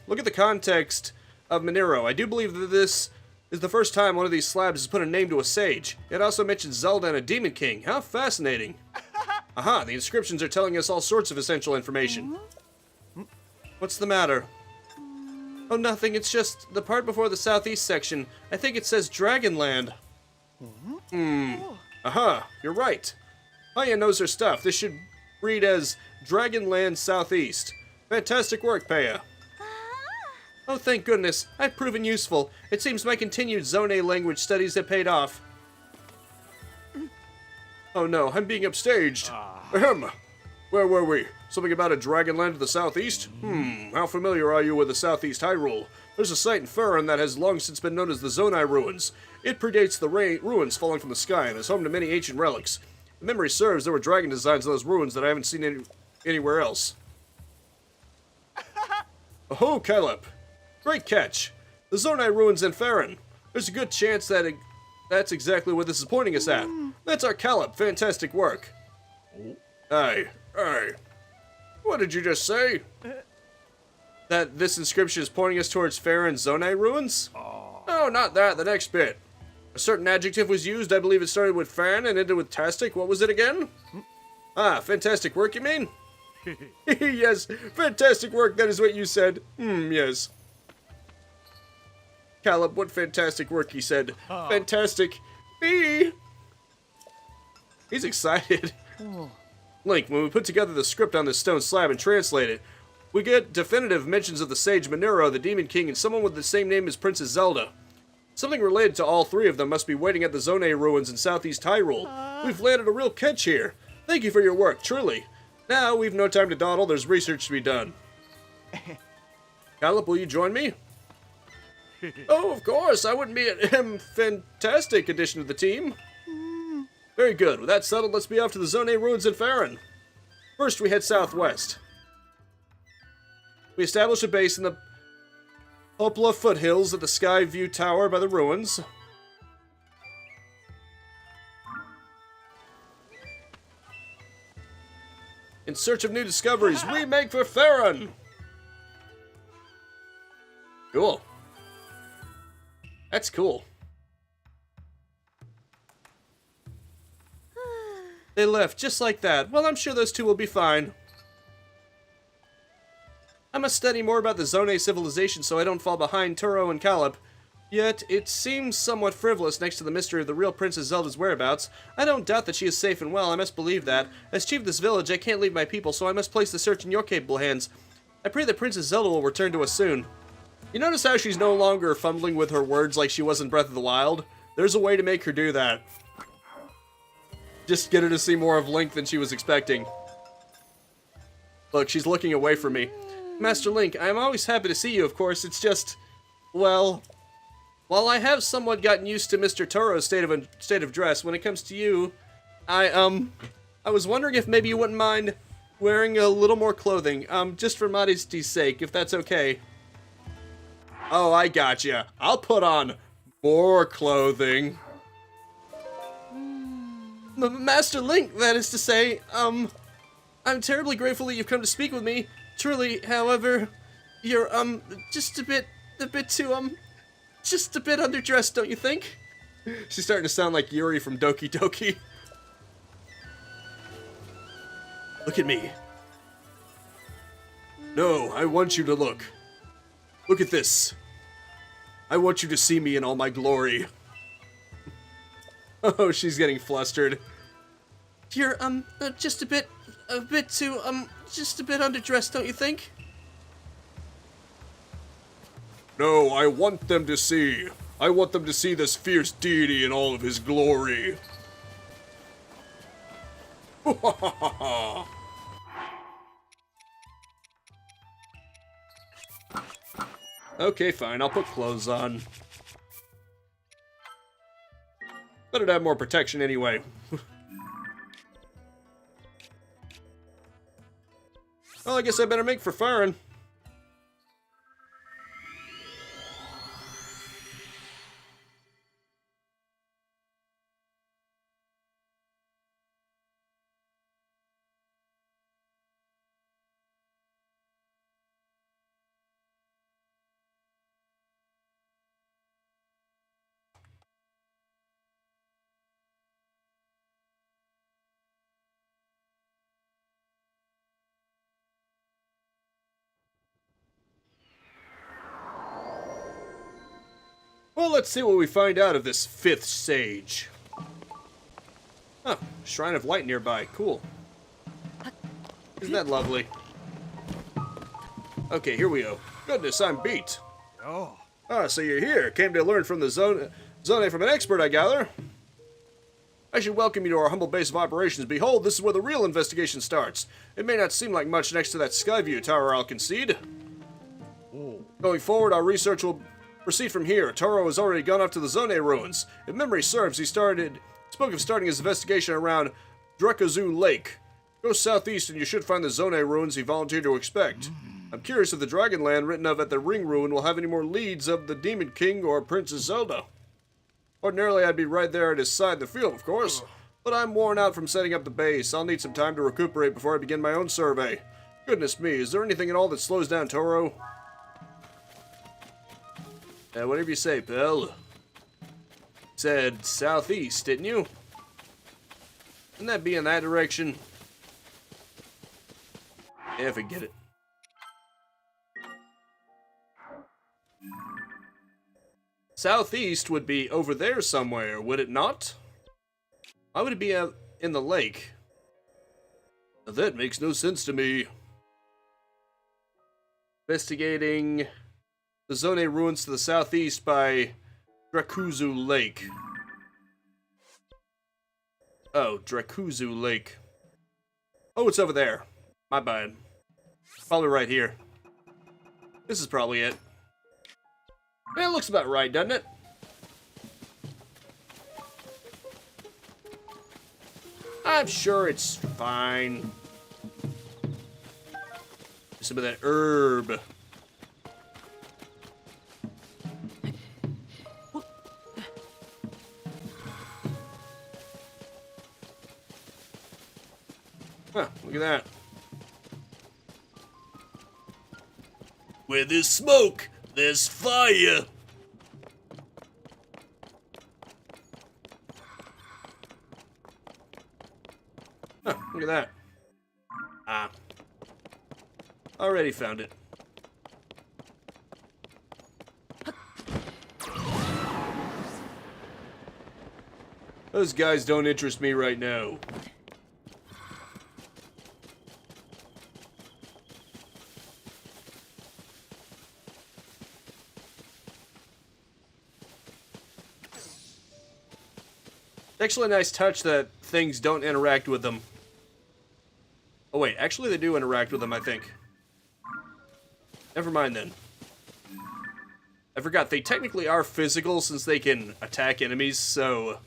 S1: Look at the context of Minero. I do believe that this is the first time one of these slabs has put a name to a sage. It also mentions Zelda and a Demon King. How fascinating. Aha, the inscriptions are telling us all sorts of essential information. What's the matter? Oh, nothing. It's just the part before the southeast section. I think it says Dragonland. Aha, you're right. Haya knows her stuff. This should read as Dragonland Southeast. Fantastic work, Paya. Oh, thank goodness. I've proven useful. It seems my continued Zone language studies have paid off. Oh no, I'm being upstaged. Ahem. Where were we? Something about a Dragonland to the southeast? How familiar are you with the southeast Hyrule? There's a site in Faron that has long since been known as the Zonai Ruins. It predates the ruins falling from the sky and is home to many ancient relics. If memory serves, there were dragon designs on those ruins that I haven't seen anywhere else. Oh, Caleb. Great catch. The Zonai Ruins in Faron. There's a good chance that that's exactly what this is pointing us at. That's our Caleb. Fantastic work. Aye. What did you just say? That this inscription is pointing us towards Faron's Zonai Ruins? Oh, not that. The next bit. A certain adjective was used. I believe it started with fan and ended with tastic. What was it again? Ah, fantastic work, you mean? Yes, fantastic work. That is what you said. Yes. Caleb, what fantastic work, he said. Fantastic. Me. He's excited. Link, when we put together the script on this stone slab and translate it, we get definitive mentions of the sage Minero, the Demon King, and someone with the same name as Princess Zelda. Something related to all three of them must be waiting at the Zone ruins in southeast Hyrule. We've landed a real catch here. Thank you for your work, truly. Now, we've no time to dawdle, there's research to be done. Caleb, will you join me? Oh, of course, I wouldn't be a fantastic addition to the team. Very good, with that settled, let's be off to the Zone ruins in Faron. First, we head southwest. We establish a base in the Hopla foothills at the Sky View Tower by the ruins. In search of new discoveries, we make for Faron! Cool. That's cool. They left just like that. Well, I'm sure those two will be fine. I must study more about the Zone civilization so I don't fall behind Turo and Caleb. Yet, it seems somewhat frivolous next to the mystery of the real Princess Zelda's whereabouts. I don't doubt that she is safe and well, I must believe that. As chief of this village, I can't leave my people, so I must place the search in your capable hands. I pray that Princess Zelda will return to us soon. You notice how she's no longer fumbling with her words like she was in Breath of the Wild? There's a way to make her do that. Just get her to see more of Link than she was expecting. Look, she's looking away from me. Master Link, I am always happy to see you, of course. It's just, well, while I have somewhat gotten used to Mr. Toro's state of dress, when it comes to you, I was wondering if maybe you wouldn't mind wearing a little more clothing, just for modesty's sake, if that's okay. Oh, I gotcha. I'll put on more clothing. Master Link, that is to say, I'm terribly grateful that you've come to speak with me. Truly, however, you're, just a bit too, just a bit underdressed, don't you think? She's starting to sound like Yuri from Doki Doki. Look at me. No, I want you to look. Look at this. I want you to see me in all my glory. Oh, she's getting flustered. You're, just a bit too, just a bit underdressed, don't you think? No, I want them to see. I want them to see this fierce deity in all of his glory. Okay, fine, I'll put clothes on. Better to have more protection anyway. Well, I guess I better make for firing. Well, let's see what we find out of this fifth sage. Oh, Shrine of Light nearby. Cool. Isn't that lovely? Okay, here we go. Goodness, I'm beat.
S3: Oh.
S1: Ah, so you're here. Came to learn from the zone from an expert, I gather. I should welcome you to our humble base of operations. Behold, this is where the real investigation starts. It may not seem like much next to that Skyview tower, I'll concede.
S3: Oh.
S1: Going forward, our research will proceed from here. Toro has already gone up to the Zone ruins. If memory serves, he spoke of starting his investigation around Drekazu Lake. Go southeast and you should find the Zone ruins he volunteered to expect. I'm curious if the Dragonland written of at the Ring Ruin will have any more leads of the Demon King or Princess Zelda. Ordinarily, I'd be right there at his side in the field, of course, but I'm worn out from setting up the base. I'll need some time to recuperate before I begin my own survey. Goodness me, is there anything at all that slows down Toro? Whatever you say, pal. Said southeast, didn't you? Wouldn't that be in that direction? Yeah, forget it. Southeast would be over there somewhere, would it not? Why would it be in the lake? Now that makes no sense to me. Investigating the Zone ruins to the southeast by Drekuzu Lake. Oh, Drekuzu Lake. Oh, it's over there. My bad. Probably right here. This is probably it. Yeah, it looks about right, doesn't it? I'm sure it's fine. Some of that herb. Huh, look at that. Where there's smoke, there's fire. Huh, look at that. Ah. Already found it. Those guys don't interest me right now. It's actually a nice touch that things don't interact with them. Oh wait, actually they do interact with them, I think. Never mind then. I forgot, they technically are physical since they can attack enemies, so...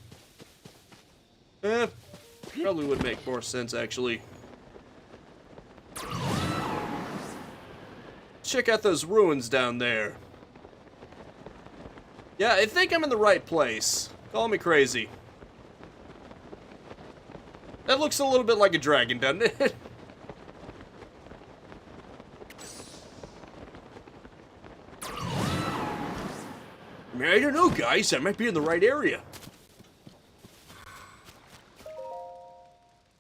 S1: probably would make more sense, actually. Check out those ruins down there. Yeah, I think I'm in the right place. Call me crazy. That looks a little bit like a dragon, doesn't it? I mean, I don't know, guys. I might be in the right area.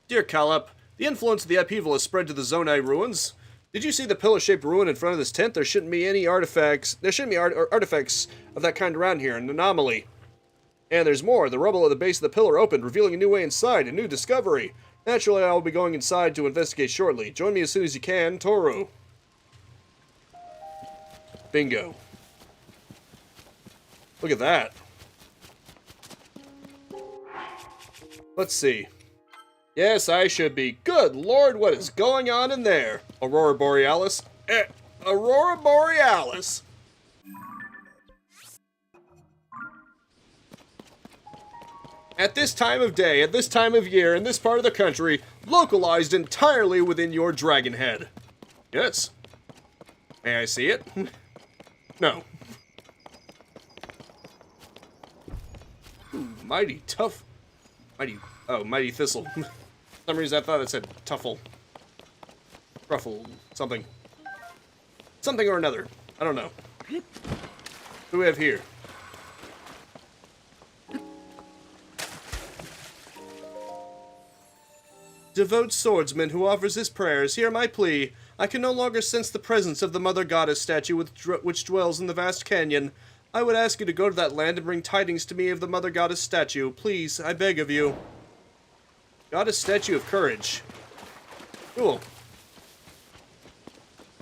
S1: Dear Calip, the influence of the upheaval has spread to the Zonai ruins. Did you see the pillar-shaped ruin in front of this tent? There shouldn't be any artifacts. There shouldn't be artifacts of that kind around here. An anomaly. And there's more. The rubble at the base of the pillar opened, revealing a new way inside, a new discovery. Naturally, I will be going inside to investigate shortly. Join me as soon as you can, Toru. Bingo. Look at that. Let's see. Yes, I should be. Good Lord, what is going on in there? Aurora Borealis? Aurora Borealis! At this time of day, at this time of year, in this part of the country, localized entirely within your dragon head. Yes. May I see it? No. Ooh, mighty tough. Mighty thistle. For some reason I thought it said tuffle. Ruffle. Something. Something or another. I don't know. What do we have here? Devout swordsman who offers his prayers, hear my plea. I can no longer sense the presence of the Mother Goddess statue which dwells in the vast canyon. I would ask you to go to that land and bring tidings to me of the Mother Goddess statue. Please, I beg of you. Goddess statue of courage. Cool.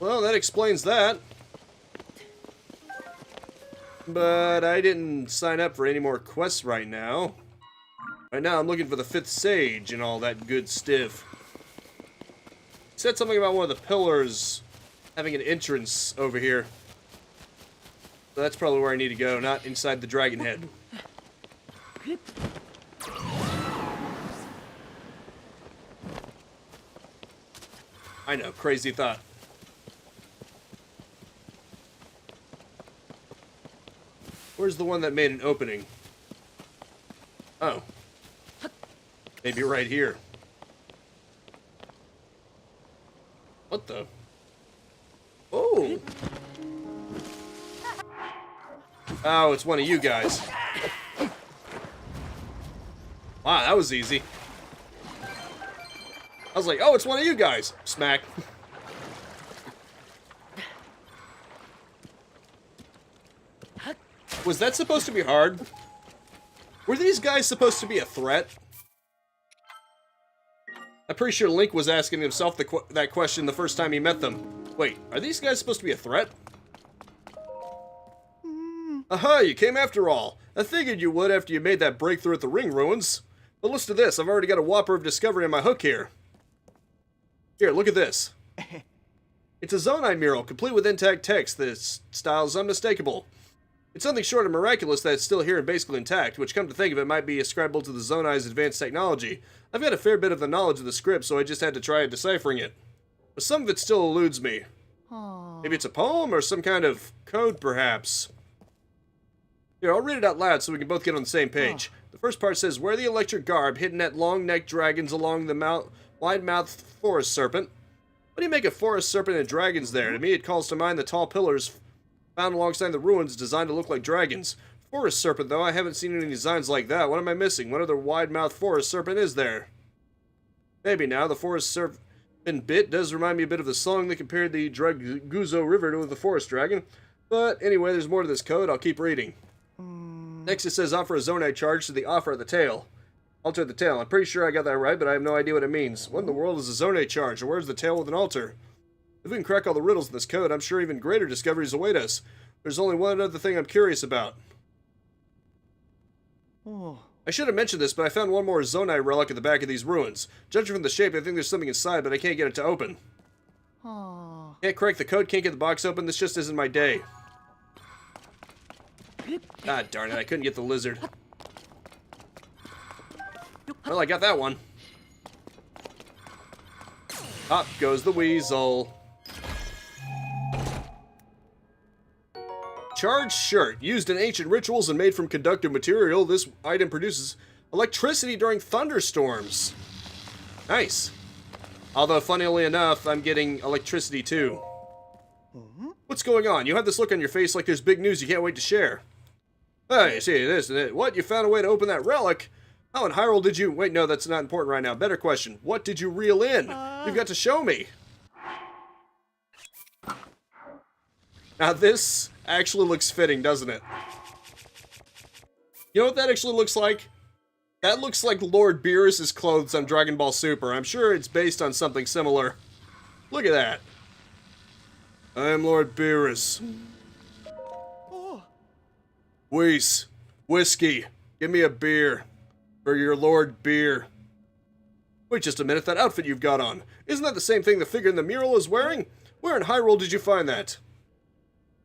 S1: Well, that explains that. But I didn't sign up for any more quests right now. Right now I'm looking for the 5th sage and all that good stuff. It said something about one of the pillars having an entrance over here. So that's probably where I need to go, not inside the dragon head. I know, crazy thought. Where's the one that made an opening? Oh. Maybe right here. What the? Oh! Oh, it's one of you guys. Wow, that was easy. I was like, oh, it's one of you guys. Smack. Was that supposed to be hard? Were these guys supposed to be a threat? I'm pretty sure Link was asking himself that question the first time he met them. Wait, are these guys supposed to be a threat? Aha, you came after all. I figured you would after you made that breakthrough at the ring ruins. But listen to this, I've already got a whopper of discovery on my hook here. Here, look at this. It's a Zonai mural, complete with intact text. This style is unmistakable. It's something short of miraculous that it's still here and basically intact, which, come to think of it, might be ascribable to the Zonai's advanced technology. I've got a fair bit of the knowledge of the script, so I just had to try deciphering it. But some of it still eludes me. Maybe it's a poem or some kind of code, perhaps. Here, I'll read it out loud so we can both get on the same page. The first part says, wear the electric garb hidden at long-necked dragons along the wide-mouthed forest serpent. What do you make of forest serpent and dragons there? To me, it calls to mind the tall pillars found alongside the ruins designed to look like dragons. Forest serpent, though, I haven't seen any designs like that. What am I missing? What other wide-mouthed forest serpent is there? Maybe now, the forest serpent bit does remind me a bit of the song that compared the Draguzo River to the forest dragon. But anyway, there's more to this code. I'll keep reading. Next it says offer a Zonai charge to the offer at the tail. Altar at the tail. I'm pretty sure I got that right, but I have no idea what it means. What in the world is a zone charge, or where's the tail with an altar? If we can crack all the riddles in this code, I'm sure even greater discoveries await us. There's only one other thing I'm curious about.
S3: Oh.
S1: I should have mentioned this, but I found one more Zonai relic at the back of these ruins. Judging from the shape, I think there's something inside, but I can't get it to open.
S3: Oh.
S1: Can't crack the code, can't get the box open, this just isn't my day. God darn it, I couldn't get the lizard. Well, I got that one. Up goes the weasel. Charged shirt. Used in ancient rituals and made from conductive material, this item produces electricity during thunderstorms. Nice. Although, funnily enough, I'm getting electricity too. What's going on? You have this look on your face like there's big news you can't wait to share. Hey, see, this and it. What? You found a way to open that relic? How in Hyrule did you... Wait, no, that's not important right now. Better question. What did you reel in? You've got to show me. Now this actually looks fitting, doesn't it? You know what that actually looks like? That looks like Lord Beerus' clothes on Dragon Ball Super. I'm sure it's based on something similar. Look at that. I am Lord Beerus.
S3: Oh.
S1: Weiss. Whiskey. Give me a beer. For your Lord Beer. Wait just a minute, that outfit you've got on. Isn't that the same thing the figure in the mural is wearing? Where in Hyrule did you find that?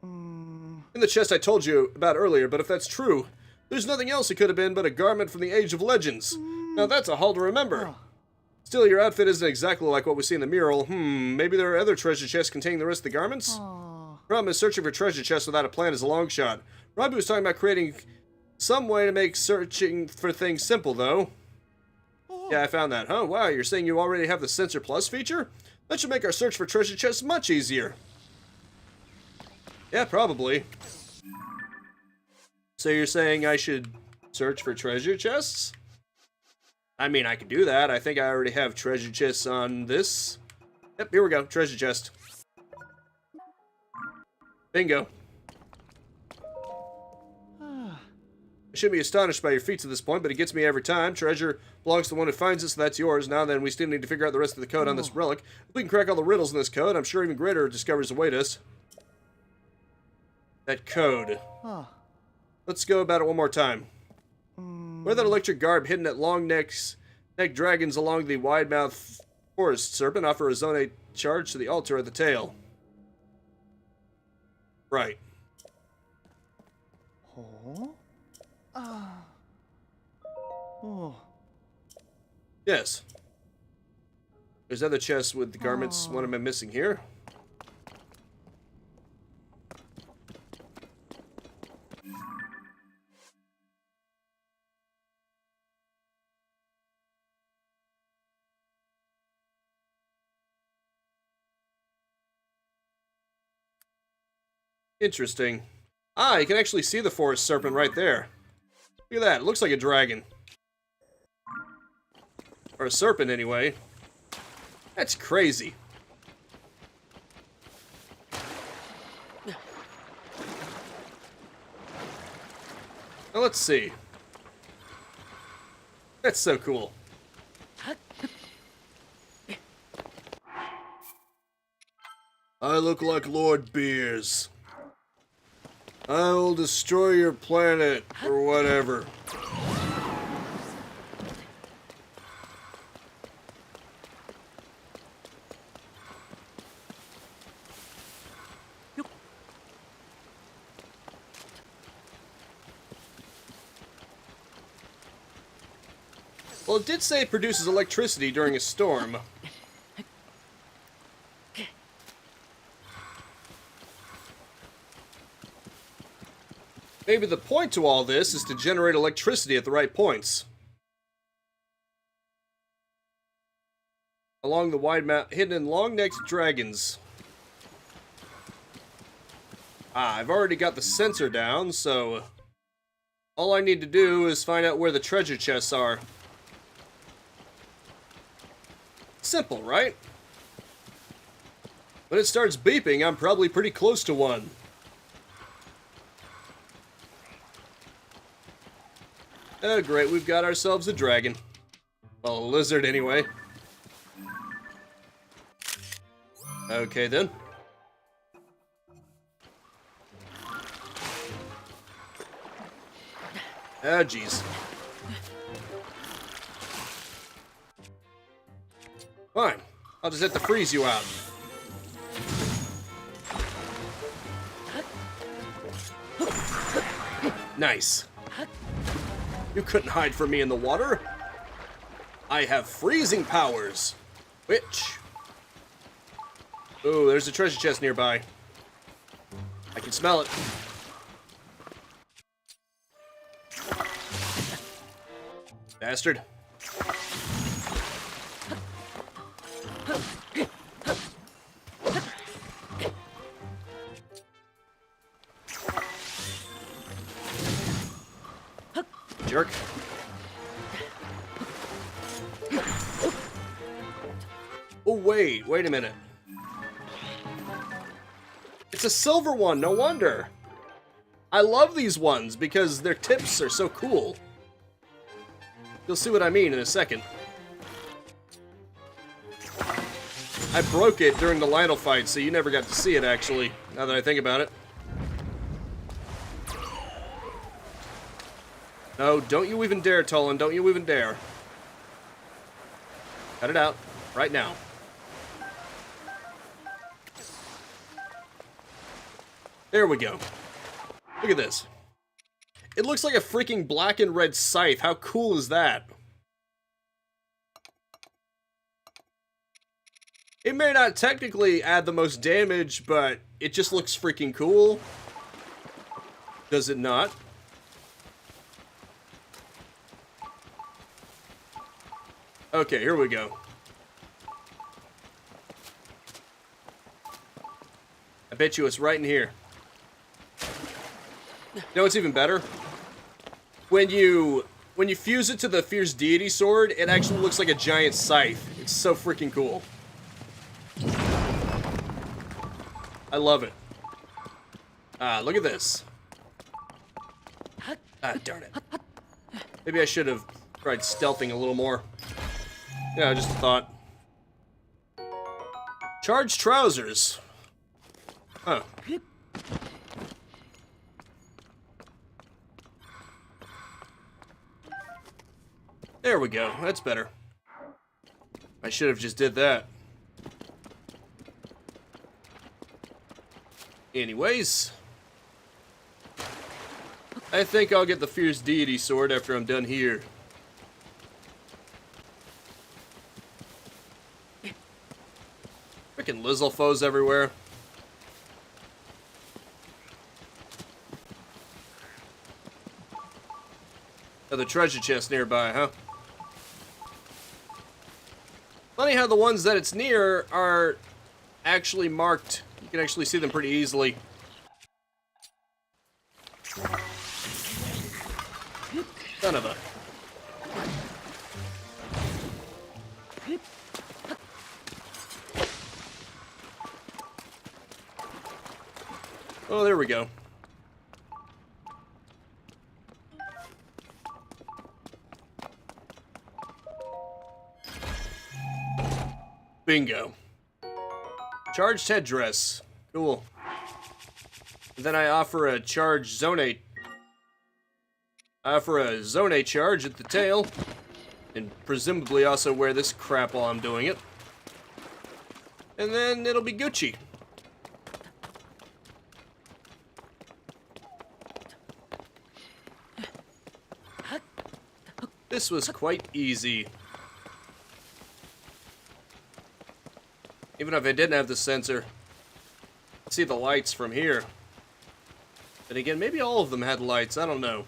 S1: In the chest I told you about earlier, but if that's true, there's nothing else it could have been but a garment from the Age of Legends. Now that's a haul to remember. Still, your outfit isn't exactly like what we see in the mural. Maybe there are other treasure chests containing the rest of the garments? Problem is, searching for treasure chests without a plan is a long shot. Robbie was talking about creating some way to make searching for things simple, though. Yeah, I found that. Oh, wow, you're saying you already have the Sensor Plus feature? That should make our search for treasure chests much easier. Yeah, probably. So you're saying I should search for treasure chests? I mean, I could do that. I think I already have treasure chests on this. Yep, here we go. Treasure chest. Bingo. I shouldn't be astonished by your feats at this point, but it gets me every time. Treasure belongs to the one who finds it, so that's yours. Now then, we still need to figure out the rest of the code on this relic. If we can crack all the riddles in this code, I'm sure even greater discoveries await us. That code. Let's go about it one more time. Wear that electric garb hidden at long neck dragons along the wide-mouthed forest serpent. Offer a zone charge to the altar at the tail. Right. Yes. There's other chests with the garments. What am I missing here? Interesting. Ah, you can actually see the forest serpent right there. Look at that. It looks like a dragon. Or a serpent, anyway. That's crazy. Now, let's see. That's so cool. I look like Lord Beers. I will destroy your planet, or whatever. Well, it did say it produces electricity during a storm. Maybe the point to all this is to generate electricity at the right points. Along the wide map, hidden in long-necked dragons. Ah, I've already got the sensor down, so all I need to do is find out where the treasure chests are. Simple, right? When it starts beeping, I'm probably pretty close to one. Oh, great, we've got ourselves a dragon. Well, a lizard anyway. Okay then. Ah, jeez. Fine. I'll just have to freeze you out. Nice. You couldn't hide from me in the water. I have freezing powers. Which? Ooh, there's a treasure chest nearby. I can smell it. Bastard. Jerk. Oh, wait a minute. It's a silver one, no wonder. I love these ones because their tips are so cool. You'll see what I mean in a second. I broke it during the Lionel fight, so you never got to see it, actually, now that I think about it. No, don't you even dare, Tolan. Don't you even dare. Cut it out. Right now. There we go. Look at this. It looks like a freaking black and red scythe. How cool is that? It may not technically add the most damage, but it just looks freaking cool. Does it not? Okay, here we go. I bet you it's right in here. You know what's even better? When you fuse it to the Fierce Deity sword, it actually looks like a giant scythe. It's so freaking cool. I love it. Ah, look at this. Ah, darn it. Maybe I should have tried stealthing a little more. Yeah, just a thought. Charged trousers. Huh. There we go. That's better. I should have just did that. Anyways. I think I'll get the Fierce Deity sword after I'm done here. Freaking Lizalfoes everywhere. Another treasure chest nearby, huh? Funny how the ones that it's near are actually marked. You can actually see them pretty easily. Son of a... Oh, there we go. Bingo. Charged headdress. Cool. And then I offer a charged zone. I offer a zone charge at the tail. And presumably also wear this crap while I'm doing it. And then it'll be Gucci. This was quite easy. Even if I didn't have the sensor, I'd see the lights from here. But again, maybe all of them had lights, I don't know.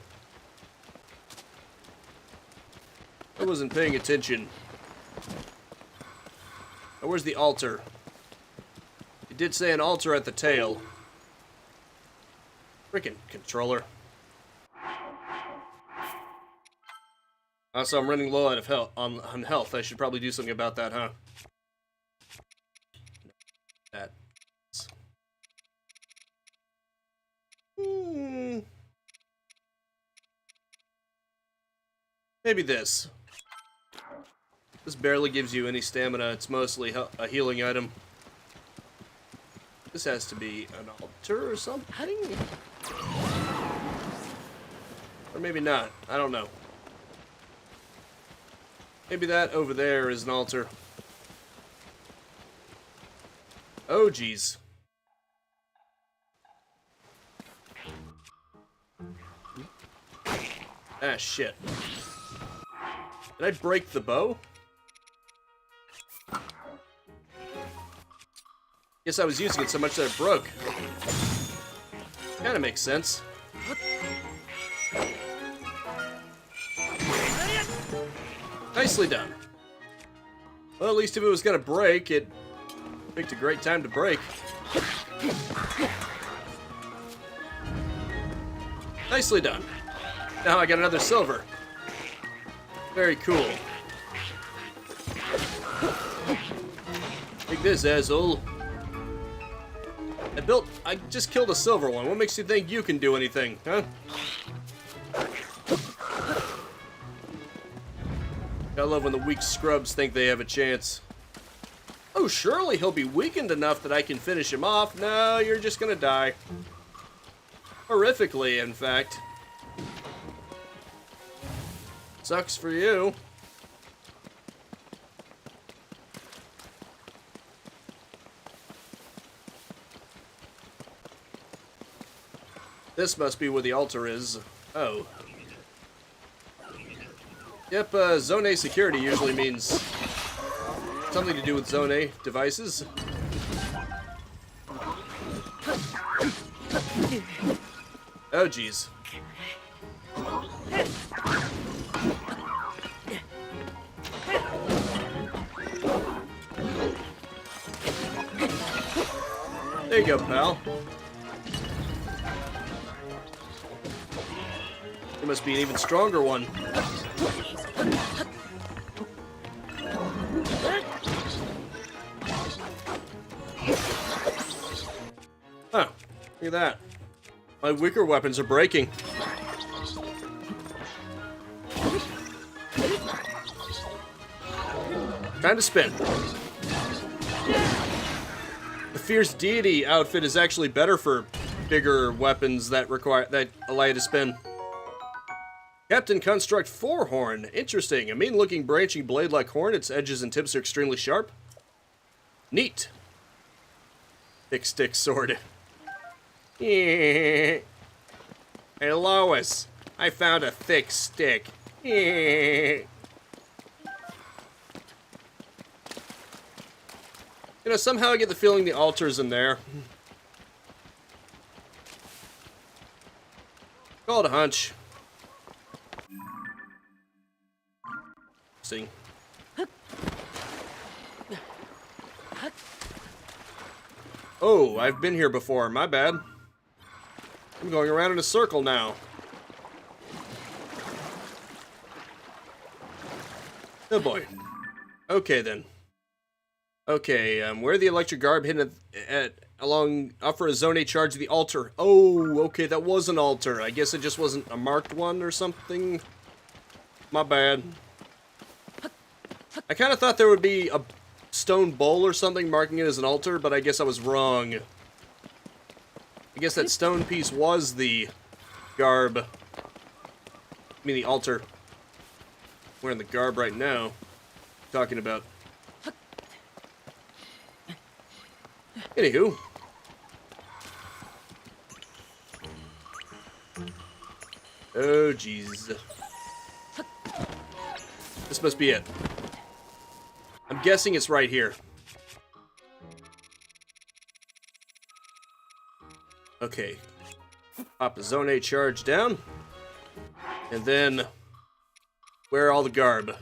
S1: I wasn't paying attention. Oh, where's the altar? It did say an altar at the tail. Frickin' controller. Also, I'm running low out of health on health. I should probably do something about that, huh? That. Maybe this. This barely gives you any stamina. It's mostly a healing item. This has to be an altar or something? Or maybe not. I don't know. Maybe that over there is an altar. Oh, geez. Ah, shit. Did I break the bow? Guess I was using it so much that it broke. Kinda makes sense. Nicely done. Well, at least if it was gonna break, it picked a great time to break. Nicely done. Now I got another silver. Very cool. Take this, asshole. I just killed a silver one. What makes you think you can do anything, huh? I love when the weak scrubs think they have a chance. Oh, surely he'll be weakened enough that I can finish him off. No, you're just gonna die. Horrifically, in fact. Sucks for you. This must be where the altar is. Oh. Yep, Zone A security usually means something to do with Zone A devices. Oh, jeez. There you go, pal. There must be an even stronger one. Huh. Look at that. My weaker weapons are breaking. Time to spin. The Fierce Deity outfit is actually better for bigger weapons that allow you to spin. Captain Construct 4 Horn. Interesting. A mean-looking branching blade-like horn. Its edges and tips are extremely sharp. Neat. Thick stick sword. Hey, Lois. I found a thick stick. You know, somehow I get the feeling the altar's in there. Call it a hunch. See. Oh, I've been here before. My bad. I'm going around in a circle now. Oh boy. Okay then. Okay, where the electric garb hidden along offer a zone A charge of the altar. Oh, okay, that was an altar. I guess it just wasn't a marked one or something. My bad. I kind of thought there would be a stone bowl or something marking it as an altar, but I guess I was wrong. I guess that stone piece was the garb. I mean the altar. I'm wearing the garb right now. Talking about. Anywho. Oh, jeez. This must be it. I'm guessing it's right here. Okay. Pop a Zone A charge down. And then wear all the garb.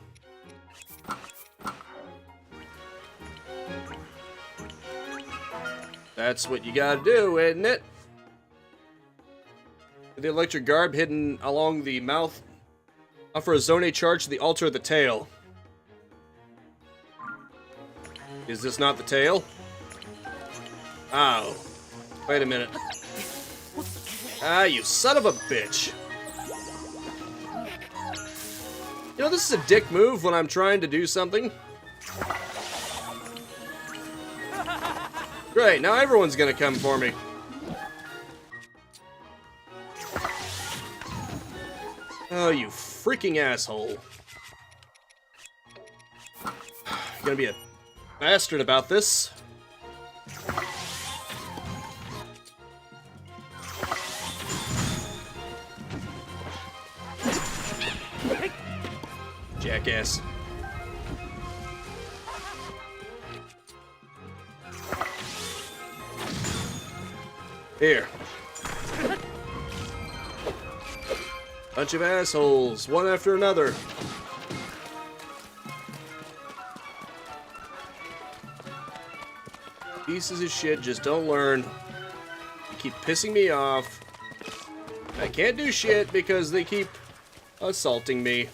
S1: That's what you gotta do, isn't it? The electric garb hidden along the mouth. Offer a Zone A charge to the altar of the tail. Is this not the tail? Ow. Wait a minute. Ah, you son of a bitch. You know, this is a dick move when I'm trying to do something. Great, now everyone's gonna come for me. Oh, you freaking asshole. You're gonna be a bastard about this. Jackass. Here. Bunch of assholes, one after another. Pieces of shit just don't learn. They keep pissing me off. I can't do shit because they keep assaulting me.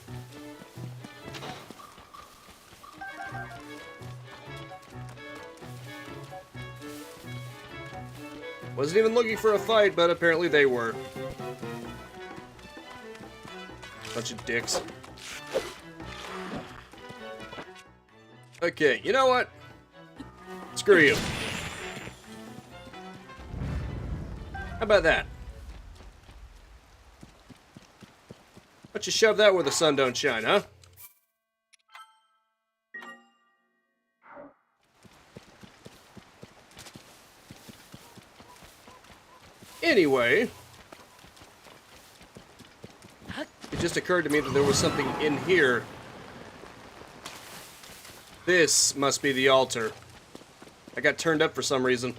S1: Wasn't even looking for a fight, but apparently they were. Bunch of dicks. Okay, you know what? Screw you. How about that? Why don't you shove that where the sun don't shine, huh? Anyway, it just occurred to me that there was something in here. This must be the altar. I got turned up for some reason.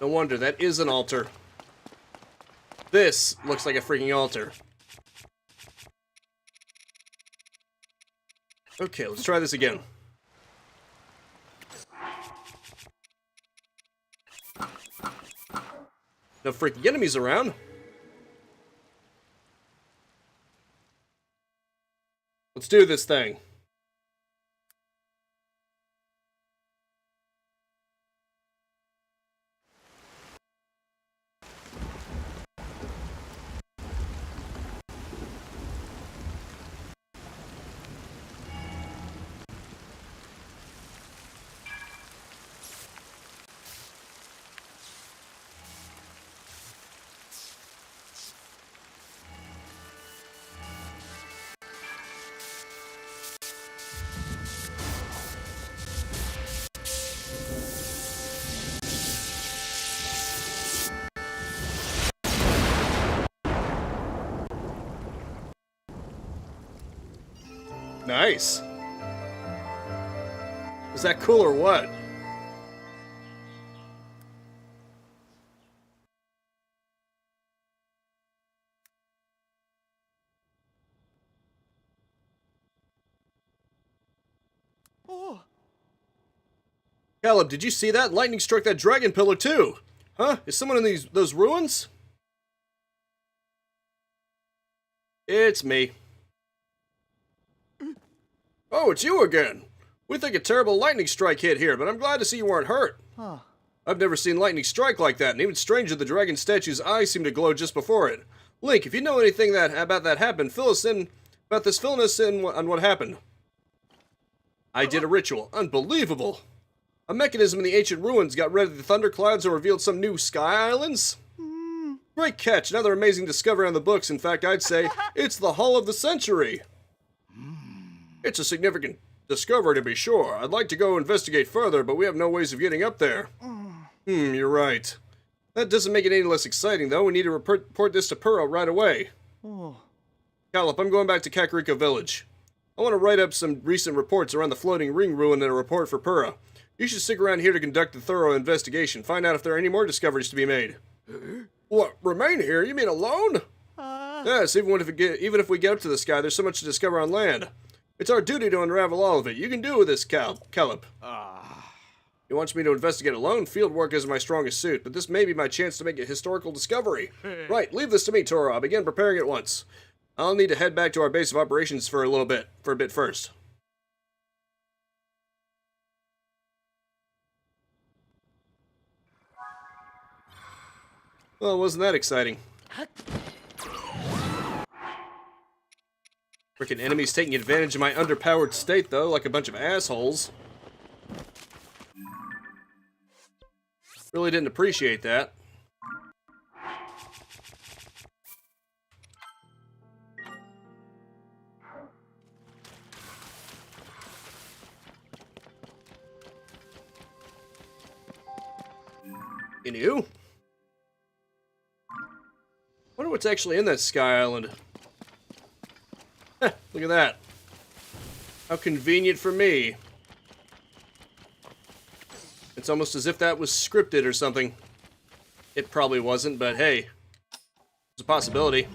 S1: No wonder, that is an altar. This looks like a freaking altar. Okay, let's try this again. No freaking enemies around. Let's do this thing. Nice. Is that cool or what?
S3: Oh.
S1: Caleb, did you see that? Lightning struck that dragon pillar too. Huh? Is someone in those ruins? It's me. Oh, it's you again. We think a terrible lightning strike hit here, but I'm glad to see you weren't hurt.
S3: Huh.
S1: I've never seen lightning strike like that, and even stranger, the dragon statue's eyes seem to glow just before it. Link, if you know anything about that happened, fill us in on what happened. I did a ritual. Unbelievable. A mechanism in the ancient ruins got rid of the thunderclouds and revealed some new sky islands? Great catch. Another amazing discovery on the books. In fact, I'd say it's the haul of the century. It's a significant discovery to be sure. I'd like to go investigate further, but we have no ways of getting up there. You're right. That doesn't make it any less exciting, though. We need to report this to Purah right away.
S3: Oh.
S1: Calip, I'm going back to Kakariko Village. I want to write up some recent reports around the floating ring ruin and a report for Purah. You should stick around here to conduct a thorough investigation. Find out if there are any more discoveries to be made. What? Remain here? You mean alone? Yes, even if we get up to the sky, there's so much to discover on land. It's our duty to unravel all of it. You can do this, Calip. He wants me to investigate alone. Field work isn't my strongest suit, but this may be my chance to make a historical discovery. Right, leave this to me, Tora. I'll begin preparing at once. I'll need to head back to our base of operations for a bit first. Well, wasn't that exciting? Frickin' enemies taking advantage of my underpowered state, though, like a bunch of assholes. Really didn't appreciate that. Anywho. Wonder what's actually in that Sky Island. Heh, look at that. How convenient for me. It's almost as if that was scripted or something. It probably wasn't, but hey. It's a possibility.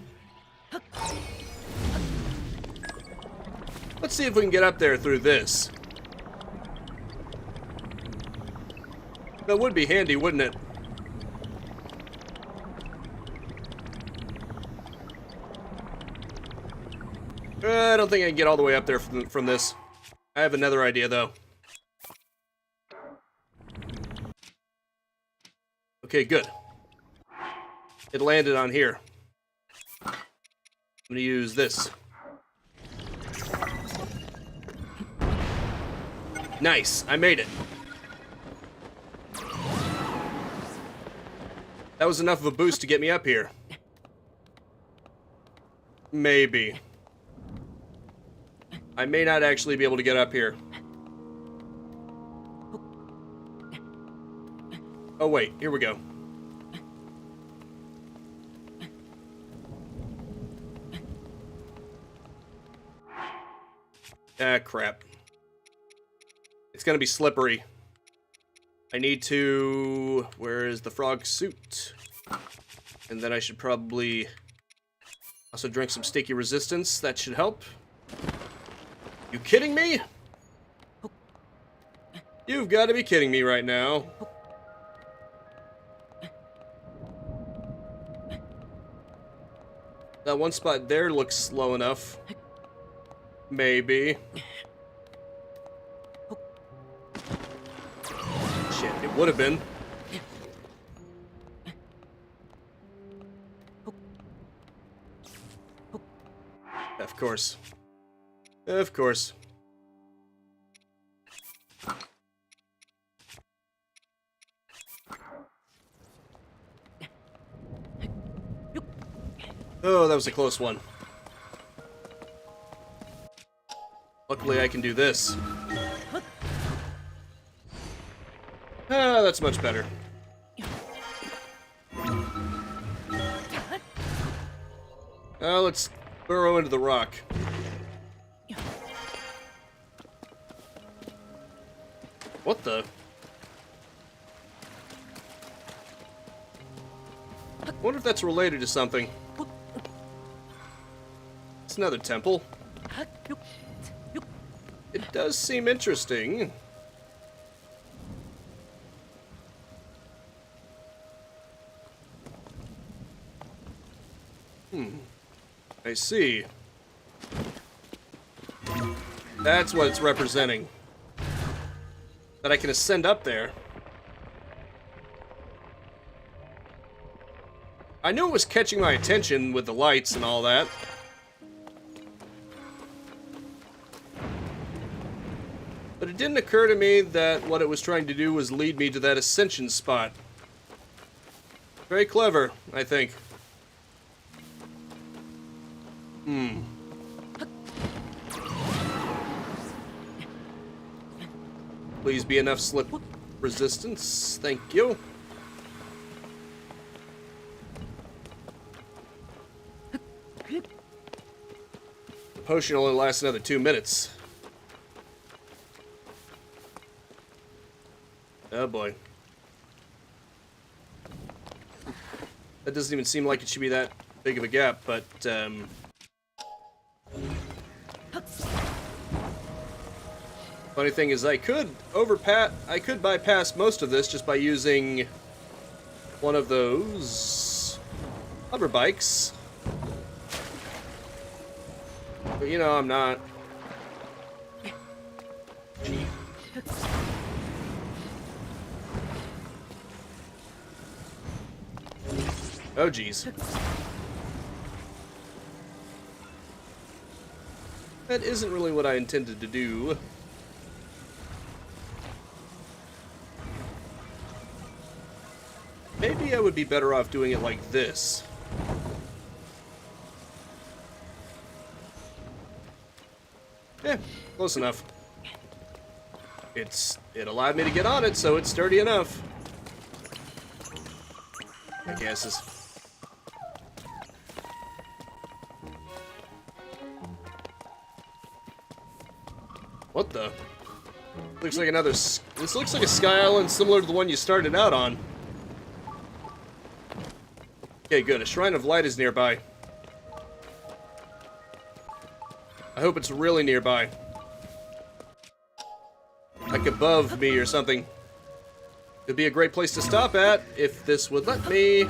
S1: Let's see if we can get up there through this. That would be handy, wouldn't it? I don't think I can get all the way up there from this. I have another idea, though. Okay, good. It landed on here. I'm gonna use this. Nice, I made it. That was enough of a boost to get me up here. Maybe. I may not actually be able to get up here. Oh wait, here we go. Ah, crap. It's gonna be slippery. I need to... Where is the frog suit? And then I should probably also drink some sticky resistance. That should help. You kidding me? You've got to be kidding me right now. That one spot there looks slow enough. Maybe. Shit, it would have been. Of course. Of course. Oh, that was a close one. Luckily, I can do this. Ah, that's much better. Let's burrow into the rock. What the? I wonder if that's related to something. It's another temple. It does seem interesting. I see. That's what it's representing. That I can ascend up there. I knew it was catching my attention with the lights and all that. But it didn't occur to me that what it was trying to do was lead me to that ascension spot. Very clever, I think. Please be enough slip resistance. Thank you. The potion only lasts another 2 minutes. Oh boy. That doesn't even seem like it should be that big of a gap, but funny thing is I could bypass most of this just by using one of those hover bikes. But you know, I'm not. Oh, geez. That isn't really what I intended to do. Maybe I would be better off doing it like this. Close enough. It allowed me to get on it, so it's sturdy enough. I guess. What the? Looks like another. This looks like a sky island similar to the one you started out on. Okay, good. A shrine of light is nearby. I hope it's really nearby. Like above me or something. It'd be a great place to stop at if this would let me.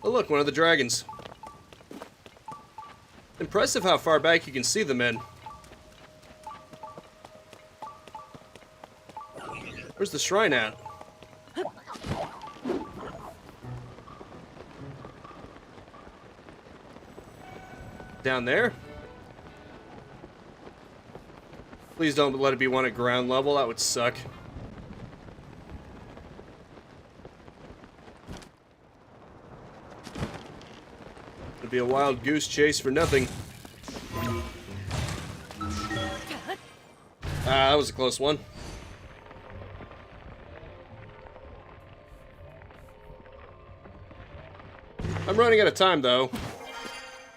S1: Oh look, one of the dragons. Impressive how far back you can see them in. Where's the shrine at? Down there? Please don't let it be one at ground level, that would suck. It'd be a wild goose chase for nothing. That was a close one. I'm running out of time, though.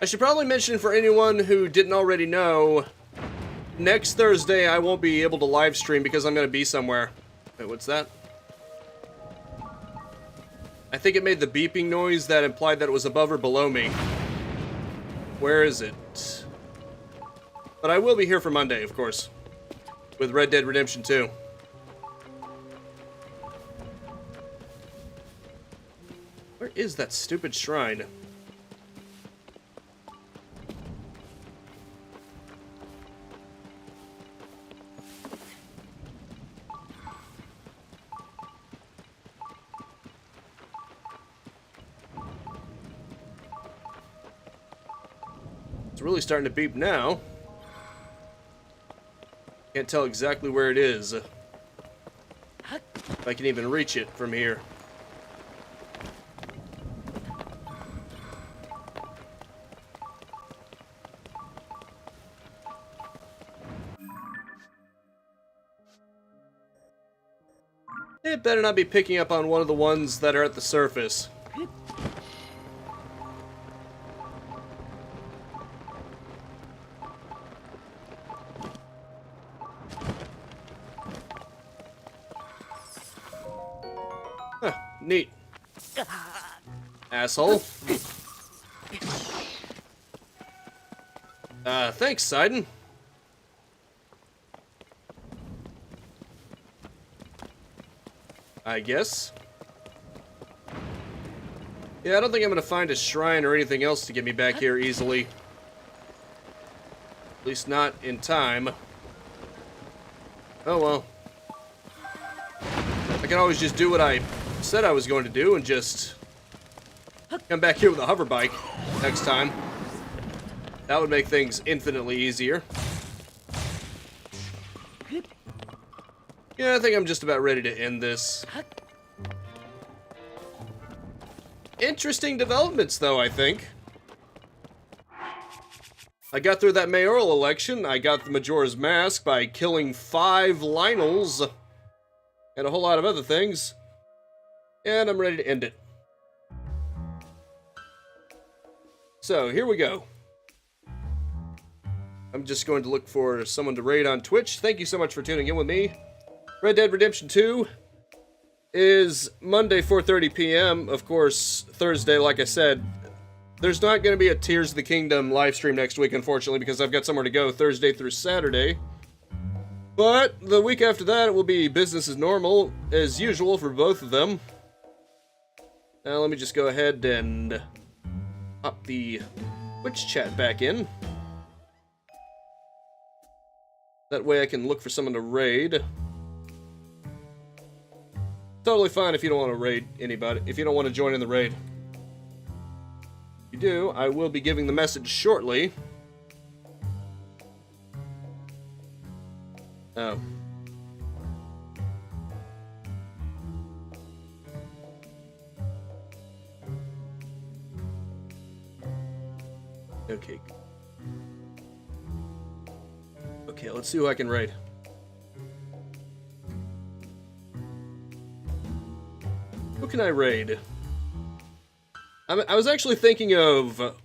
S1: I should probably mention for anyone who didn't already know, next Thursday I won't be able to live stream because I'm going to be somewhere. Wait, what's that? I think it made the beeping noise that implied that it was above or below me. Where is it? But I will be here for Monday, of course, with Red Dead Redemption 2. Where is that stupid shrine? It's really starting to beep now. Can't tell exactly where it is. If I can even reach it from here. It better not be picking up on one of the ones that are at the surface. Huh, neat. Asshole. Thanks, Sidon. I guess. Yeah, I don't think I'm gonna find a shrine or anything else to get me back here easily. At least not in time. Oh well. I can always just do what I said I was going to do and just come back here with a hover bike next time. That would make things infinitely easier. Yeah, I think I'm just about ready to end this. Interesting developments, though, I think. I got through that mayoral election. I got the Majora's Mask by killing 5 Lionels. And a whole lot of other things. And I'm ready to end it. So, here we go. I'm just going to look for someone to raid on Twitch. Thank you so much for tuning in with me. Red Dead Redemption 2 is Monday, 4:30 p.m. Of course, Thursday, like I said. There's not going to be a Tears of the Kingdom live stream next week, unfortunately, because I've got somewhere to go Thursday through Saturday. But the week after that, it will be business as normal, as usual for both of them. Now, let me just go ahead and pop the Twitch chat back in. That way I can look for someone to raid. Totally fine if you don't want to raid anybody, if you don't want to join in the raid. If you do, I will be giving the message shortly. Oh. Okay. Okay, let's see who I can raid. Who can I raid? I was actually thinking of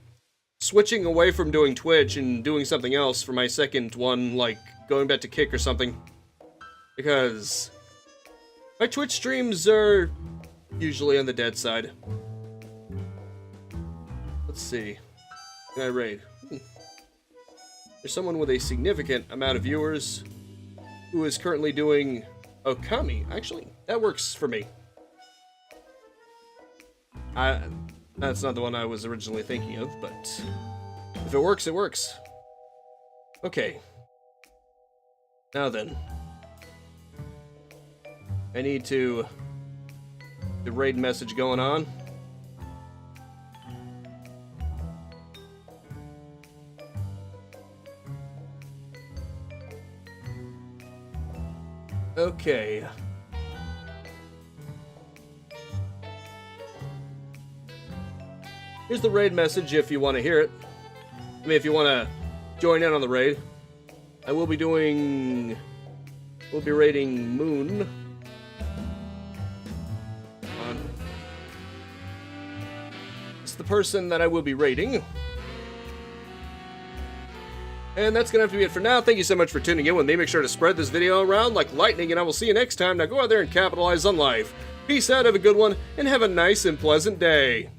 S1: switching away from doing Twitch and doing something else for my second one, like going back to Kick or something. Because my Twitch streams are usually on the dead side. Let's see. Can I raid? There's someone with a significant amount of viewers who is currently doing Okami. Actually, that works for me. That's not the one I was originally thinking of, but if it works, it works. Okay. Now then. I need to the raid message going on. Okay. Here's the raid message if you want to hear it. I mean, if you want to join in on the raid. I will be doing... We'll be raiding Moon. It's the person that I will be raiding. And that's going to have to be it for now. Thank you so much for tuning in with me. Make sure to spread this video around like lightning, and I will see you next time. Now go out there and capitalize on life. Peace out, have a good one, and have a nice and pleasant day.